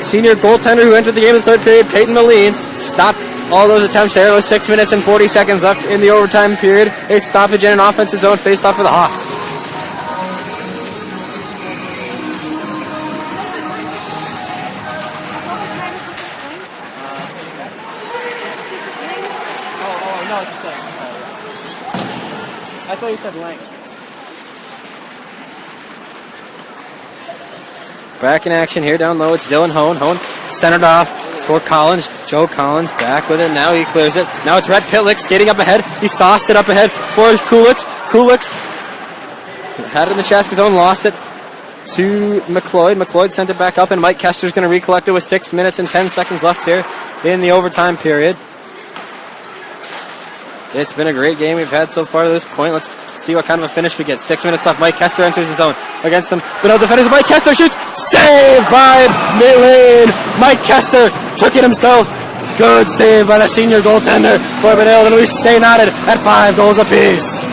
senior goaltender who entered the game in the third period, Peyton Moline, stopped all those attempts there. It was 6 minutes and 40 seconds left in the overtime period. A stoppage in an offensive zone faced off for the Hawks. I thought you said length. Back in action here down low. It's Dylan Hone. Hone centered off for Collins. Joe Collins back with it. Now he clears it. Now it's Rhett Pitlick skating up ahead. He sauced it up ahead for Kulix. Kulix had it in the Chaska zone. Lost it to McLeod. McLeod sent it back up, and Mike Kester's going to recollect it with 6 minutes and 10 seconds left here in the overtime period. It's been a great game we've had so far to this point. Let's see what kind of a finish we get. 6 minutes left. Mike Kester enters the zone against some Benilde defenders. Mike Kester shoots. Saved by Moline. Mike Kester took it himself. Good save by the senior goaltender for Benilde, and we stay knotted at 5 goals apiece.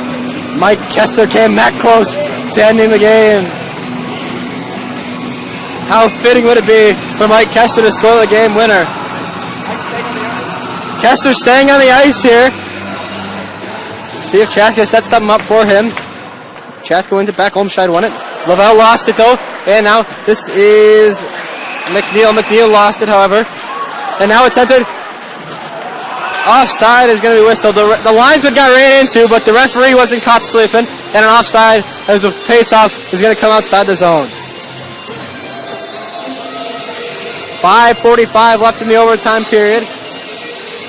Mike Kester came that close to ending the game. How fitting would it be for Mike Kester to score the game winner? Kester staying on the ice here. See if Chaska sets something up for him. Chaska wins it back. Olmscheid won it. Lavelle lost it though, and now this is McNeil. McNeil lost it, however, and now it's entered. Offside is going to be whistled. The linesman got ran into, but the referee wasn't caught slipping, and an offside as the face-off is going to come outside the zone. 5:45 left in the overtime period.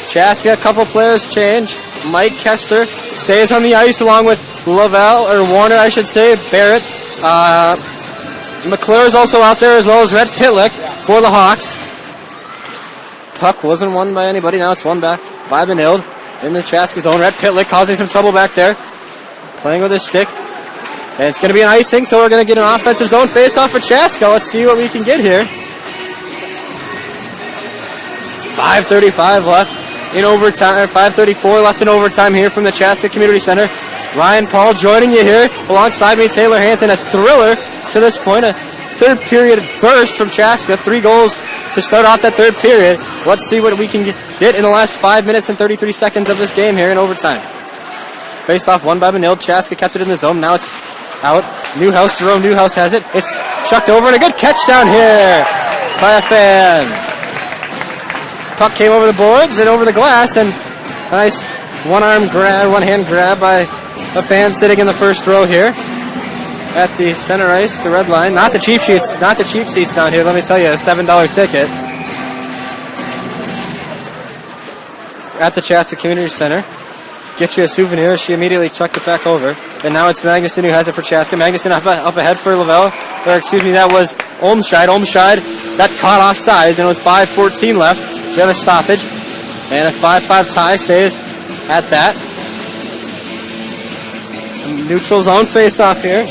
Chaska, a couple players change. Mike Kester stays on the ice along with Lavelle, or Warner, I should say, Barrett. McClure is also out there, as well as Red Pitlick for the Hawks. Puck wasn't won by anybody. Now it's won back by Benilde in the Chaska zone. Red Pitlick causing some trouble back there, playing with his stick. And it's going to be an icing, so we're going to get an offensive zone face-off for Chaska. Let's see what we can get here. 5:35 left in overtime, 5:34 left in overtime here from the Chaska Community Center. Ryan Paul joining you here alongside me, Taylor Hansen. A thriller to this point, a third period burst from Chaska. 3 goals to start off that third period. Let's see what we can get in the last 5 minutes and 33 seconds of this game here in overtime. Face-off won by Benilde. Chaska kept it in the zone. Now it's out. Newhouse, Jerome Newhouse has it. It's chucked over, and a good catch down here by a fan. Puck came over the boards and over the glass, and a nice one-hand grab by a fan sitting in the first row here at the center ice, the red line. Not the cheap seats down here. Let me tell you, a $7 ticket at the Chaska Community Center. Get you a souvenir. She immediately chucked it back over, and now it's Magnuson who has it for Chaska. Magnuson up ahead for Lavelle, or excuse me, that was Olmscheid. Olmscheid got caught offsides, and it was 5:14 left. We have a stoppage, and a 5-5 tie stays at that. Neutral zone face-off here.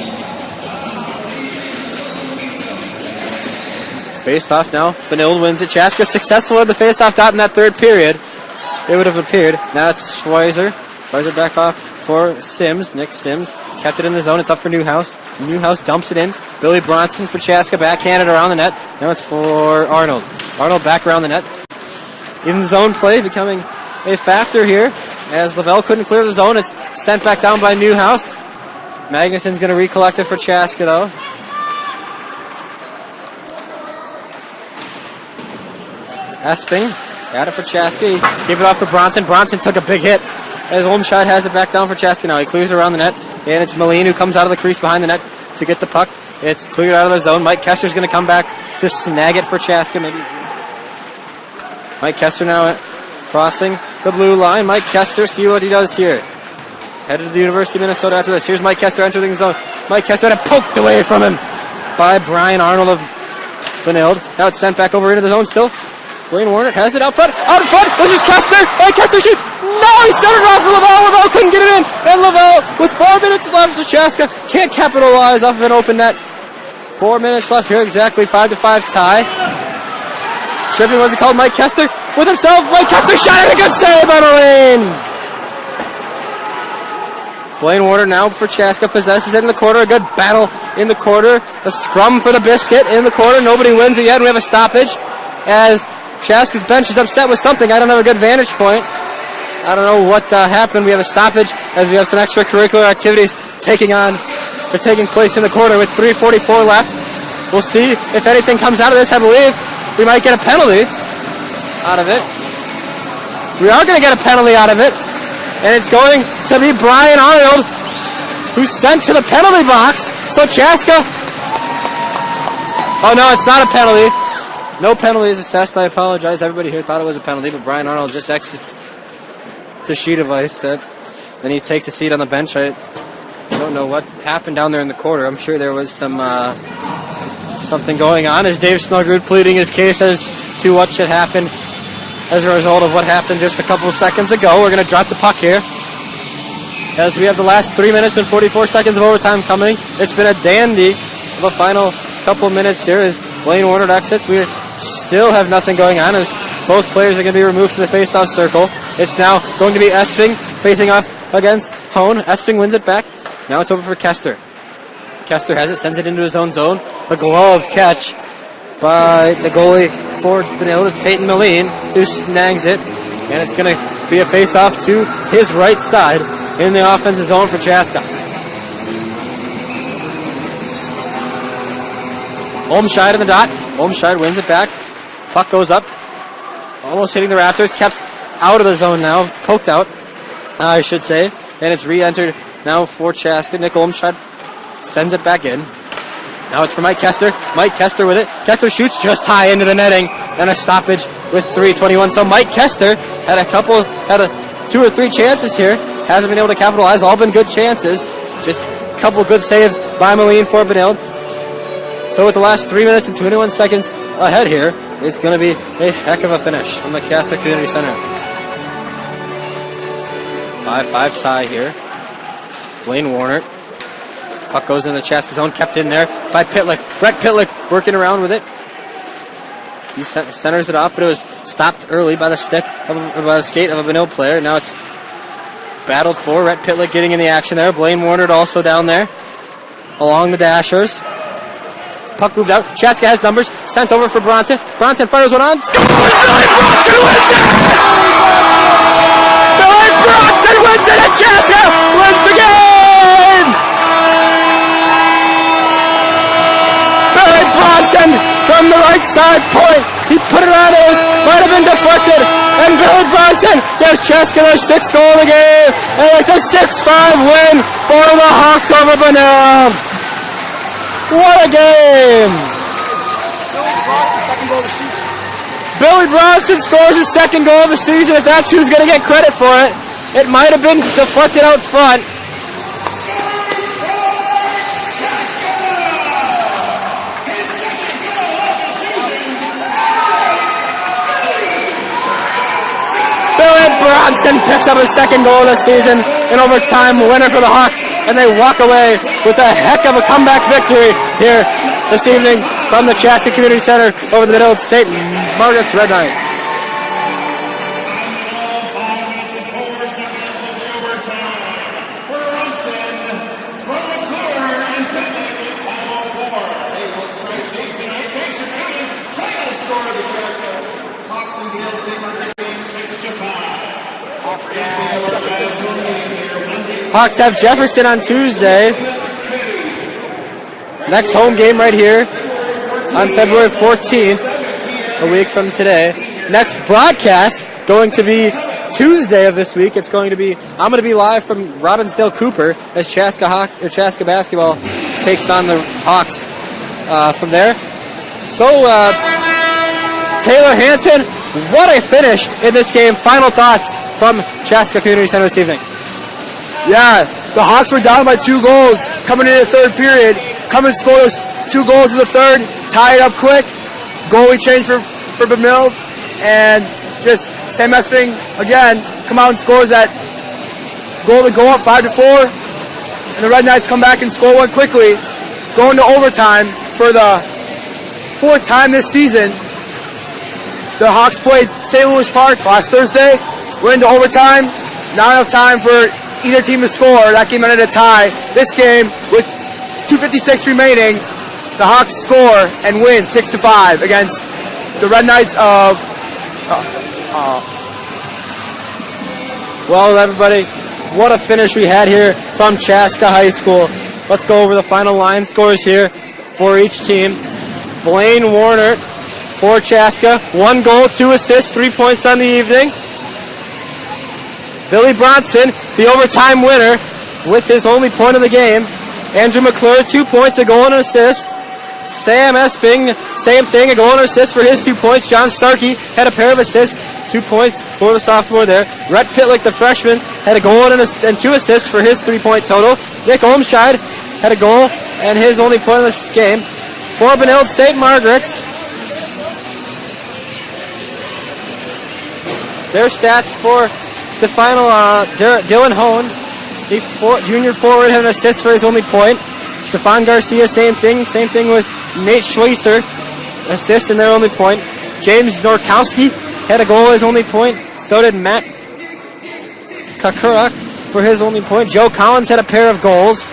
Face-off now. Benilde wins it. Chaska successful at the face-off dot in that third period. It would have appeared. Now it's Schweizer. Schweizer back off for Sims. Nick Sims kept it in the zone. It's up for Newhouse. Newhouse dumps it in. Billy Bronson for Chaska. Backhanded around the net. Now it's for Arnold. Arnold back around the net. In zone play becoming a factor here. As Lavelle couldn't clear the zone, it's sent back down by Newhouse. Magnuson's going to recollect it for Chaska, though. Esping got it for Chaska. He gave it off for Bronson. Bronson took a big hit as Olmscheid has it back down for Chaska now. He clears it around the net, and it's Moline who comes out of the crease behind the net to get the puck. It's cleared out of the zone. Mike Kester's going to come back to snag it for Chaska. Maybe Mike Kester now crossing the blue line. Mike Kester, see what he does here. Headed to the University of Minnesota after this. Here's Mike Kester entering the zone. Mike Kester had it poked away from him by Brian Arnold of Benilde. Now it's sent back over into the zone still. Blaine Warner has it out front. Out in front. This is Kester. Mike Kester shoots. No, he set it off for Lavelle. Lavelle couldn't get it in. And Lavelle, with 4 minutes left to Chaska, can't capitalize off of an open net. 4 minutes left here exactly. 5-5 tie. Tripping was it called? Mike Kester with himself. Mike Kester shot it. A good save by Moline. Blaine Warner now for Chaska possesses it in the corner. A good battle in the corner. A scrum for the biscuit in the corner. Nobody wins it yet. We have a stoppage as Chaska's bench is upset with something. I don't have a good vantage point. I don't know what happened. We have a stoppage as we have some extracurricular activities taking place in the corner with 3:44 left. We'll see if anything comes out of this. I believe we might get a penalty out of it. We are going to get a penalty out of it. And it's going to be Brian Arnold who's sent to the penalty box. So Chaska. Oh no, it's not a penalty. No penalty is assessed. I apologize. Everybody here thought it was a penalty, but Brian Arnold just exits the sheet of ice. Then he takes a seat on the bench. I don't know what happened down there in the corner. I'm sure there was something going on as Dave Snuggerud pleading his case as to what should happen as a result of what happened just a couple of seconds ago. We're going to drop the puck here as we have the last 3 minutes and 44 seconds of overtime coming. It's been a dandy of a final couple of minutes here as Blaine Warner exits. We still have nothing going on as both players are going to be removed from the face-off circle. It's now going to be Esping facing off against Hone. Esping wins it back. Now it's over for Kester. Kester has it, sends it into his own zone. A glove catch by the goalie for Benilde, Peyton Moline, who snags it. And it's going to be a face-off to his right side in the offensive zone for Chaska. Olmscheid in the dot. Olmscheid wins it back. Puck goes up. Almost hitting the rafters. Kept out of the zone now. Poked out, I should say. And it's re-entered now for Chaska. Nick Olmscheid sends it back in. Now it's for Mike Kester. Mike Kester with it. Kester shoots just high into the netting. And a stoppage with 3:21. So Mike Kester had two or three chances here. Hasn't been able to capitalize. All been good chances. Just a couple good saves by Moline for Benilde. So with the last 3 minutes and 21 seconds ahead here, it's going to be a heck of a finish from the Chaska Community Center. 5-5 tie here. Blaine Warner. Puck goes in the Chaska zone, kept in there by Pitlick. Brett Pitlick working around with it. He centers it off, but it was stopped early by the skate of a Benilde player. Now it's battled for. Brett Pitlick getting in the action there. Blaine Warner also down there along the dashers. Puck moved out. Chaska has numbers. Sent over for Bronson. Bronson fires one on. Bronson wins it! Billy Bronson wins it, and Chaska wins the game! Billy Bronson from the right side point. He put it on his. Might have been deflected. And Billy Bronson gives Chaska their 6th goal of the game. And it's a 6-5 win for the Hawks over Benilde. What a game! Billy Bronson scores his 2nd goal of the season. If that's who's going to get credit for it, it might have been deflected out front. Billy Bronson picks up his 2nd goal of the season, an overtime winner for the Hawks, and they walk away with a heck of a comeback victory here this evening from the Chaska Community Center over the Benilde St. Margaret's Red Knight. Hawks have Jefferson on Tuesday. Next home game right here on February 14th, a week from today. Next broadcast going to be Tuesday of this week. I'm going to be live from Robbinsdale Cooper as Chaska basketball takes on the Hawks from there. So Taylor Hansen, what a finish in this game. Final thoughts from Chaska Community Center this evening. Yeah, the Hawks were down by 2 goals coming into the 3rd period. Come and score those 2 goals in the 3rd, tie it up quick. Goalie change for Benilde, and just Sam Esping again come out and scores that goal to go up 5-4. And the Red Knights come back and score one quickly, going to overtime for the 4th time this season. The Hawks played St. Louis Park last Thursday. We're into overtime. Not enough time for either team to score. That game ended a tie. This game, with 2:56 remaining, the Hawks score and win 6-5 against the Red Knights of... Well, everybody, what a finish we had here from Chaska High School. Let's go over the final line scores here for each team. Blaine Warner for Chaska, 1 goal, 2 assists, 3 points on the evening. Billy Bronson, the overtime winner, with his only point of the game. Andrew McClure, 2 points, a goal and an assist. Sam Esping, same thing, a goal and an assist for his 2 points. John Starkey had a pair of assists, 2 points for the sophomore there. Rhett Pitlick, the freshman, had a goal and 2 assists for his 3-point total. Nick Olmscheid had a goal and his only point of this game. For Benilde St. Margaret's, their stats for the final, Dylan Hone, the junior forward, had an assist for his only point. Stefan Garcia, same thing with Nate Schweitzer, assist in their only point. James Norkowski had a goal, his only point. So did Matt Kakura for his only point. Joe Collins had a pair of goals,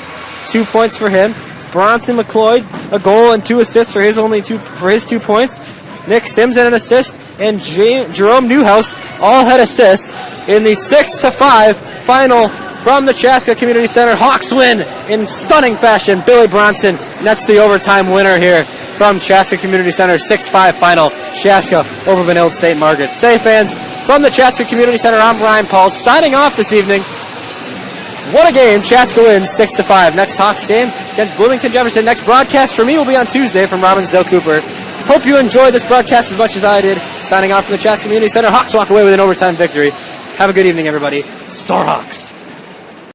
2 points for him. Bronson McLeod, a goal and 2 assists for his 2 points. Nick Sims had an assist, and Jerome Newhouse all had assists in the 6-5 final from the Chaska Community Center. Hawks win in stunning fashion. Billy Bronson, and that's the overtime winner here from Chaska Community Center. 6-5 final. Chaska over Benilde St. Margaret. Say, fans, from the Chaska Community Center, I'm Ryan Paul, signing off this evening. What a game. Chaska wins 6-5. Next Hawks game against Bloomington Jefferson. Next broadcast for me will be on Tuesday from Robbinsdale Cooper. Hope you enjoyed this broadcast as much as I did. Signing off from the Chaska Community Center. Hawks walk away with an overtime victory. Have a good evening, everybody. Soar Hawks.